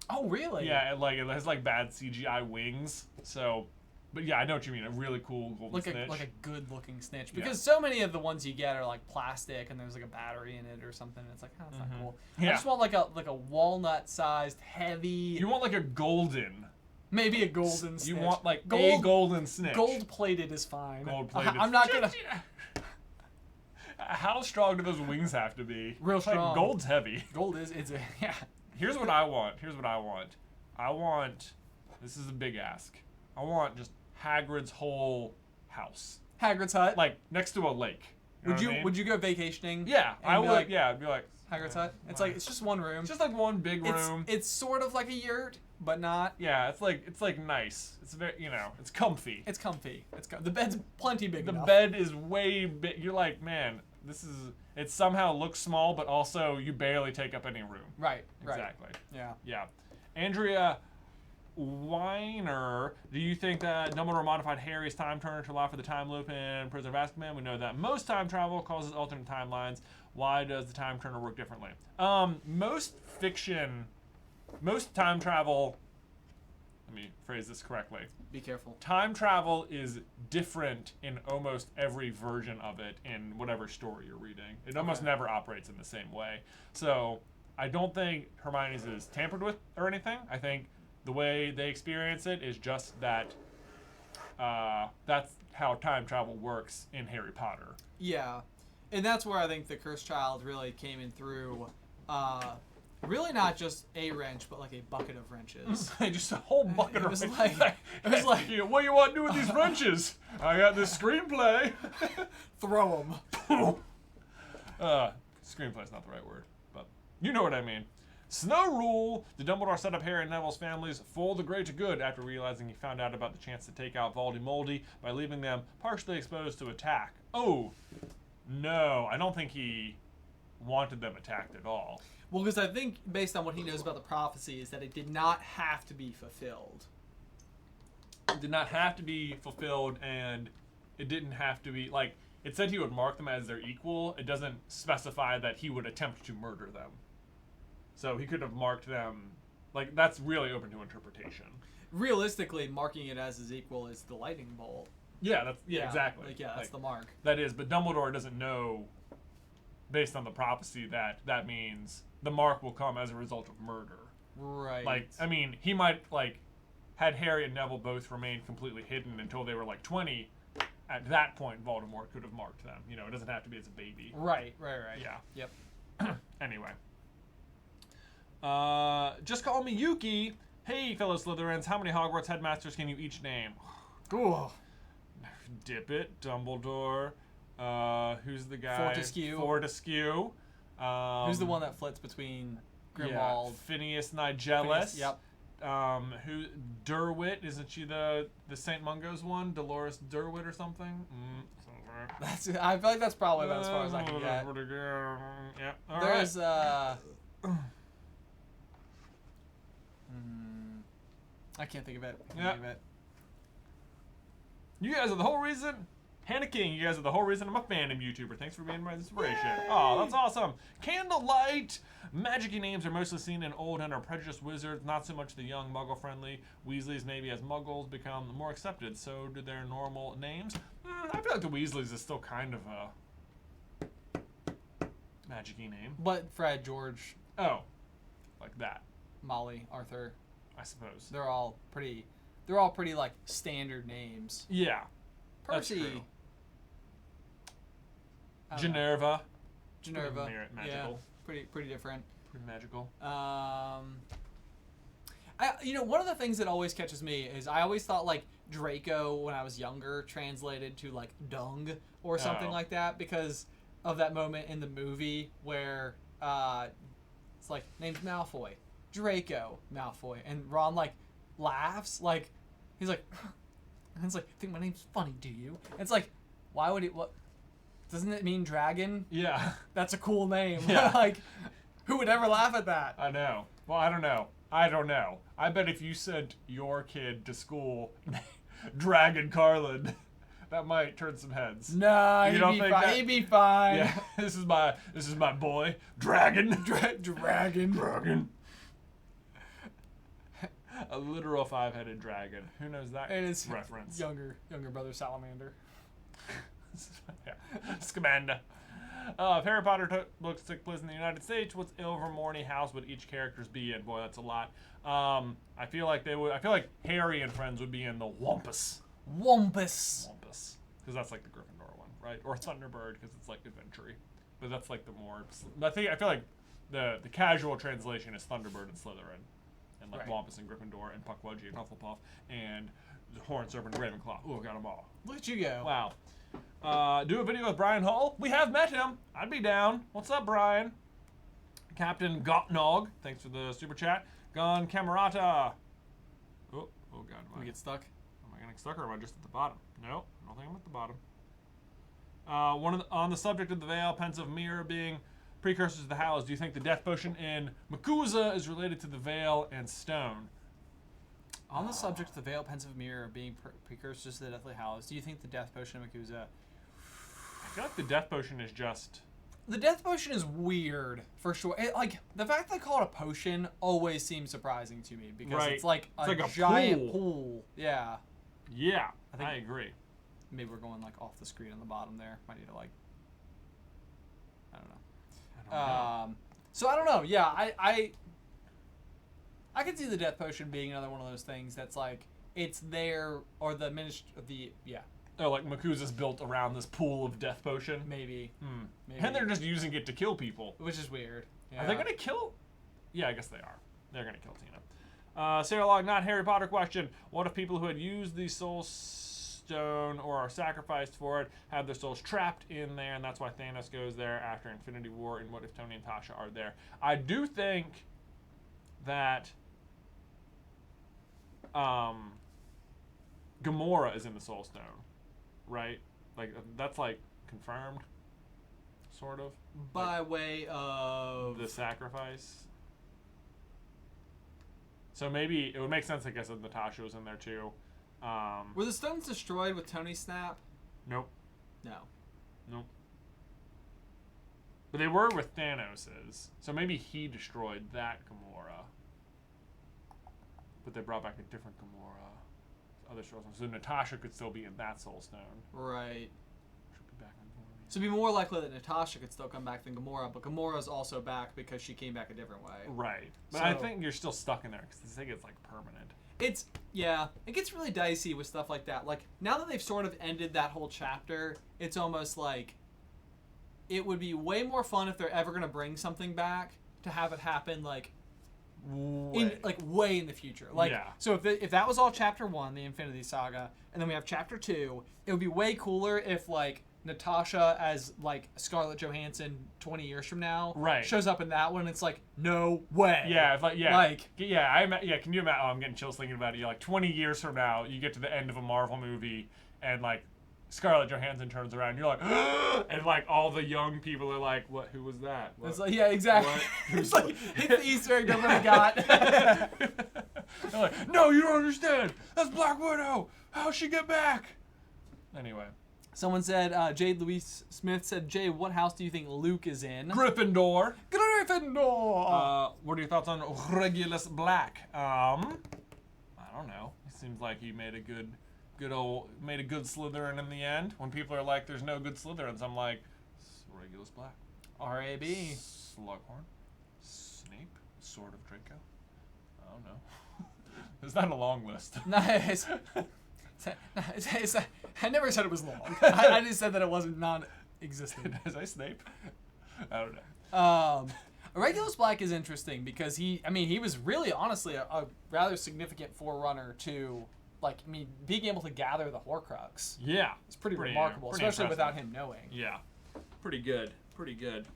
Speaker 2: Oh really?
Speaker 1: Yeah, it has like bad CGI wings. So, but yeah, I know what you mean. A really cool golden snitch.
Speaker 2: Like a good looking snitch. Because so many of the ones you get are like plastic and there's like a battery in it or something. And it's like, that's not cool.
Speaker 1: Yeah.
Speaker 2: I just want like a walnut sized heavy.
Speaker 1: You want like a golden.
Speaker 2: Maybe a golden snitch.
Speaker 1: You want like a golden snitch.
Speaker 2: Gold plated is fine.
Speaker 1: Gold plated.
Speaker 2: I'm not gonna.
Speaker 1: How strong do those wings have to be?
Speaker 2: Real strong.
Speaker 1: Like, gold's heavy.
Speaker 2: Gold is yeah.
Speaker 1: Here's what I want. I want. This is a big ask. I want just Hagrid's whole house,
Speaker 2: Hagrid's hut.
Speaker 1: like next to a lake. You know what I mean?
Speaker 2: Would you go vacationing?
Speaker 1: Yeah,
Speaker 2: and
Speaker 1: I
Speaker 2: be
Speaker 1: would.
Speaker 2: like,
Speaker 1: Yeah, I'd be like
Speaker 2: Hagrid's hut. It's like it's just one room.
Speaker 1: It's just like one big room.
Speaker 2: It's sort of like a yurt, but not.
Speaker 1: Yeah, it's like nice. It's very it's comfy.
Speaker 2: It's comfy. The bed's plenty big
Speaker 1: The
Speaker 2: enough.
Speaker 1: bed is way big. You're like, man, it somehow looks small, but also you barely take up any room.
Speaker 2: Right.
Speaker 1: Exactly.
Speaker 2: Yeah.
Speaker 1: Yeah. Andrea Weiner, do you think that Dumbledore modified Harry's time turner to allow for the time loop in Prisoner of Azkaban? We know that most time travel causes alternate timelines. Why does the time turner work differently? Most time travel, let me phrase this correctly.
Speaker 2: Be careful.
Speaker 1: Time travel is different in almost every version of it in whatever story you're reading. It almost never operates in the same way. So I don't think Hermione's is tampered with or anything. I think the way they experience it is just that that's how time travel works in Harry Potter.
Speaker 2: Yeah, and that's where I think the Cursed Child really came in through. Really not just a wrench, but like a bucket of wrenches.
Speaker 1: Just a whole bucket
Speaker 2: It
Speaker 1: of
Speaker 2: was
Speaker 1: wrenches.
Speaker 2: like- it was like-
Speaker 1: "Yeah, what do you want to do with these wrenches? I got this screenplay.
Speaker 2: Throw them.
Speaker 1: Screenplay's not the right word, but you know what I mean. Snow Rule! The Dumbledore set up Harry and Neville's families for the greater good after realizing he found out about the chance to take out Voldy-Moldy by leaving them partially exposed to attack. Oh, no, I don't think he wanted them attacked at all.
Speaker 2: Well, because I think based on what he knows about the prophecy is that it did not have to be fulfilled.
Speaker 1: It did not have to be fulfilled, and it didn't have to be, like, it said he would mark them as their equal. It doesn't specify that he would attempt to murder them. So he could have marked them, like, that's really open to interpretation.
Speaker 2: Realistically, marking it as his equal is the lightning bolt.
Speaker 1: Yeah, exactly.
Speaker 2: Like, yeah, that's the mark.
Speaker 1: That is, but Dumbledore doesn't know, based on the prophecy, that means the mark will come as a result of murder.
Speaker 2: Right.
Speaker 1: Like, I mean, he might, like, had Harry and Neville both remained completely hidden until they were, like, 20, at that point, Voldemort could have marked them. You know, it doesn't have to be as a baby.
Speaker 2: Right.
Speaker 1: Yeah.
Speaker 2: Yep.
Speaker 1: Anyway. Just call me Yuki. Hey, fellow Slytherins, how many Hogwarts headmasters can you each name?
Speaker 2: Cool.
Speaker 1: Dip it, Dumbledore. Who's the guy?
Speaker 2: Fortescue.
Speaker 1: Who's
Speaker 2: the one that flits between Grimwald?
Speaker 1: Phineas Nigellus.
Speaker 2: Yep.
Speaker 1: Who? Derwit, isn't she the St. Mungo's one? Dolores Derwit or something?
Speaker 2: I feel like that's probably about as far as I can get.
Speaker 1: Yeah. All
Speaker 2: There's
Speaker 1: right.
Speaker 2: I can't think of it.
Speaker 1: You guys are the whole reason. Hannah King, you guys are the whole reason I'm a fandom YouTuber. Thanks for being my inspiration.
Speaker 2: Yay!
Speaker 1: Oh, that's awesome. Candlelight. Magic-y names are mostly seen in old and are prejudiced wizards, not so much the young muggle-friendly. Weasleys, maybe as muggles, become more accepted. So do their normal names. I feel like the Weasleys is still kind of a magic-y name.
Speaker 2: But Fred, George,
Speaker 1: Oh, like that,
Speaker 2: Molly, Arthur,
Speaker 1: I suppose.
Speaker 2: they're all pretty like standard names.
Speaker 1: Yeah. That's
Speaker 2: Percy.
Speaker 1: true.
Speaker 2: I don't know.
Speaker 1: Generva.
Speaker 2: Generva.
Speaker 1: Magical.
Speaker 2: Yeah, pretty different.
Speaker 1: Pretty magical.
Speaker 2: One of the things that always catches me is I always thought like Draco when I was younger translated to like dung or something
Speaker 1: Oh.
Speaker 2: like that because of that moment in the movie where it's like name's Malfoy, Draco Malfoy, and Ron like laughs like he's like, and it's like think my name's funny, do you? And it's like, why would it? What doesn't it mean dragon?
Speaker 1: Yeah.
Speaker 2: That's a cool name.
Speaker 1: Yeah.
Speaker 2: Like, who would ever laugh at that?
Speaker 1: I know. Well, I don't know. I bet if you sent your kid to school, Dragon Carlin, that might turn some heads.
Speaker 2: Nah,
Speaker 1: You don't think that-
Speaker 2: he'd be fine.
Speaker 1: Yeah, this is my boy, Dragon.
Speaker 2: Dragon.
Speaker 1: A literal 5-headed dragon. Who knows that
Speaker 2: And his
Speaker 1: reference?
Speaker 2: younger brother Salamander.
Speaker 1: Yeah. Scamander. If Harry Potter books took place in the United States, what Ilvermorny house would each characters be in? Boy, that's a lot. I feel like Harry and friends would be in the Wampus.
Speaker 2: Wumpus.
Speaker 1: Because that's like the Gryffindor one, right? Or Thunderbird, because it's like adventure-y. But that's like the more... I feel like the casual translation is Thunderbird and Slytherin. And like
Speaker 2: Right.
Speaker 1: Wampus and Gryffindor and Puckwudgie and Hufflepuff and Horned Serpent and Ravenclaw. Ooh, got them all.
Speaker 2: Look at you go.
Speaker 1: Wow. Do a video with Brian Hull. We have met him. I'd be down. What's up, Brian? Captain Gottnog. Thanks for the super chat. Gon Camerata. Oh God.
Speaker 2: We get stuck.
Speaker 1: Am I getting stuck or am I just at the bottom? No, I don't think I'm at the bottom. On the subject of the Veil, Pensive Mirror being precursors to the Hallows, do you think the death potion in Makuza is related to the Veil and Stone?
Speaker 2: On the subject of the Veil, Pensive Mirror being precursors to the Deathly Hallows, do you think the Death Potion of Makuza...
Speaker 1: I feel like the death potion is just...
Speaker 2: The Death Potion is weird, for sure. Like, the fact they call it a potion always seems surprising to me, because
Speaker 1: Right.
Speaker 2: it's like
Speaker 1: It's
Speaker 2: a
Speaker 1: like a
Speaker 2: giant
Speaker 1: pool.
Speaker 2: pool. Yeah.
Speaker 1: Yeah,
Speaker 2: I think-
Speaker 1: I agree.
Speaker 2: Maybe we're going, like, off the screen on the bottom there. Might need to, like... I don't know.
Speaker 1: I don't know.
Speaker 2: So I don't know. Yeah, I could see the Death Potion being another one of those things that's like it's there or the
Speaker 1: Oh, like Makuza's built around this pool of death potion.
Speaker 2: maybe,
Speaker 1: And they're just using it to kill people.
Speaker 2: which is weird. Yeah.
Speaker 1: Are they gonna kill? Yeah, I guess they are. They're gonna kill Tina. Sarah Log, not Harry Potter question. What if people who had used the Soul Stone or are sacrificed for it have their souls trapped in there, and that's why Thanos goes there after Infinity War? And what if Tony and Tasha are there? I do think that Gamora is in the Soul Stone, right? Like that's like confirmed, sort of.
Speaker 2: By way of
Speaker 1: The sacrifice. So maybe it would make sense, I guess, if Natasha was in there too.
Speaker 2: Were the stones destroyed with Tony's snap?
Speaker 1: Nope.
Speaker 2: No.
Speaker 1: Nope. But they were with Thanos's, so maybe he destroyed that Gamora. But they brought back a different Gamora. Other Soul Stones. So Natasha could still be in that Soul Stone.
Speaker 2: Right.
Speaker 1: Should be back on board.
Speaker 2: So it'd be more likely that Natasha could still come back than Gamora, but Gamora's also back because she came back a different way.
Speaker 1: Right. But
Speaker 2: So-
Speaker 1: I think you're still stuck in there because this thing is like permanent.
Speaker 2: It gets really dicey with stuff like that. Like, now that they've sort of ended that whole chapter, it's almost like it would be way more fun if they're ever going to bring something back to have it happen, like, way in the future. Like,
Speaker 1: Yeah.
Speaker 2: so if that was all chapter 1, the Infinity Saga, and then we have chapter 2, it would be way cooler if, like, Natasha as, like, Scarlett Johansson 20 years from now
Speaker 1: Right.
Speaker 2: shows up in that one, and it's like, no way.
Speaker 1: Yeah, if, like, yeah,
Speaker 2: Like-
Speaker 1: can you imagine? Oh, I'm getting chills thinking about it. You're like 20 years from now, you get to the end of a Marvel movie, and like Scarlett Johansson turns around, and you're like, and like all the young people are like, what? Who was that? What?
Speaker 2: It's like, yeah, exactly.
Speaker 1: What?
Speaker 2: It's like, hit the Easter egg nobody got.
Speaker 1: They're like, no, you don't understand. That's Black Widow. How'd she get back? Anyway,
Speaker 2: Someone said, Jade Louise Smith said, Jay, what house do you think Luke is in?
Speaker 1: Gryffindor.
Speaker 2: Gryffindor!
Speaker 1: What are your thoughts on Regulus Black? I don't know. It seems like he made a good Slytherin in the end. When people are like, "There's no good Slytherins," I'm like, Regulus Black,
Speaker 2: R.A.B.
Speaker 1: Slughorn, Snape, Sword of Draco. I don't know. It's not a long list.
Speaker 2: Nice. I never said it was long. I just said that it wasn't non-existent.
Speaker 1: Is I Snape? I don't know.
Speaker 2: Regulus Black is interesting because he was really, honestly, a rather significant forerunner to, being able to gather the Horcrux.
Speaker 1: Yeah.
Speaker 2: It's pretty remarkable,
Speaker 1: pretty
Speaker 2: especially
Speaker 1: impressive.
Speaker 2: without him knowing.
Speaker 1: Yeah. Pretty good. Pretty good.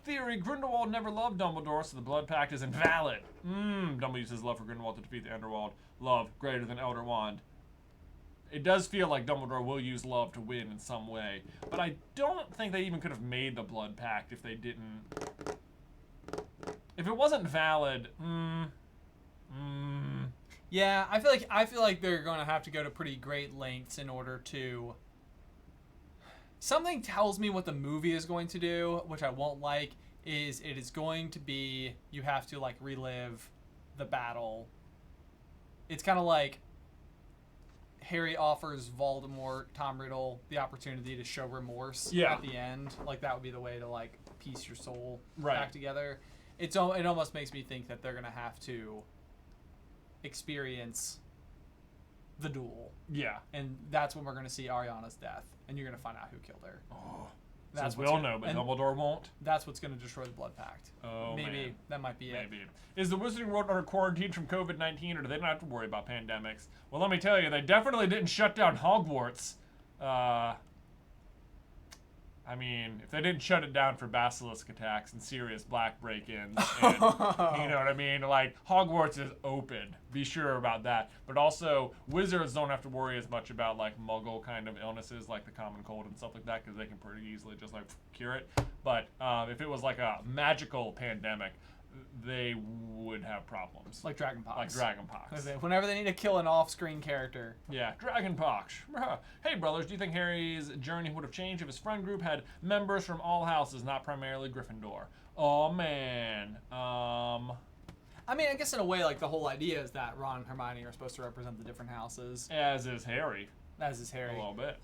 Speaker 1: Theory, Grindelwald never loved Dumbledore, so the Blood Pact is invalid. Dumbledore uses love for Grindelwald to defeat the Underworld. Love greater than Elder Wand. It does feel like Dumbledore will use love to win in some way, but I don't think they even could have made the Blood Pact if they didn't. If it wasn't valid,
Speaker 2: Yeah, I feel like they're going to have to go to pretty great lengths in order to. Something tells me what the movie is going to do, which I won't like, is it is going to be you have to relive the battle. It's kind of like Harry offers Voldemort, Tom Riddle, the opportunity to show remorse at the end. Like, that would be the way to piece your soul back together. It almost makes me think that they're going to have to experience the duel.
Speaker 1: Yeah.
Speaker 2: And that's when we're going to see Ariana's death. And you're going to find out who killed her.
Speaker 1: Oh.
Speaker 2: That's
Speaker 1: So we all know, but Dumbledore won't.
Speaker 2: That's what's going to destroy the Blood Pact.
Speaker 1: Oh,
Speaker 2: Maybe
Speaker 1: man.
Speaker 2: that might be it.
Speaker 1: Maybe. Is the Wizarding World under quarantine from COVID-19, or do they not have to worry about pandemics? Well, let me tell you, they definitely didn't shut down Hogwarts. I mean, if they didn't shut it down for basilisk attacks and serious black break-ins, and, you know what I mean? Hogwarts is open. Be sure about that. But also, wizards don't have to worry as much about, muggle kind of illnesses, like the common cold and stuff like that, because they can pretty easily just, cure it. But if it was, a magical pandemic, they would have problems.
Speaker 2: Like Dragonpox. Whenever they need to kill an off-screen character.
Speaker 1: Yeah, Dragonpox. Hey, brothers, do you think Harry's journey would have changed if his friend group had members from all houses, not primarily Gryffindor? Oh, man.
Speaker 2: I mean, I guess in a way, the whole idea is that Ron and Hermione are supposed to represent the different houses.
Speaker 1: As is Harry.
Speaker 2: As is Harry.
Speaker 1: A little bit.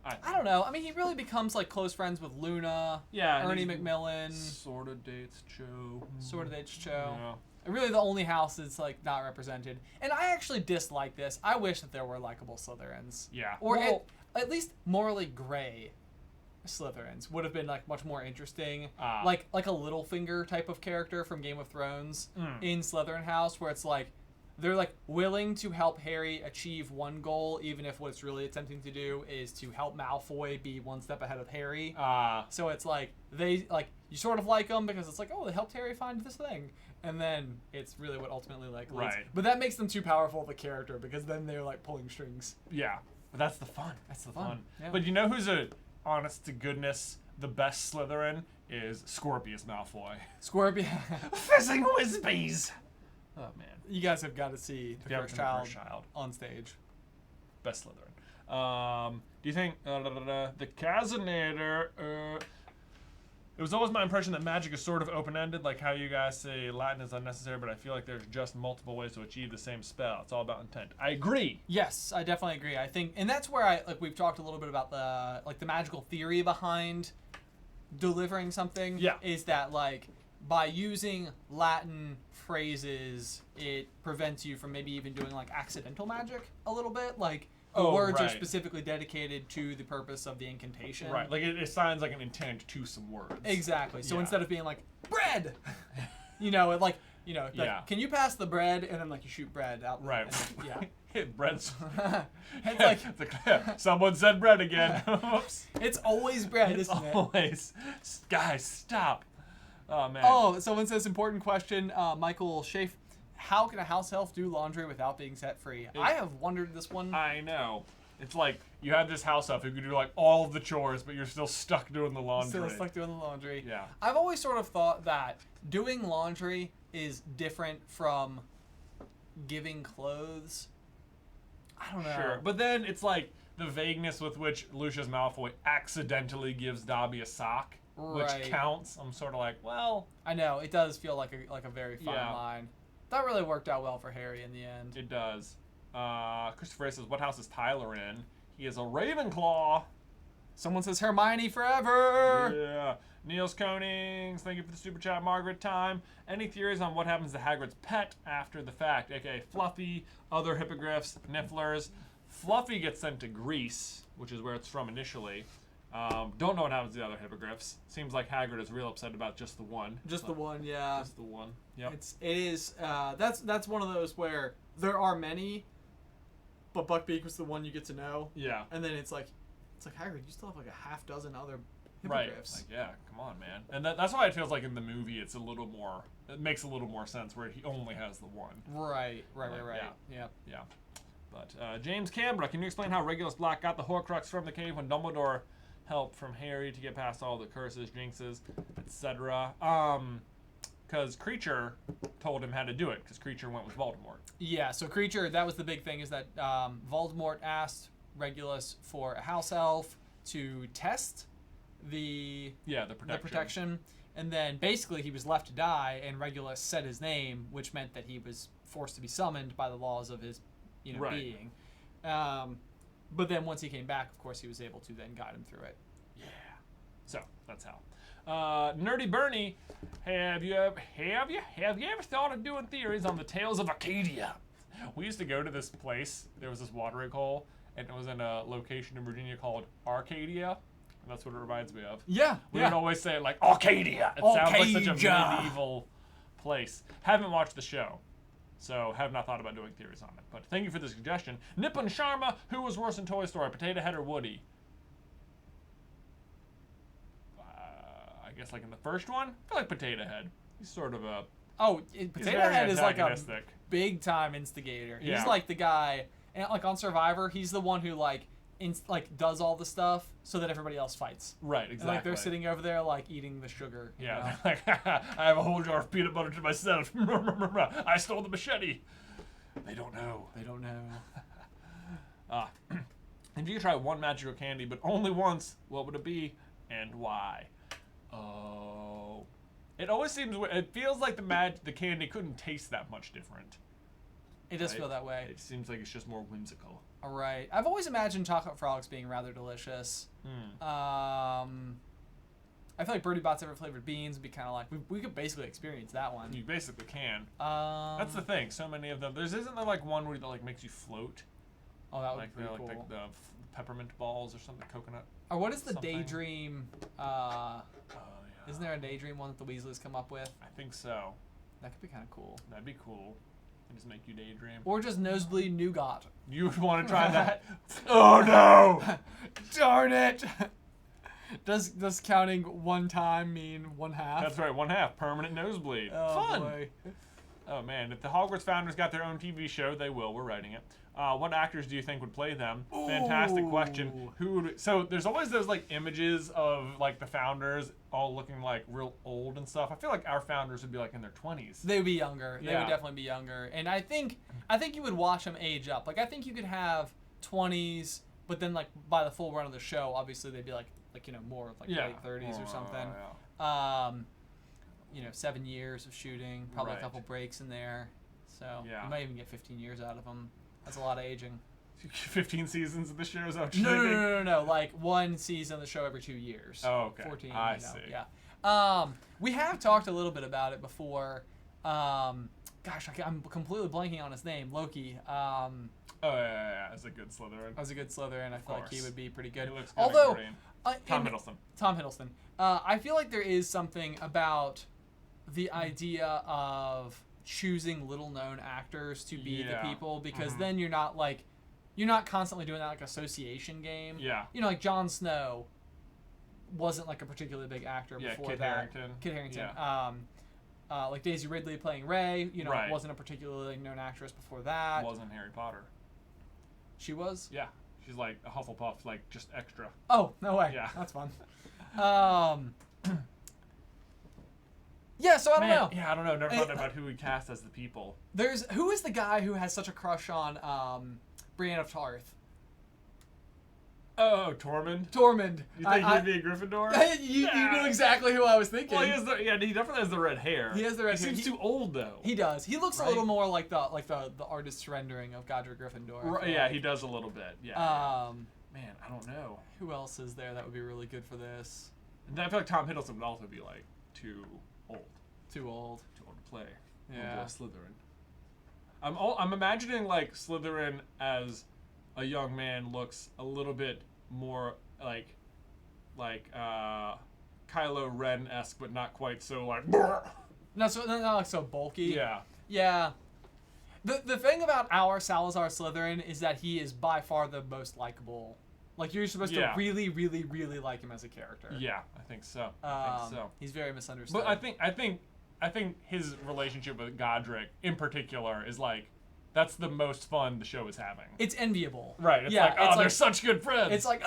Speaker 2: I don't know. I mean, he really becomes close friends with Luna.
Speaker 1: Yeah.
Speaker 2: Ernie Macmillan.
Speaker 1: Sort of dates Cho.
Speaker 2: Yeah. Really, the only house that's not represented. And I actually dislike this. I wish that there were likable Slytherins.
Speaker 1: Yeah.
Speaker 2: Or at least morally gray Slytherins would have been like much more interesting.
Speaker 1: Ah.
Speaker 2: Like a Littlefinger type of character from Game of Thrones in Slytherin House, where it's like they're like willing to help Harry achieve one goal, even if what it's really attempting to do is to help Malfoy be one step ahead of Harry. So it's like they like you sort of like them because it's like, oh, they helped Harry find this thing, and then it's really what ultimately like leads.
Speaker 1: Right.
Speaker 2: But that makes them too powerful of a character because then they're like pulling strings.
Speaker 1: Yeah, but that's the fun. That's the fun.
Speaker 2: Yeah.
Speaker 1: But you know who's honest to goodness, the best Slytherin is Scorpius Malfoy.
Speaker 2: Scorpion.
Speaker 1: Fizzing Whizbees! Oh, man.
Speaker 2: You guys have got to see the first child on stage.
Speaker 1: Best Slytherin. Do you think the Kazanator... it was always my impression that magic is sort of open-ended, like how you guys say Latin is unnecessary, but I feel like there's just multiple ways to achieve the same spell. It's all about intent. I agree.
Speaker 2: Yes, I definitely agree. I think, and that's where we've talked a little bit about the magical theory behind delivering something.
Speaker 1: Yeah.
Speaker 2: Is that like by using Latin phrases, it prevents you from maybe even doing like accidental magic a little bit, like. The words are specifically dedicated to the purpose of the incantation.
Speaker 1: Right, like it signs like an intent to some words.
Speaker 2: Exactly. So instead of being like, bread! Like, can you pass the bread? And then like you shoot bread out.
Speaker 1: Right.
Speaker 2: Yeah.
Speaker 1: Bread's...
Speaker 2: It's like...
Speaker 1: Someone said bread again. Oops.
Speaker 2: It's always bread, isn't it?
Speaker 1: Always. Guys, stop. Oh, man.
Speaker 2: Oh, someone says, important question. Michael Schaaf. How can a house elf do laundry without being set free? I have wondered this one.
Speaker 1: I know. It's like you have this house elf who can do like all of the chores, but you're still stuck doing the laundry.
Speaker 2: Yeah. I've always sort of thought that doing laundry is different from giving clothes. I don't know.
Speaker 1: Sure. But then it's like the vagueness with which Lucius Malfoy accidentally gives Dobby a sock, which counts. I'm sort of like, well...
Speaker 2: I know. It does feel like a very fine line. That really worked out well for Harry in the end.
Speaker 1: It does. Christopher says, what house is Tyler in? He is a Ravenclaw.
Speaker 2: Someone says Hermione forever.
Speaker 1: Yeah. Niels Konings, thank you for the super chat. Margaret time. Any theories on what happens to Hagrid's pet after the fact? AKA Fluffy, other hippogriffs, nifflers. Fluffy gets sent to Greece, which is where it's from initially. Don't know what happens to the other hippogriffs. Seems like Hagrid is real upset about just the one.
Speaker 2: Just the one, yeah.
Speaker 1: Just the one. Yep.
Speaker 2: It is. That's one of those where there are many, but Buckbeak was the one you get to know.
Speaker 1: Yeah.
Speaker 2: And then it's like Hagrid, you still have like a half dozen other hippogriffs.
Speaker 1: Right. Like, yeah, come on, man. And that's why it feels like in the movie it's a little more. It makes a little more sense where he only has the one.
Speaker 2: Right.
Speaker 1: Yeah. But James Canberra, can you explain how Regulus Black got the Horcrux from the cave when Dumbledore help from Harry to get past all the curses, jinxes, etc. Because Creature told him how to do it, because Creature went with Voldemort.
Speaker 2: Yeah, so Creature, that was the big thing, is that Voldemort asked Regulus for a house elf to test the protection. And then basically he was left to die, and Regulus said his name, which meant that he was forced to be summoned by the laws of his being. But then once he came back, of course, he was able to then guide him through it.
Speaker 1: Yeah. So that's how. Nerdy Bernie, have you ever thought of doing theories on the tales of Arcadia? We used to go to this place. There was this watering hole, and it was in a location in Virginia called Arcadia. And that's what it reminds me of.
Speaker 2: Yeah.
Speaker 1: We would always say it like Arcadia. It sounds like such a medieval place. Haven't watched the show, so have not thought about doing theories on it. But thank you for the suggestion. Nippon Sharma, who was worse in Toy Story, Potato Head or Woody? I guess like in the first one, I feel like Potato Head. He's sort of a...
Speaker 2: Potato Head is like a big time instigator.
Speaker 1: Yeah.
Speaker 2: He's like the guy, and like on Survivor, he's the one who like does all the stuff so that everybody else fights.
Speaker 1: Right, exactly.
Speaker 2: And, like they're sitting over there like eating the sugar.
Speaker 1: Yeah, like I have a whole jar of peanut butter to myself. I stole the machete. They don't know. If you could try one magical candy, but only once, what would it be and why? Oh, it always seems. It feels like the candy couldn't taste that much different.
Speaker 2: It does feel that way.
Speaker 1: It seems like it's just more whimsical.
Speaker 2: All right. I've always imagined chocolate frogs being rather delicious. I feel like Birdie Bot's ever flavored beans would be kind of like we could basically experience that one.
Speaker 1: You basically can. That's the thing. So many of them. Isn't there like one where that like makes you float?
Speaker 2: Oh, that would
Speaker 1: like
Speaker 2: be pretty
Speaker 1: like
Speaker 2: cool.
Speaker 1: the peppermint balls or something, coconut.
Speaker 2: Or what is the
Speaker 1: something.
Speaker 2: Daydream?
Speaker 1: Oh yeah.
Speaker 2: Isn't there a Daydream one that the Weasleys come up with?
Speaker 1: I think so.
Speaker 2: That could be kind of cool.
Speaker 1: That'd be cool. And just make you daydream.
Speaker 2: Or just nosebleed nougat.
Speaker 1: You would want to try that? Oh no!
Speaker 2: Darn it! Does counting one time mean 1/2?
Speaker 1: That's right, 1/2 permanent nosebleed.
Speaker 2: Oh,
Speaker 1: Fun.
Speaker 2: boy.
Speaker 1: Oh man, if the Hogwarts founders got their own TV show, they will. We're writing it. What actors do you think would play them? Fantastic question. Who would? So there's always those like images of like the founders all looking like real old and stuff. I feel like our founders would be like in their 20s.
Speaker 2: They would be younger. They
Speaker 1: Yeah.
Speaker 2: would definitely be younger. And I think you would watch them age up. Like I think you could have 20s, but then like by the full run of the show, obviously they'd be like more like late 30s or something.
Speaker 1: Yeah.
Speaker 2: 7 years of shooting, probably
Speaker 1: Right.
Speaker 2: a couple breaks in there. So
Speaker 1: Yeah.
Speaker 2: you might even get 15 years out of them. That's a lot of aging.
Speaker 1: 15 seasons of the show, is that what you're
Speaker 2: No,
Speaker 1: thinking?
Speaker 2: no. Like one season of the show every 2 years.
Speaker 1: Oh, okay.
Speaker 2: 14.
Speaker 1: I see.
Speaker 2: Yeah. We have talked a little bit about it before. I'm completely blanking on his name. Loki.
Speaker 1: Oh, yeah. That's a good Slytherin.
Speaker 2: Was a good Slytherin. I feel like he
Speaker 1: course.
Speaker 2: would be pretty good.
Speaker 1: He looks good
Speaker 2: Although,
Speaker 1: in green. Tom Hiddleston.
Speaker 2: Tom Hiddleston. I feel like there is something about the idea of choosing little-known actors to be the people, because then you're not constantly doing that like association game.
Speaker 1: Yeah.
Speaker 2: Like Jon Snow wasn't like a particularly big actor before
Speaker 1: Kit
Speaker 2: that.
Speaker 1: Harington.
Speaker 2: Kit Harington.
Speaker 1: Yeah.
Speaker 2: Like Daisy Ridley playing Rey,
Speaker 1: Right.
Speaker 2: wasn't a particularly known actress before that.
Speaker 1: Wasn't Harry Potter.
Speaker 2: She was?
Speaker 1: Yeah. She's like a Hufflepuff, like just extra.
Speaker 2: Oh, no way.
Speaker 1: Yeah.
Speaker 2: That's fun. Yeah, so I don't know.
Speaker 1: Yeah, I don't know. Never thought about who we cast as the people.
Speaker 2: Who is the guy who has such a crush on Brienne of Tarth?
Speaker 1: Oh, Tormund.
Speaker 2: Tormund.
Speaker 1: You think he'd be a Gryffindor?
Speaker 2: You knew exactly who I was thinking.
Speaker 1: Well, he definitely has the red hair.
Speaker 2: He has the red hair.
Speaker 1: He seems too old though.
Speaker 2: He does. He looks
Speaker 1: Right?
Speaker 2: a little more like the artist's rendering of Godric Gryffindor.
Speaker 1: Right, yeah, he does a little bit. Yeah. Man, I don't know.
Speaker 2: Who else is there that would be really good for this?
Speaker 1: And I feel like Tom Hiddleston would also be like too old.
Speaker 2: Too old.
Speaker 1: Too old to play.
Speaker 2: Yeah.
Speaker 1: Oh, boy, Slytherin. I'm imagining like Slytherin as a young man looks a little bit more like Kylo Ren-esque, but not quite so like.
Speaker 2: Not like so bulky.
Speaker 1: Yeah.
Speaker 2: Yeah. The thing about our Salazar Slytherin is that he is by far the most likable. Like you're supposed to really, really, really like him as a character.
Speaker 1: Yeah, I think so.
Speaker 2: He's very misunderstood.
Speaker 1: But I think his relationship with Godric in particular is like that's the most fun the show is having.
Speaker 2: It's enviable.
Speaker 1: Right. It's like, they're such good friends.
Speaker 2: It's like,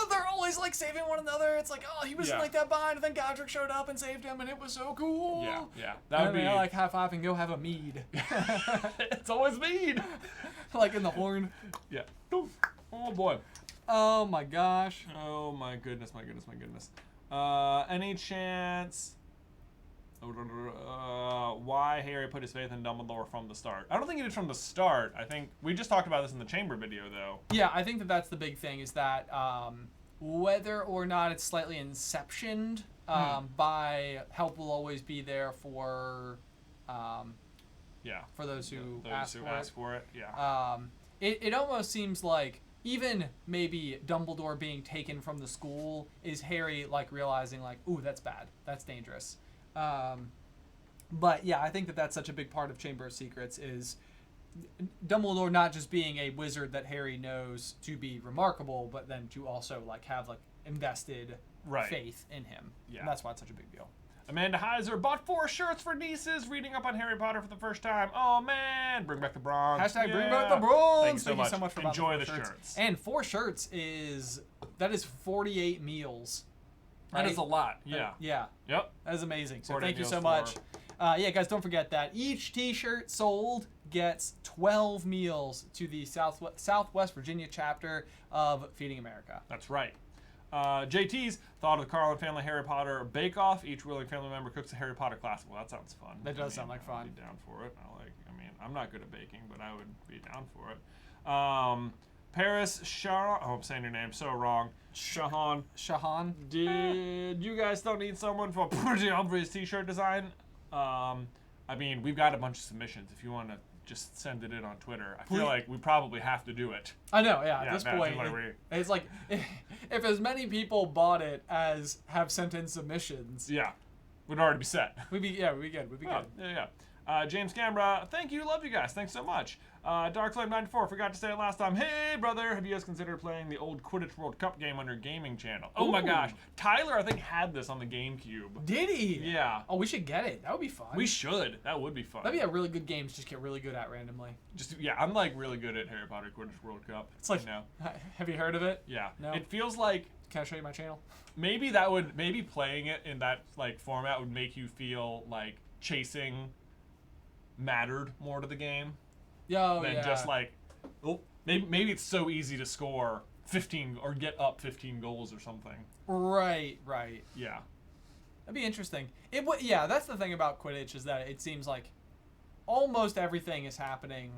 Speaker 2: they're always like saving one another. It's like, he was in like that bind, and then Godric showed up and saved him, and it was so cool.
Speaker 1: Yeah. That would be
Speaker 2: like high five and go have a mead.
Speaker 1: It's always mead.
Speaker 2: Like in the horn.
Speaker 1: Yeah. Oh boy.
Speaker 2: Oh my gosh.
Speaker 1: Oh my goodness. Any chance? Why Harry put his faith in Dumbledore from the start? I don't think he did from the start. I think we just talked about this in the chamber video, though.
Speaker 2: Yeah, I think that's the big thing is that whether or not it's slightly inceptioned by help will always be there for those who ask
Speaker 1: for it. Yeah.
Speaker 2: It almost seems like even maybe Dumbledore being taken from the school is Harry like realizing like, ooh, that's bad, that's dangerous. But yeah, I think that's such a big part of Chamber of Secrets is Dumbledore not just being a wizard that Harry knows to be remarkable, but then to also like have like invested faith in him. Yeah, and that's why it's such a big deal.
Speaker 1: Amanda Heiser bought 4 shirts for nieces reading up on Harry Potter for the first time. Oh man, bring back the bronze.
Speaker 2: Hashtag bring back the bronze.
Speaker 1: Thank you
Speaker 2: so much for
Speaker 1: enjoy
Speaker 2: the
Speaker 1: shirts.
Speaker 2: shirts. And 4 shirts is 48 meals.
Speaker 1: That is a lot. Yeah.
Speaker 2: Yeah.
Speaker 1: Yep.
Speaker 2: That is amazing. So
Speaker 1: 48
Speaker 2: thank you
Speaker 1: meals
Speaker 2: so much. Yeah, guys, don't forget that each T-shirt sold gets 12 meals to the Southwest Virginia chapter of Feeding America.
Speaker 1: That's right. JT's thought of the Carlin family Harry Potter Bake Off. Each willing family member cooks a Harry Potter classic. Well, that sounds fun.
Speaker 2: That does sound like fun.
Speaker 1: I'd be down for it. I'm not good at baking, but I would be down for it. Paris Shahan. Oh, I'm saying your name so wrong. Shahan. Did you guys still need someone for Pretty Umbre's t-shirt design? We've got a bunch of submissions. If you want to just send it in on Twitter. I feel like we probably have to do it.
Speaker 2: I know, yeah. At
Speaker 1: Yeah,
Speaker 2: this
Speaker 1: man,
Speaker 2: point, it's like if as many people bought it as have sent in submissions,
Speaker 1: Yeah, we'd already be set.
Speaker 2: we'd be good. We'd be good.
Speaker 1: Yeah. James Cambra, thank you, love you guys, thanks so much. Darkflame94, forgot to say it last time. Hey, brother, have you guys considered playing the old Quidditch World Cup game on your gaming channel? Oh my gosh, Tyler, I think, had this on the GameCube.
Speaker 2: Did he?
Speaker 1: Yeah.
Speaker 2: Oh, we should get it. That would be fun.
Speaker 1: We should. That would be fun.
Speaker 2: That'd be a really good game to just get really good at randomly.
Speaker 1: I'm like really good at Harry Potter Quidditch World Cup.
Speaker 2: It's like, have you heard of it?
Speaker 1: Yeah.
Speaker 2: No.
Speaker 1: It feels like
Speaker 2: Can I show you my channel?
Speaker 1: maybe playing it in that like format would make you feel like chasing mattered more to the game than just like, maybe it's so easy to score 15 or get up 15 goals or something.
Speaker 2: Right.
Speaker 1: Yeah.
Speaker 2: That'd be interesting. That's the thing about Quidditch is that it seems like almost everything is happening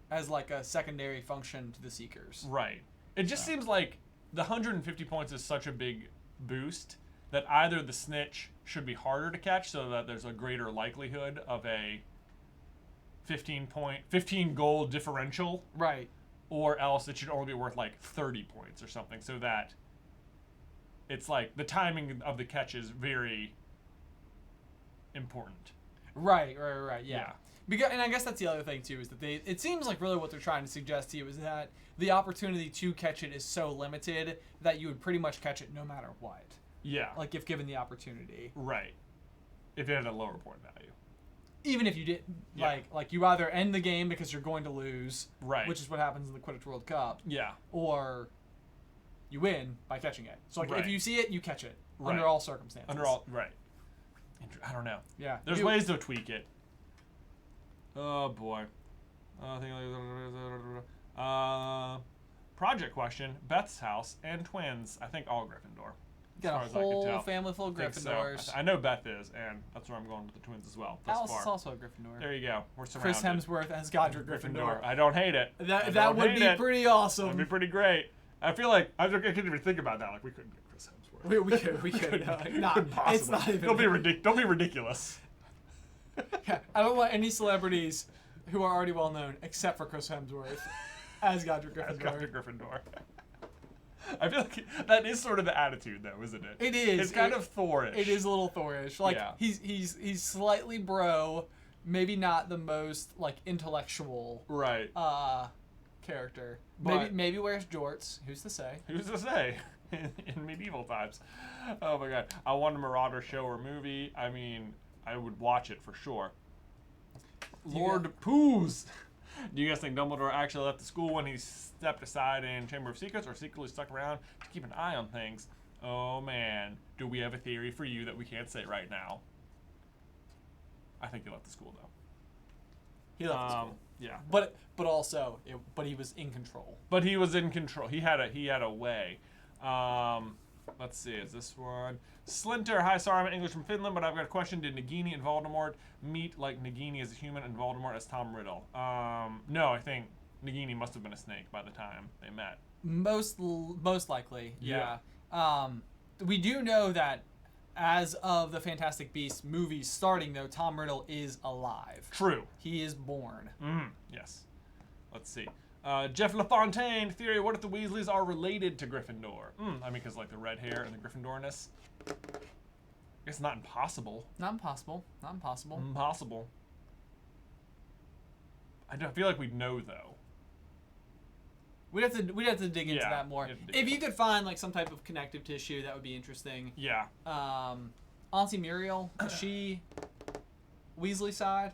Speaker 2: as like a secondary function to the Seekers.
Speaker 1: Right. It just seems like the 150 points is such a big boost that either the snitch should be harder to catch so that there's a greater likelihood of a 15 goal differential.
Speaker 2: Right.
Speaker 1: Or else it should only be worth like 30 points or something so that it's like the timing of the catch is very important.
Speaker 2: Right, yeah. Because, and I guess that's the other thing too, is that it seems like really what they're trying to suggest to you is that the opportunity to catch it is so limited that you would pretty much catch it no matter what.
Speaker 1: Yeah.
Speaker 2: Like if given the opportunity.
Speaker 1: Right. If it had a lower point value.
Speaker 2: Even if you did, like you either end the game because you're going to lose,
Speaker 1: right,
Speaker 2: which is what happens in the Quidditch World Cup.
Speaker 1: Yeah.
Speaker 2: Or you win by catching it. So like if you see it, you catch it under all circumstances.
Speaker 1: Right. I don't know.
Speaker 2: Yeah.
Speaker 1: There's ways to tweak it. Oh boy. Project question: Beth's house and twins. I think all Gryffindor.
Speaker 2: Got a whole family full of Gryffindors.
Speaker 1: So. I know Beth is, and that's where I'm going with the twins as well.
Speaker 2: Alice is also a Gryffindor.
Speaker 1: There you go. We're surrounded.
Speaker 2: Chris Hemsworth as Godric Gryffindor.
Speaker 1: I don't hate it.
Speaker 2: That would be pretty awesome.
Speaker 1: That'd be pretty great. I feel like I couldn't even think about that. Like we couldn't get Chris Hemsworth.
Speaker 2: We could.
Speaker 1: It's not even. Don't be ridiculous.
Speaker 2: Yeah, I don't want any celebrities who are already well known except for Chris Hemsworth as Godric Gryffindor.
Speaker 1: As Godric Gryffindor. I feel like that is sort of the attitude, though, isn't it?
Speaker 2: It is.
Speaker 1: It's kind of Thorish.
Speaker 2: It is a little Thorish. Like he's slightly bro, maybe not the most like intellectual character.
Speaker 1: But
Speaker 2: maybe wears jorts. Who's to say?
Speaker 1: Who's to say? In medieval times. Oh my god. I want a Marauder show or movie. I mean, I would watch it for sure. Lord Poos. Do you guys think Dumbledore actually left the school when he stepped aside in Chamber of Secrets or secretly stuck around to keep an eye on things? Oh man, do we have a theory for you that we can't say right now? I think he left the school though.
Speaker 2: He left the school.
Speaker 1: Yeah.
Speaker 2: But also, he was in control.
Speaker 1: But he was in control. He had a way. Let's see, is this one? Slinter, hi, sorry, I'm English from Finland, but I've got a question. Did Nagini and Voldemort meet like Nagini as a human and Voldemort as Tom Riddle? No, I think Nagini must have been a snake by the time they met. Most
Speaker 2: likely, yeah. We do know that as of the Fantastic Beasts movies starting, though, Tom Riddle is alive.
Speaker 1: True.
Speaker 2: He is born.
Speaker 1: Yes. Let's see. Jeff LaFontaine, theory, what if the Weasleys are related to Gryffindor? I mean, because like the red hair and the Gryffindorness. I guess not impossible.
Speaker 2: Not impossible.
Speaker 1: Impossible. I feel like we'd know, though.
Speaker 2: We'd have to dig into that more. If you could find like some type of connective tissue, that would be interesting.
Speaker 1: Yeah.
Speaker 2: Auntie Muriel, is she Weasley side?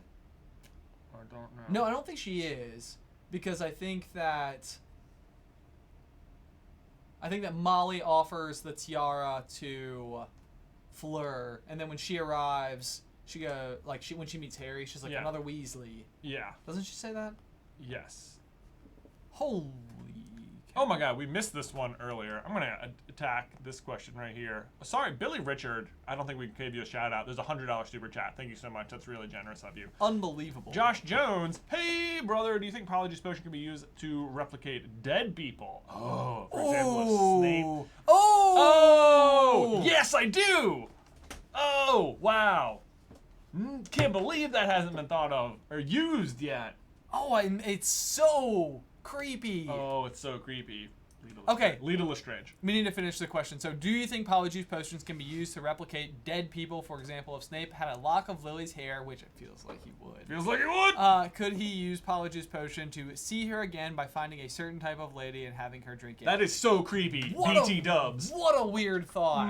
Speaker 1: I don't know.
Speaker 2: No, I don't think she is. Because I think that Molly offers the tiara to Fleur, and then when she arrives, when she meets Harry, she's like another Weasley.
Speaker 1: Yeah.
Speaker 2: Doesn't she say that?
Speaker 1: Yes.
Speaker 2: Holy.
Speaker 1: Oh my god, we missed this one earlier. I'm going to attack this question right here. Sorry, Billy Richard. I don't think we gave you a shout out. There's a $100 super chat. Thank you so much. That's really generous of you.
Speaker 2: Unbelievable.
Speaker 1: Josh Jones. Hey, brother, do you think Polyjuice potion can be used to replicate dead people? Oh, for example, a Snape. Oh! Yes, I do! Oh, wow. Can't believe that hasn't been thought of or used yet.
Speaker 2: Oh, it's so creepy.
Speaker 1: Oh, it's so creepy.
Speaker 2: Okay.
Speaker 1: Lethal Lestrange.
Speaker 2: We need to finish the question. So, do you think Polyjuice potions can be used to replicate dead people? For example, if Snape had a lock of Lily's hair, which it feels like he would.
Speaker 1: Feels like it would.
Speaker 2: Could he use Polyjuice potion to see her again by finding a certain type of lady and having her drink it?
Speaker 1: That is so creepy. BT dubs.
Speaker 2: What a weird thought.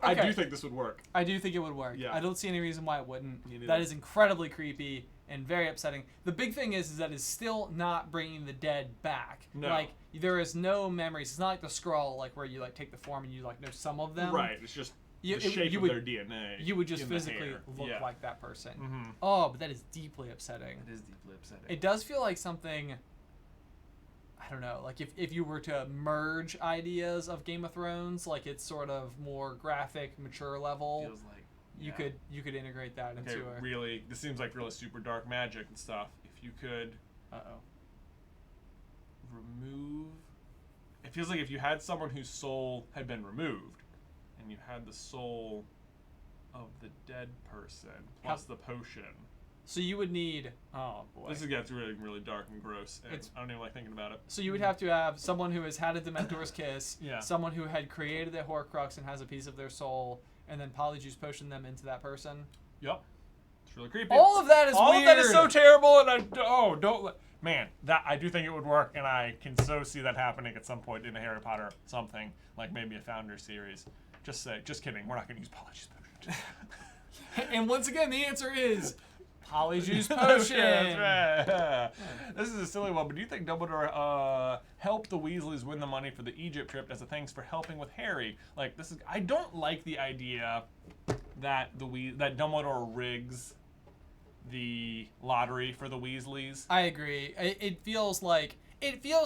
Speaker 1: I
Speaker 2: Okay.
Speaker 1: do think this would work.
Speaker 2: I do think it would work.
Speaker 1: Yeah.
Speaker 2: I don't see any reason why it wouldn't.
Speaker 1: Me neither.
Speaker 2: That is incredibly creepy and very upsetting. The big thing is that it's still not bringing the dead back.
Speaker 1: No.
Speaker 2: Like, there is no memories. It's not like the scroll, like where you like take the form and you like know some of them.
Speaker 1: Right. It's just the
Speaker 2: You
Speaker 1: shape of
Speaker 2: would-
Speaker 1: their DNA.
Speaker 2: You would just
Speaker 1: in the
Speaker 2: physically
Speaker 1: hair.
Speaker 2: look
Speaker 1: Yeah.
Speaker 2: like that person.
Speaker 1: Mhm.
Speaker 2: Oh, but that is deeply upsetting.
Speaker 1: It is deeply upsetting.
Speaker 2: It does feel like something. I don't know, like if you were to merge ideas of Game of Thrones, like it's sort of more graphic, mature level,
Speaker 1: Feels like
Speaker 2: you could integrate that
Speaker 1: Okay,
Speaker 2: into a.
Speaker 1: really, this seems like really super dark magic and stuff. If you could remove, it feels like if you had someone whose soul had been removed, and you had the soul of the dead person plus the potion.
Speaker 2: So you would need. Oh boy.
Speaker 1: This gets really, really dark and gross, and I don't even like thinking about it.
Speaker 2: So you would have to have someone who has had a Dementor's kiss,
Speaker 1: Yeah.
Speaker 2: someone who had created the Horcrux and has a piece of their soul, and then Polyjuice potion them into that person.
Speaker 1: Yep. It's really creepy.
Speaker 2: All of that is
Speaker 1: All
Speaker 2: weird.
Speaker 1: of that is so terrible, and man, that I do think it would work, and I can so see that happening at some point in a Harry Potter something, like maybe a Founder series. Just kidding. We're not going to use Polyjuice potion.
Speaker 2: And once again, the answer is Polyjuice potion.
Speaker 1: That's right. This is a silly one, but do you think Dumbledore helped the Weasleys win the money for the Egypt trip as a thanks for helping with Harry? Like, this is, I don't like the idea that that Dumbledore rigs the lottery for the Weasleys.
Speaker 2: I agree. It feels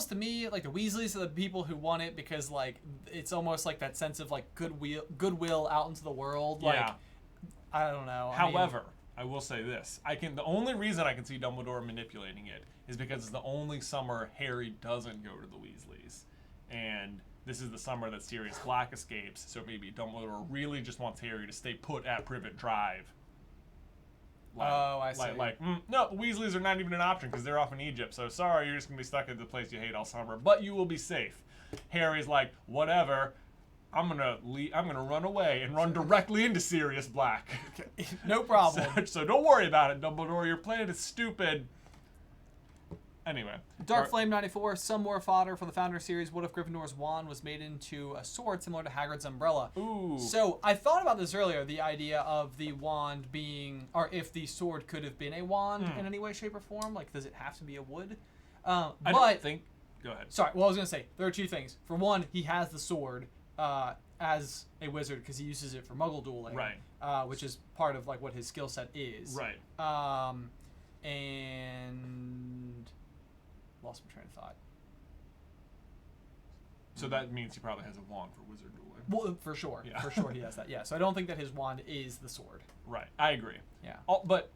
Speaker 2: to me like the Weasleys are the people who won it because like it's almost like that sense of like goodwill out into the world. Like,
Speaker 1: Yeah.
Speaker 2: I don't know.
Speaker 1: However, I will say this: the only reason I can see Dumbledore manipulating it is because it's the only summer Harry doesn't go to the Weasleys, and this is the summer that Sirius Black escapes. So maybe Dumbledore really just wants Harry to stay put at Privet Drive.
Speaker 2: I see.
Speaker 1: No, the Weasleys are not even an option because they're off in Egypt. So sorry, you're just gonna be stuck at the place you hate all summer, but you will be safe. Harry's like, whatever. I'm gonna run away and run directly into Sirius Black.
Speaker 2: No problem.
Speaker 1: So don't worry about it, Dumbledore. Your plan is stupid. Anyway.
Speaker 2: Dark Flame 94, some more fodder for the Founder series. What if Gryffindor's wand was made into a sword similar to Hagrid's umbrella?
Speaker 1: Ooh.
Speaker 2: So I thought about this earlier, the idea of the wand being, or if the sword could have been a wand in any way, shape, or form. Like, does it have to be a wood?
Speaker 1: I don't think. Go ahead.
Speaker 2: Sorry, well, I was going to say, there are two things. For one, he has the sword as a wizard because he uses it for muggle dueling.
Speaker 1: Right.
Speaker 2: Which is part of, like, what his skill set is.
Speaker 1: Right.
Speaker 2: And lost my train of thought.
Speaker 1: So that means he probably has a wand for wizard dueling.
Speaker 2: Well, for sure.
Speaker 1: Yeah.
Speaker 2: For sure he has that. Yeah. So I don't think that his wand is the sword.
Speaker 1: Right. I agree.
Speaker 2: Yeah.
Speaker 1: But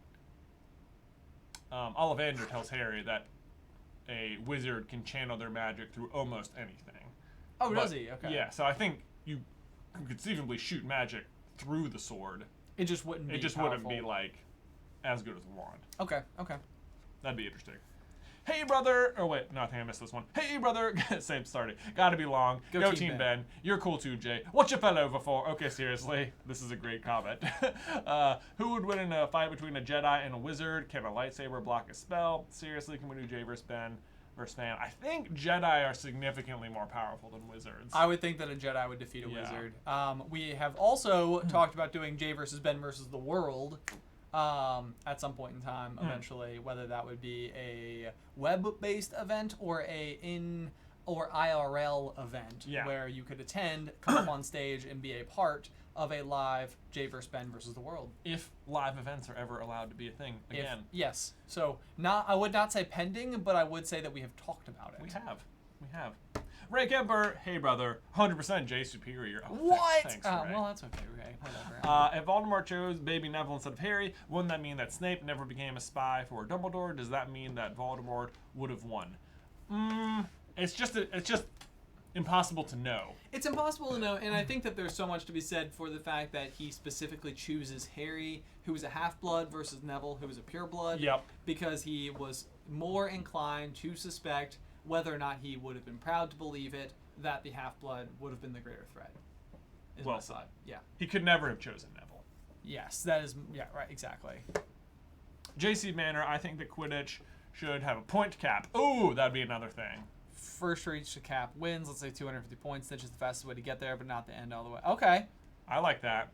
Speaker 1: Ollivander tells Harry that a wizard can channel their magic through almost anything.
Speaker 2: Oh, does he? Okay.
Speaker 1: Yeah. So I think you could conceivably shoot magic through the sword.
Speaker 2: It just wouldn't be
Speaker 1: It just
Speaker 2: powerful.
Speaker 1: wouldn't be like as good as a wand.
Speaker 2: Okay. Okay.
Speaker 1: That'd be interesting. Hey, brother. Oh, wait. No, I think I missed this one. Hey, brother. Same starting. Gotta be long. Go Team Ben. You're cool too, Jay. What you fell over for? Okay, seriously. This is a great comment. Who would win in a fight between a Jedi and a wizard? Can a lightsaber block a spell? Seriously, can we do Jay versus Ben versus Fan? I think Jedi are significantly more powerful than wizards.
Speaker 2: I would think that a Jedi would defeat a wizard. We have also talked about doing Jay versus Ben versus the world. At some point in time, eventually, whether that would be a web-based event or or IRL event where you could attend, come up on stage, and be a part of a live Jay vs. Ben versus the world.
Speaker 1: If live events are ever allowed to be a thing again.
Speaker 2: Yes. So I would not say pending, but I would say that we have talked about it.
Speaker 1: We have. Ray Kemper, hey brother, 100% Jay superior. Oh,
Speaker 2: What?
Speaker 1: Thanks, Ray.
Speaker 2: Well, that's okay, Ray. Whatever.
Speaker 1: If Voldemort chose Baby Neville instead of Harry, wouldn't that mean that Snape never became a spy for Dumbledore? Does that mean that Voldemort would have won? It's just impossible to know.
Speaker 2: It's impossible to know, and I think that there's so much to be said for the fact that he specifically chooses Harry, who is a half-blood, versus Neville, who is a pure-blood.
Speaker 1: Yep.
Speaker 2: Because he was more inclined to suspect, whether or not he would have been proud to believe it, that the half-blood would have been the greater threat.
Speaker 1: Well said.
Speaker 2: Yeah.
Speaker 1: He could never have chosen Neville.
Speaker 2: Yes, that is... Yeah, right, exactly.
Speaker 1: JC Manor, I think that Quidditch should have a point cap. Ooh, that'd be another thing.
Speaker 2: First reach to cap wins, let's say 250 points. That's just the fastest way to get there, but not the end all the way. Okay.
Speaker 1: I like that.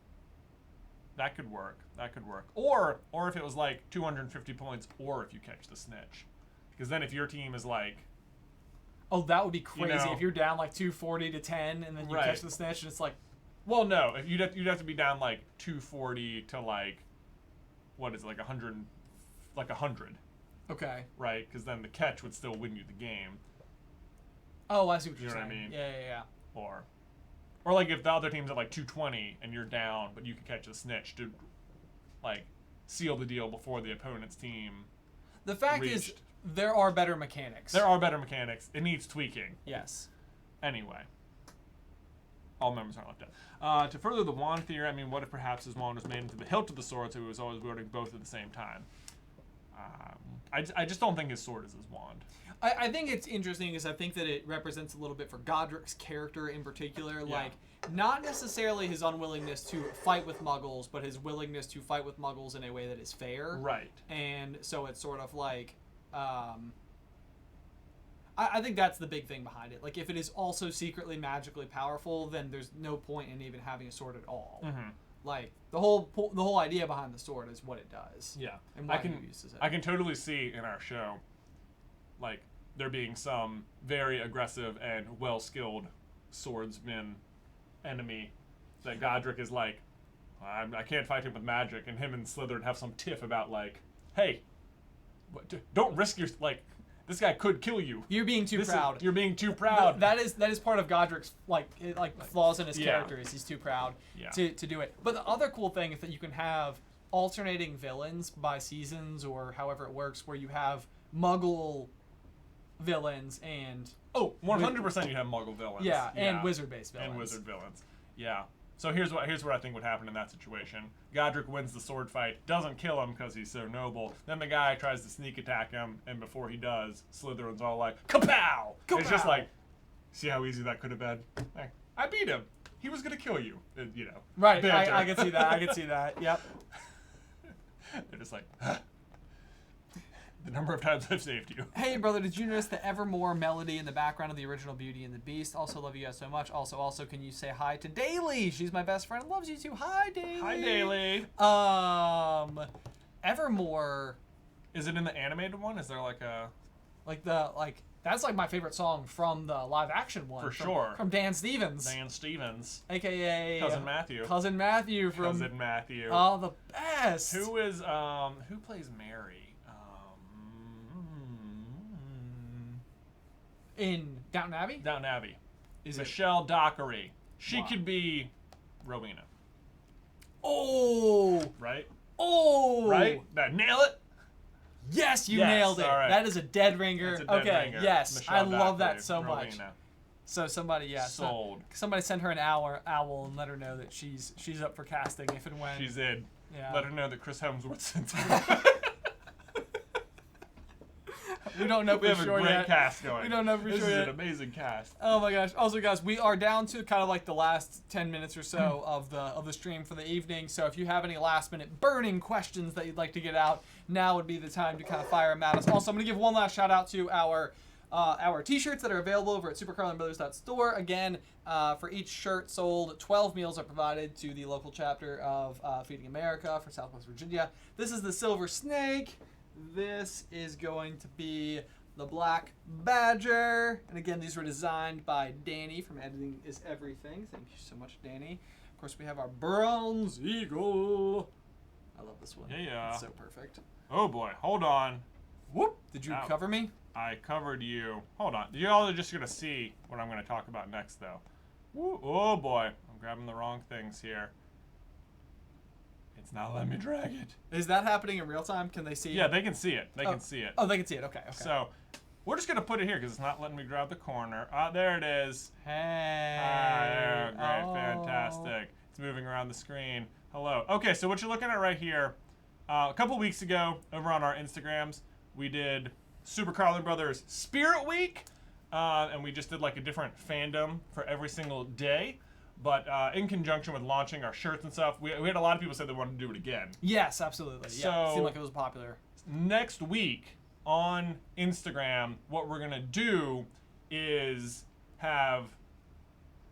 Speaker 1: That could work. That could work. Or if it was like 250 points, or if you catch the snitch. Because then if your team is like...
Speaker 2: Oh, that would be crazy.
Speaker 1: You know,
Speaker 2: if you're down like 240 to 10, and then you catch the snitch, and it's like...
Speaker 1: Well, no. You'd have to be down like 240 to like... What is it, like 100? Like 100.
Speaker 2: Okay.
Speaker 1: Right? Because then the catch would still win you the game.
Speaker 2: Oh, I see what you're
Speaker 1: You know
Speaker 2: saying.
Speaker 1: what I mean?
Speaker 2: Yeah.
Speaker 1: Or like if the other team's at like 220 and you're down, but you can catch a snitch to like seal the deal before the opponent's team.
Speaker 2: The fact is, there are better mechanics.
Speaker 1: There are better mechanics. It needs tweaking.
Speaker 2: Yes.
Speaker 1: Anyway. All members aren't left out. To further the wand theory, I mean, what if perhaps his wand was made into the hilt of the sword, so he was always wielding both at the same time? I just don't think his sword is his wand.
Speaker 2: I think it's interesting because I think that it represents a little bit for Godric's character in particular.
Speaker 1: Yeah.
Speaker 2: Like, not necessarily his unwillingness to fight with muggles, but his willingness to fight with muggles in a way that is fair.
Speaker 1: Right.
Speaker 2: And so it's sort of like... I think that's the big thing behind it. Like, if it is also secretly magically powerful, then there's no point in even having a sword at all.
Speaker 1: Mm-hmm.
Speaker 2: Like, the whole idea behind the sword is what it does.
Speaker 1: Yeah.
Speaker 2: And why he uses it.
Speaker 1: I can totally see in our show, like, there being some very aggressive and well-skilled swordsman enemy that Godric is like, I can't fight him with magic, and him and Slytherin have some tiff about, like, hey, don't risk your, like, this guy could kill you.
Speaker 2: You're being too proud.
Speaker 1: You're being too proud.
Speaker 2: That is part of Godric's flaws in his character is he's too proud to do it. But the other cool thing is that you can have alternating villains by seasons or however it works, where you have Muggle villains and
Speaker 1: 100% you have Muggle villains.
Speaker 2: And wizard-based villains.
Speaker 1: And wizard villains. Yeah. So here's what I think would happen in that situation. Godric wins the sword fight, doesn't kill him because he's so noble. Then the guy tries to sneak attack him, and before he does, Slytherin's all like, kapow! It's just like, see how easy that could have been? Like, I beat him. He was gonna kill you. You know.
Speaker 2: Right. I can see that. I can see that. Yep.
Speaker 1: They're just like, the number of times I've saved you.
Speaker 2: Hey, brother, did you notice the Evermore melody in the background of the original Beauty and the Beast? Also love you guys so much. Also, can you say hi to Daly? She's my best friend. Loves you too. Hi, Daly.
Speaker 1: Hi, Daly.
Speaker 2: Evermore.
Speaker 1: Is it in the animated one? Is there like a...
Speaker 2: That's like my favorite song from the live action one.
Speaker 1: For sure.
Speaker 2: From Dan Stevens.
Speaker 1: Dan Stevens.
Speaker 2: AKA...
Speaker 1: Cousin Matthew.
Speaker 2: Cousin Matthew from...
Speaker 1: Cousin Matthew.
Speaker 2: Oh, the best.
Speaker 1: Who plays Mary?
Speaker 2: In Downton Abbey?
Speaker 1: Downton Abbey.
Speaker 2: Is
Speaker 1: Michelle Dockery. She could be Rowena.
Speaker 2: Oh!
Speaker 1: Right?
Speaker 2: Oh!
Speaker 1: Right? Nail it?
Speaker 2: Yes, you nailed it.
Speaker 1: Right.
Speaker 2: That is a dead ringer.
Speaker 1: That's a dead ringer.
Speaker 2: Yes.
Speaker 1: Michelle
Speaker 2: I love
Speaker 1: Dockery,
Speaker 2: that so much.
Speaker 1: Rowena.
Speaker 2: So somebody,
Speaker 1: Sold.
Speaker 2: Somebody send her an owl and let her know that she's up for casting if and when.
Speaker 1: She's in.
Speaker 2: Yeah.
Speaker 1: Let her know that Chris Hemsworth's in.
Speaker 2: We don't know for sure yet.
Speaker 1: We have a great cast going.
Speaker 2: We don't know for sure yet.
Speaker 1: This is an amazing cast.
Speaker 2: Oh my gosh. Also, guys, we are down to kind of like the last 10 minutes or so of the stream for the evening. So if you have any last-minute burning questions that you'd like to get out, now would be the time to kind of fire them at us. Also, I'm going to give one last shout-out to our t-shirts that are available over at supercarlinbrothers.store. Again, for each shirt sold, 12 meals are provided to the local chapter of Feeding America for Southwest Virginia. This is the Silver Snake. This is going to be the Black Badger. And again, these were designed by Danny from Editing is Everything. Thank you so much, Danny. Of course, we have our Bronze Eagle. I love this one.
Speaker 1: Yeah.
Speaker 2: It's so perfect.
Speaker 1: Oh boy, hold on.
Speaker 2: Whoop! Did you cover me?
Speaker 1: I covered you. Hold on. Y'all are just going to see what I'm going to talk about next, though. Woo. Oh boy, I'm grabbing the wrong things here. It's not letting me drag it.
Speaker 2: Is that happening in real time? Can they see it?
Speaker 1: Yeah, they can see it. They can see it.
Speaker 2: Oh, they can see it. Okay.
Speaker 1: So, we're just gonna put it here because it's not letting me grab the corner. There it is.
Speaker 2: Hey.
Speaker 1: There, great,
Speaker 2: Oh.
Speaker 1: fantastic. It's moving around the screen. Hello. Okay, so what you're looking at right here, a couple weeks ago over on our Instagrams, we did Super Carlin Brothers Spirit Week, and we just did like a different fandom for every single day. But in conjunction with launching our shirts and stuff, we had a lot of people say they wanted to do it again.
Speaker 2: Yes, absolutely. Yeah,
Speaker 1: So-
Speaker 2: seemed like it was popular.
Speaker 1: Next week on Instagram, what we're gonna do is have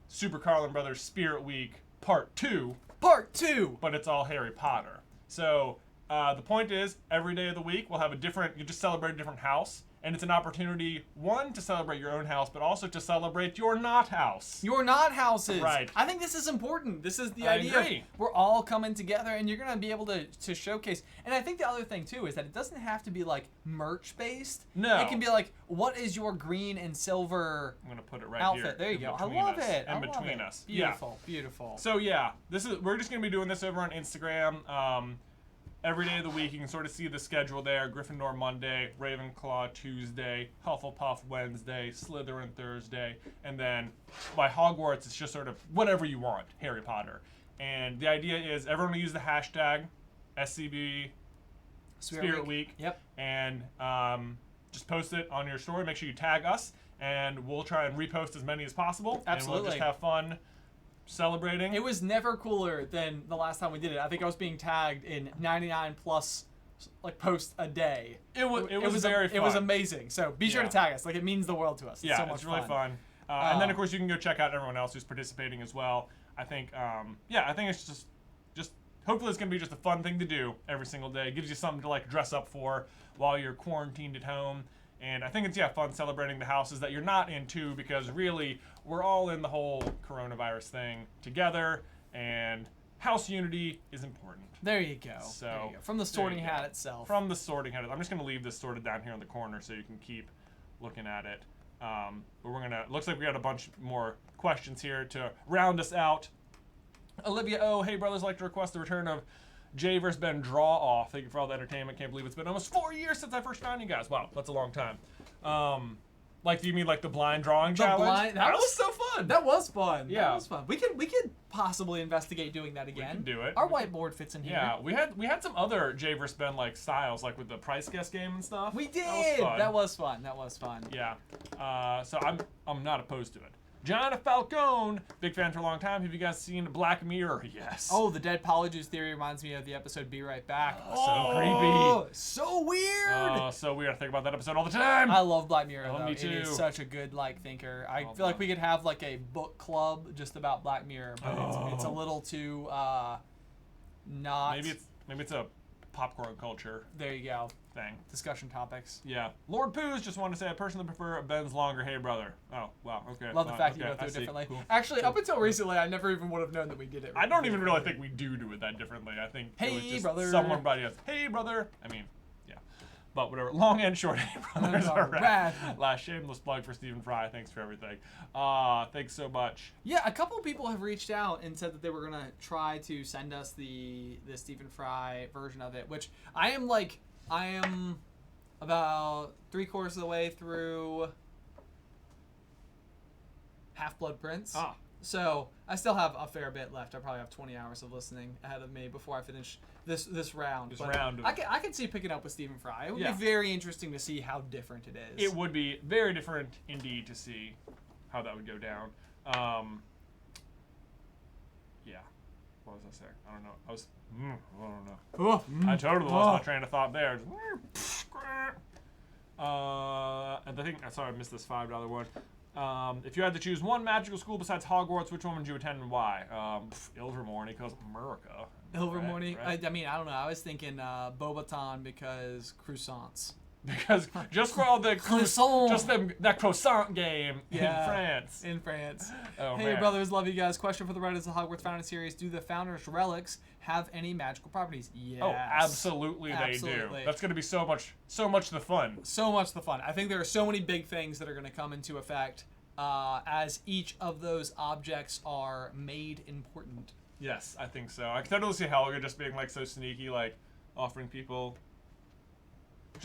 Speaker 1: Super Carlin Brothers Spirit Week Part 2,
Speaker 2: Part 2.
Speaker 1: but it's all Harry Potter. So the point is, every day of the week we'll have you just celebrate a different house, and it's an opportunity, one, to celebrate your own house, but also to celebrate your not house.
Speaker 2: Your not houses.
Speaker 1: Right.
Speaker 2: I think this is important. This is the
Speaker 1: I
Speaker 2: idea.
Speaker 1: agree.
Speaker 2: We're all coming together, and you're gonna be able to showcase. And I think the other thing too is that it doesn't have to be like merch based.
Speaker 1: No.
Speaker 2: It can be like, what is your green and silver
Speaker 1: I'm gonna put it right
Speaker 2: outfit?
Speaker 1: here.
Speaker 2: There you
Speaker 1: in
Speaker 2: go. I
Speaker 1: between
Speaker 2: love
Speaker 1: us,
Speaker 2: it.
Speaker 1: In
Speaker 2: I love
Speaker 1: between
Speaker 2: it.
Speaker 1: us. Yeah.
Speaker 2: Beautiful. Beautiful.
Speaker 1: So yeah, we're just gonna be doing this over on Instagram. Every day of the week, you can sort of see the schedule there. Gryffindor Monday, Ravenclaw Tuesday, Hufflepuff Wednesday, Slytherin Thursday, and then by Hogwarts, it's just sort of whatever you want, Harry Potter. And the idea is everyone will use the hashtag SCB Spirit Week,
Speaker 2: Yep.
Speaker 1: and just post it on your story. Make sure you tag us, and we'll try and repost as many as possible. And we'll
Speaker 2: Absolutely.
Speaker 1: just have fun celebrating.
Speaker 2: It was never cooler than the last time we did it. I think I was being tagged in 99 plus like posts a day.
Speaker 1: It was very fun.
Speaker 2: It was amazing. So be sure to
Speaker 1: Yeah.
Speaker 2: tag us. Like it means the world to us. It's
Speaker 1: Yeah,
Speaker 2: so much
Speaker 1: it's really
Speaker 2: fun.
Speaker 1: fun. And then of course you can go check out everyone else who's participating as well. I think I think it's just hopefully it's gonna be just a fun thing to do every single day. It gives you something to like dress up for while you're quarantined at home. And I think it's fun celebrating the houses that you're not in too, because really we're all in the whole coronavirus thing together, and house unity is important.
Speaker 2: There you go.
Speaker 1: So,
Speaker 2: there you go. From the
Speaker 1: there
Speaker 2: sorting
Speaker 1: you go.
Speaker 2: hat itself.
Speaker 1: From the sorting hat, I'm just gonna leave this sorted down here in the corner so you can keep looking at it. But we're gonna. Looks like we got a bunch more questions here to round us out. Olivia O, hey brothers, like to request the return of Jay vs. Ben draw off. Thank you for all the entertainment. Can't believe it's been almost 4 years since I first found you guys. Wow, that's a long time. Like, do you mean like the blind drawing challenge? That was so fun.
Speaker 2: That was fun.
Speaker 1: Yeah.
Speaker 2: That was fun. We could possibly investigate doing that again.
Speaker 1: can do it.
Speaker 2: Our whiteboard fits in here.
Speaker 1: Yeah, we had some other Jay vs. Ben like styles, like with the price guess game and stuff.
Speaker 2: We did.
Speaker 1: That was fun.
Speaker 2: That was fun.
Speaker 1: Yeah. So I'm not opposed to it. John Falcone, big fan for a long time. Have you guys seen Black Mirror? Yes.
Speaker 2: Oh, the dead Polyjuice theory reminds me of the episode Be Right Back.
Speaker 1: so creepy.
Speaker 2: So weird.
Speaker 1: Oh, so weird. I think about that episode all the time.
Speaker 2: I love Black Mirror,
Speaker 1: Oh,
Speaker 2: though.
Speaker 1: me
Speaker 2: It is
Speaker 1: too.
Speaker 2: such a good thinker. I
Speaker 1: Well
Speaker 2: feel like
Speaker 1: done.
Speaker 2: we could have like a book club just about Black Mirror, but it's a little too not.
Speaker 1: Maybe it's a popcorn culture
Speaker 2: There you go.
Speaker 1: thing.
Speaker 2: Discussion topics.
Speaker 1: Yeah. Lord Poos just wanted to say I personally prefer Ben's longer hey brother. Oh, wow. Okay.
Speaker 2: Love the
Speaker 1: fine,
Speaker 2: fact that
Speaker 1: okay,
Speaker 2: you go through
Speaker 1: I
Speaker 2: it
Speaker 1: see.
Speaker 2: differently.
Speaker 1: Cool.
Speaker 2: Actually, up until recently, I never even would have known that we did it.
Speaker 1: I don't even really think we do it that differently. I think it was
Speaker 2: Hey,
Speaker 1: just
Speaker 2: brother.
Speaker 1: somebody else. Hey brother. I mean, yeah. But whatever. Long and short, hey brothers
Speaker 2: are
Speaker 1: are rad.
Speaker 2: rad.
Speaker 1: Last shameless plug for Stephen Fry. Thanks for everything. Thanks so much.
Speaker 2: Yeah, a couple of people have reached out and said that they were gonna try to send us the Stephen Fry version of it, which I am about 3/4 of the way through Half-Blood Prince.
Speaker 1: Ah.
Speaker 2: So I still have a fair bit left. I probably have 20 hours of listening ahead of me before I finish this round.
Speaker 1: This
Speaker 2: But
Speaker 1: round of-
Speaker 2: I can see picking up with Stephen Fry. It would
Speaker 1: Yeah.
Speaker 2: be very interesting to see how different it is.
Speaker 1: It would be very different indeed to see how that would go down. Yeah. What was I saying? I don't know. I don't know.
Speaker 2: Oh,
Speaker 1: I totally lost my train of thought there. And I think sorry I missed this $5 one. If you had to choose one magical school besides Hogwarts, which one would you attend and why? Ilvermorny, because America.
Speaker 2: Ilvermorny.
Speaker 1: Right?
Speaker 2: I mean, I don't know. I was thinking Bobaton because croissants.
Speaker 1: Because just for all the
Speaker 2: Croissant.
Speaker 1: that croissant game
Speaker 2: Yeah.
Speaker 1: in France.
Speaker 2: In France.
Speaker 1: Oh,
Speaker 2: Hey,
Speaker 1: man.
Speaker 2: brothers, love you guys. Question for the writers of the Hogwarts Founding series: do the Founders relics have any magical properties? Yes.
Speaker 1: Oh, absolutely, they do.
Speaker 2: Absolutely.
Speaker 1: That's going to be so much the fun.
Speaker 2: So much the fun. I think there are so many big things that are going to come into effect as each of those objects are made important.
Speaker 1: Yes, I think so. I can totally see Helga just being like so sneaky, like offering people,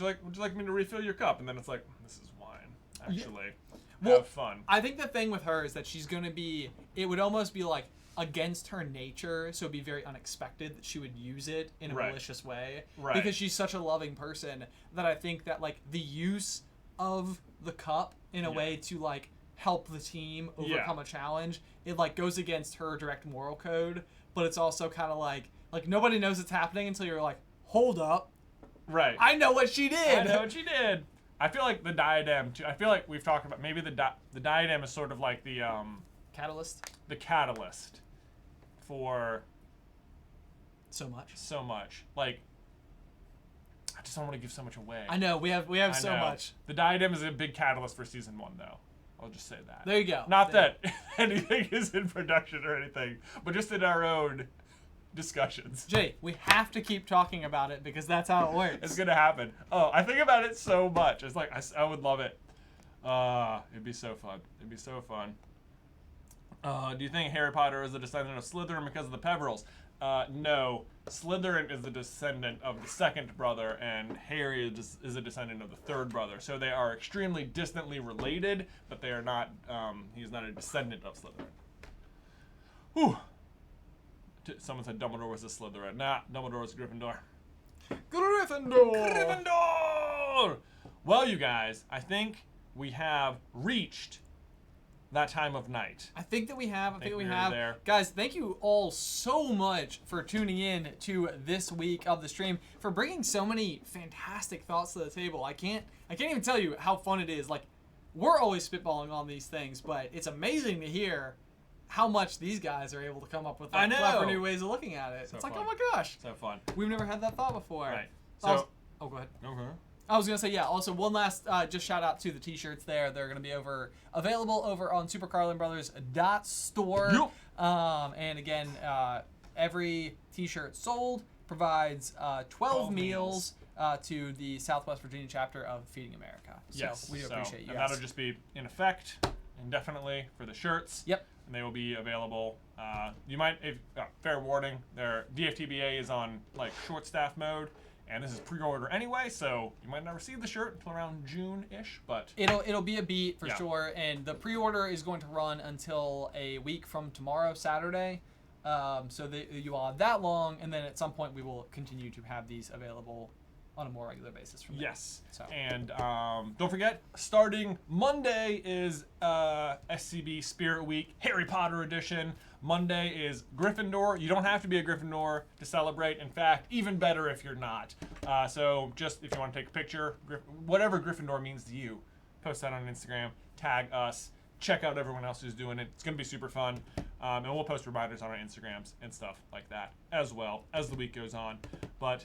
Speaker 1: would you like me to refill your cup? And then it's like, this is wine. actually.
Speaker 2: Well,
Speaker 1: Have fun.
Speaker 2: I think the thing with her is that she's going to be, it would almost be like against her nature, so it'd be very unexpected that she would use it in a malicious way.
Speaker 1: Right.
Speaker 2: Because she's such a loving person that I think that like the use of the cup in a way to like help the team overcome a challenge, it like goes against her direct moral code, but it's also kind of like nobody knows it's happening until you're like, hold up.
Speaker 1: Right.
Speaker 2: I know what she did.
Speaker 1: I know what she did. I feel like the diadem too. I feel like we've talked about maybe the diadem is sort of like the
Speaker 2: Catalyst.
Speaker 1: The catalyst for
Speaker 2: So much.
Speaker 1: Like, I just don't want to give so much away.
Speaker 2: I know we have so much.
Speaker 1: The diadem is a big catalyst for season 1, though. I'll just say that.
Speaker 2: There you go.
Speaker 1: Not that anything is in production or anything, but just in our own discussions.
Speaker 2: Jay, we have to keep talking about it because that's how it works.
Speaker 1: It's gonna happen. Oh, I think about it so much. It's like I would love it. It'd be so fun. It'd be so fun. Do you think Harry Potter is a descendant of Slytherin because of the Peverils? No. Slytherin is the descendant of the second brother, and Harry is a descendant of the third brother. So they are extremely distantly related, but they are not. He's not a descendant of Slytherin. Whew. Someone said Dumbledore was a Slytherin. Nah, Dumbledore was a Gryffindor. Gryffindor! Well, you guys, I think we have reached that time of night.
Speaker 2: I think that we have. I think we
Speaker 1: we're
Speaker 2: have.
Speaker 1: there.
Speaker 2: Guys, thank you all so much for tuning in to this week of the stream, for bringing so many fantastic thoughts to the table. I can't even tell you how fun it is. Like, we're always spitballing on these things, but it's amazing to hear how much these guys are able to come up with like, clever new ways of looking at it.
Speaker 1: So
Speaker 2: it's like,
Speaker 1: fun.
Speaker 2: oh my gosh.
Speaker 1: So fun.
Speaker 2: We've never had that thought before.
Speaker 1: Right.
Speaker 2: So, go ahead.
Speaker 1: Okay.
Speaker 2: I was gonna say, yeah. Also, one last just shout out to the T-shirts. They're gonna be available over on supercarlinbrothers.store.
Speaker 1: Yep.
Speaker 2: And again, every T-shirt sold provides 12 meals to the Southwest Virginia chapter of Feeding America. So
Speaker 1: Yes.
Speaker 2: we do appreciate you
Speaker 1: And
Speaker 2: guys.
Speaker 1: that'll just be in effect indefinitely for the shirts.
Speaker 2: Yep.
Speaker 1: And they will be available. You might, fair warning, their DFTBA is on like short staff mode, and this is pre-order anyway, so you might not receive the shirt until around June-ish, but
Speaker 2: It'll be a beat for
Speaker 1: Yeah.
Speaker 2: sure, and the pre-order is going to run until a week from tomorrow, Saturday. So that you all have that long, and then at some point we will continue to have these available on a more regular basis from there.
Speaker 1: yes.
Speaker 2: So.
Speaker 1: And don't forget, starting Monday is SCB Spirit Week Harry Potter edition. Monday is Gryffindor. You don't have to be a Gryffindor to celebrate. In fact, even better if you're not. So just if you want to take a picture, whatever Gryffindor means to you, post that on Instagram, tag us, check out everyone else who's doing it. It's going to be super fun. And we'll post reminders on our Instagrams and stuff like that as well as the week goes on. But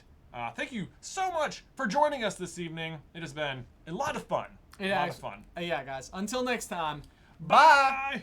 Speaker 1: thank you so much for joining us this evening. It has been a lot of fun.
Speaker 2: Yeah,
Speaker 1: A lot of fun.
Speaker 2: Yeah, guys. Until next time.
Speaker 1: Bye!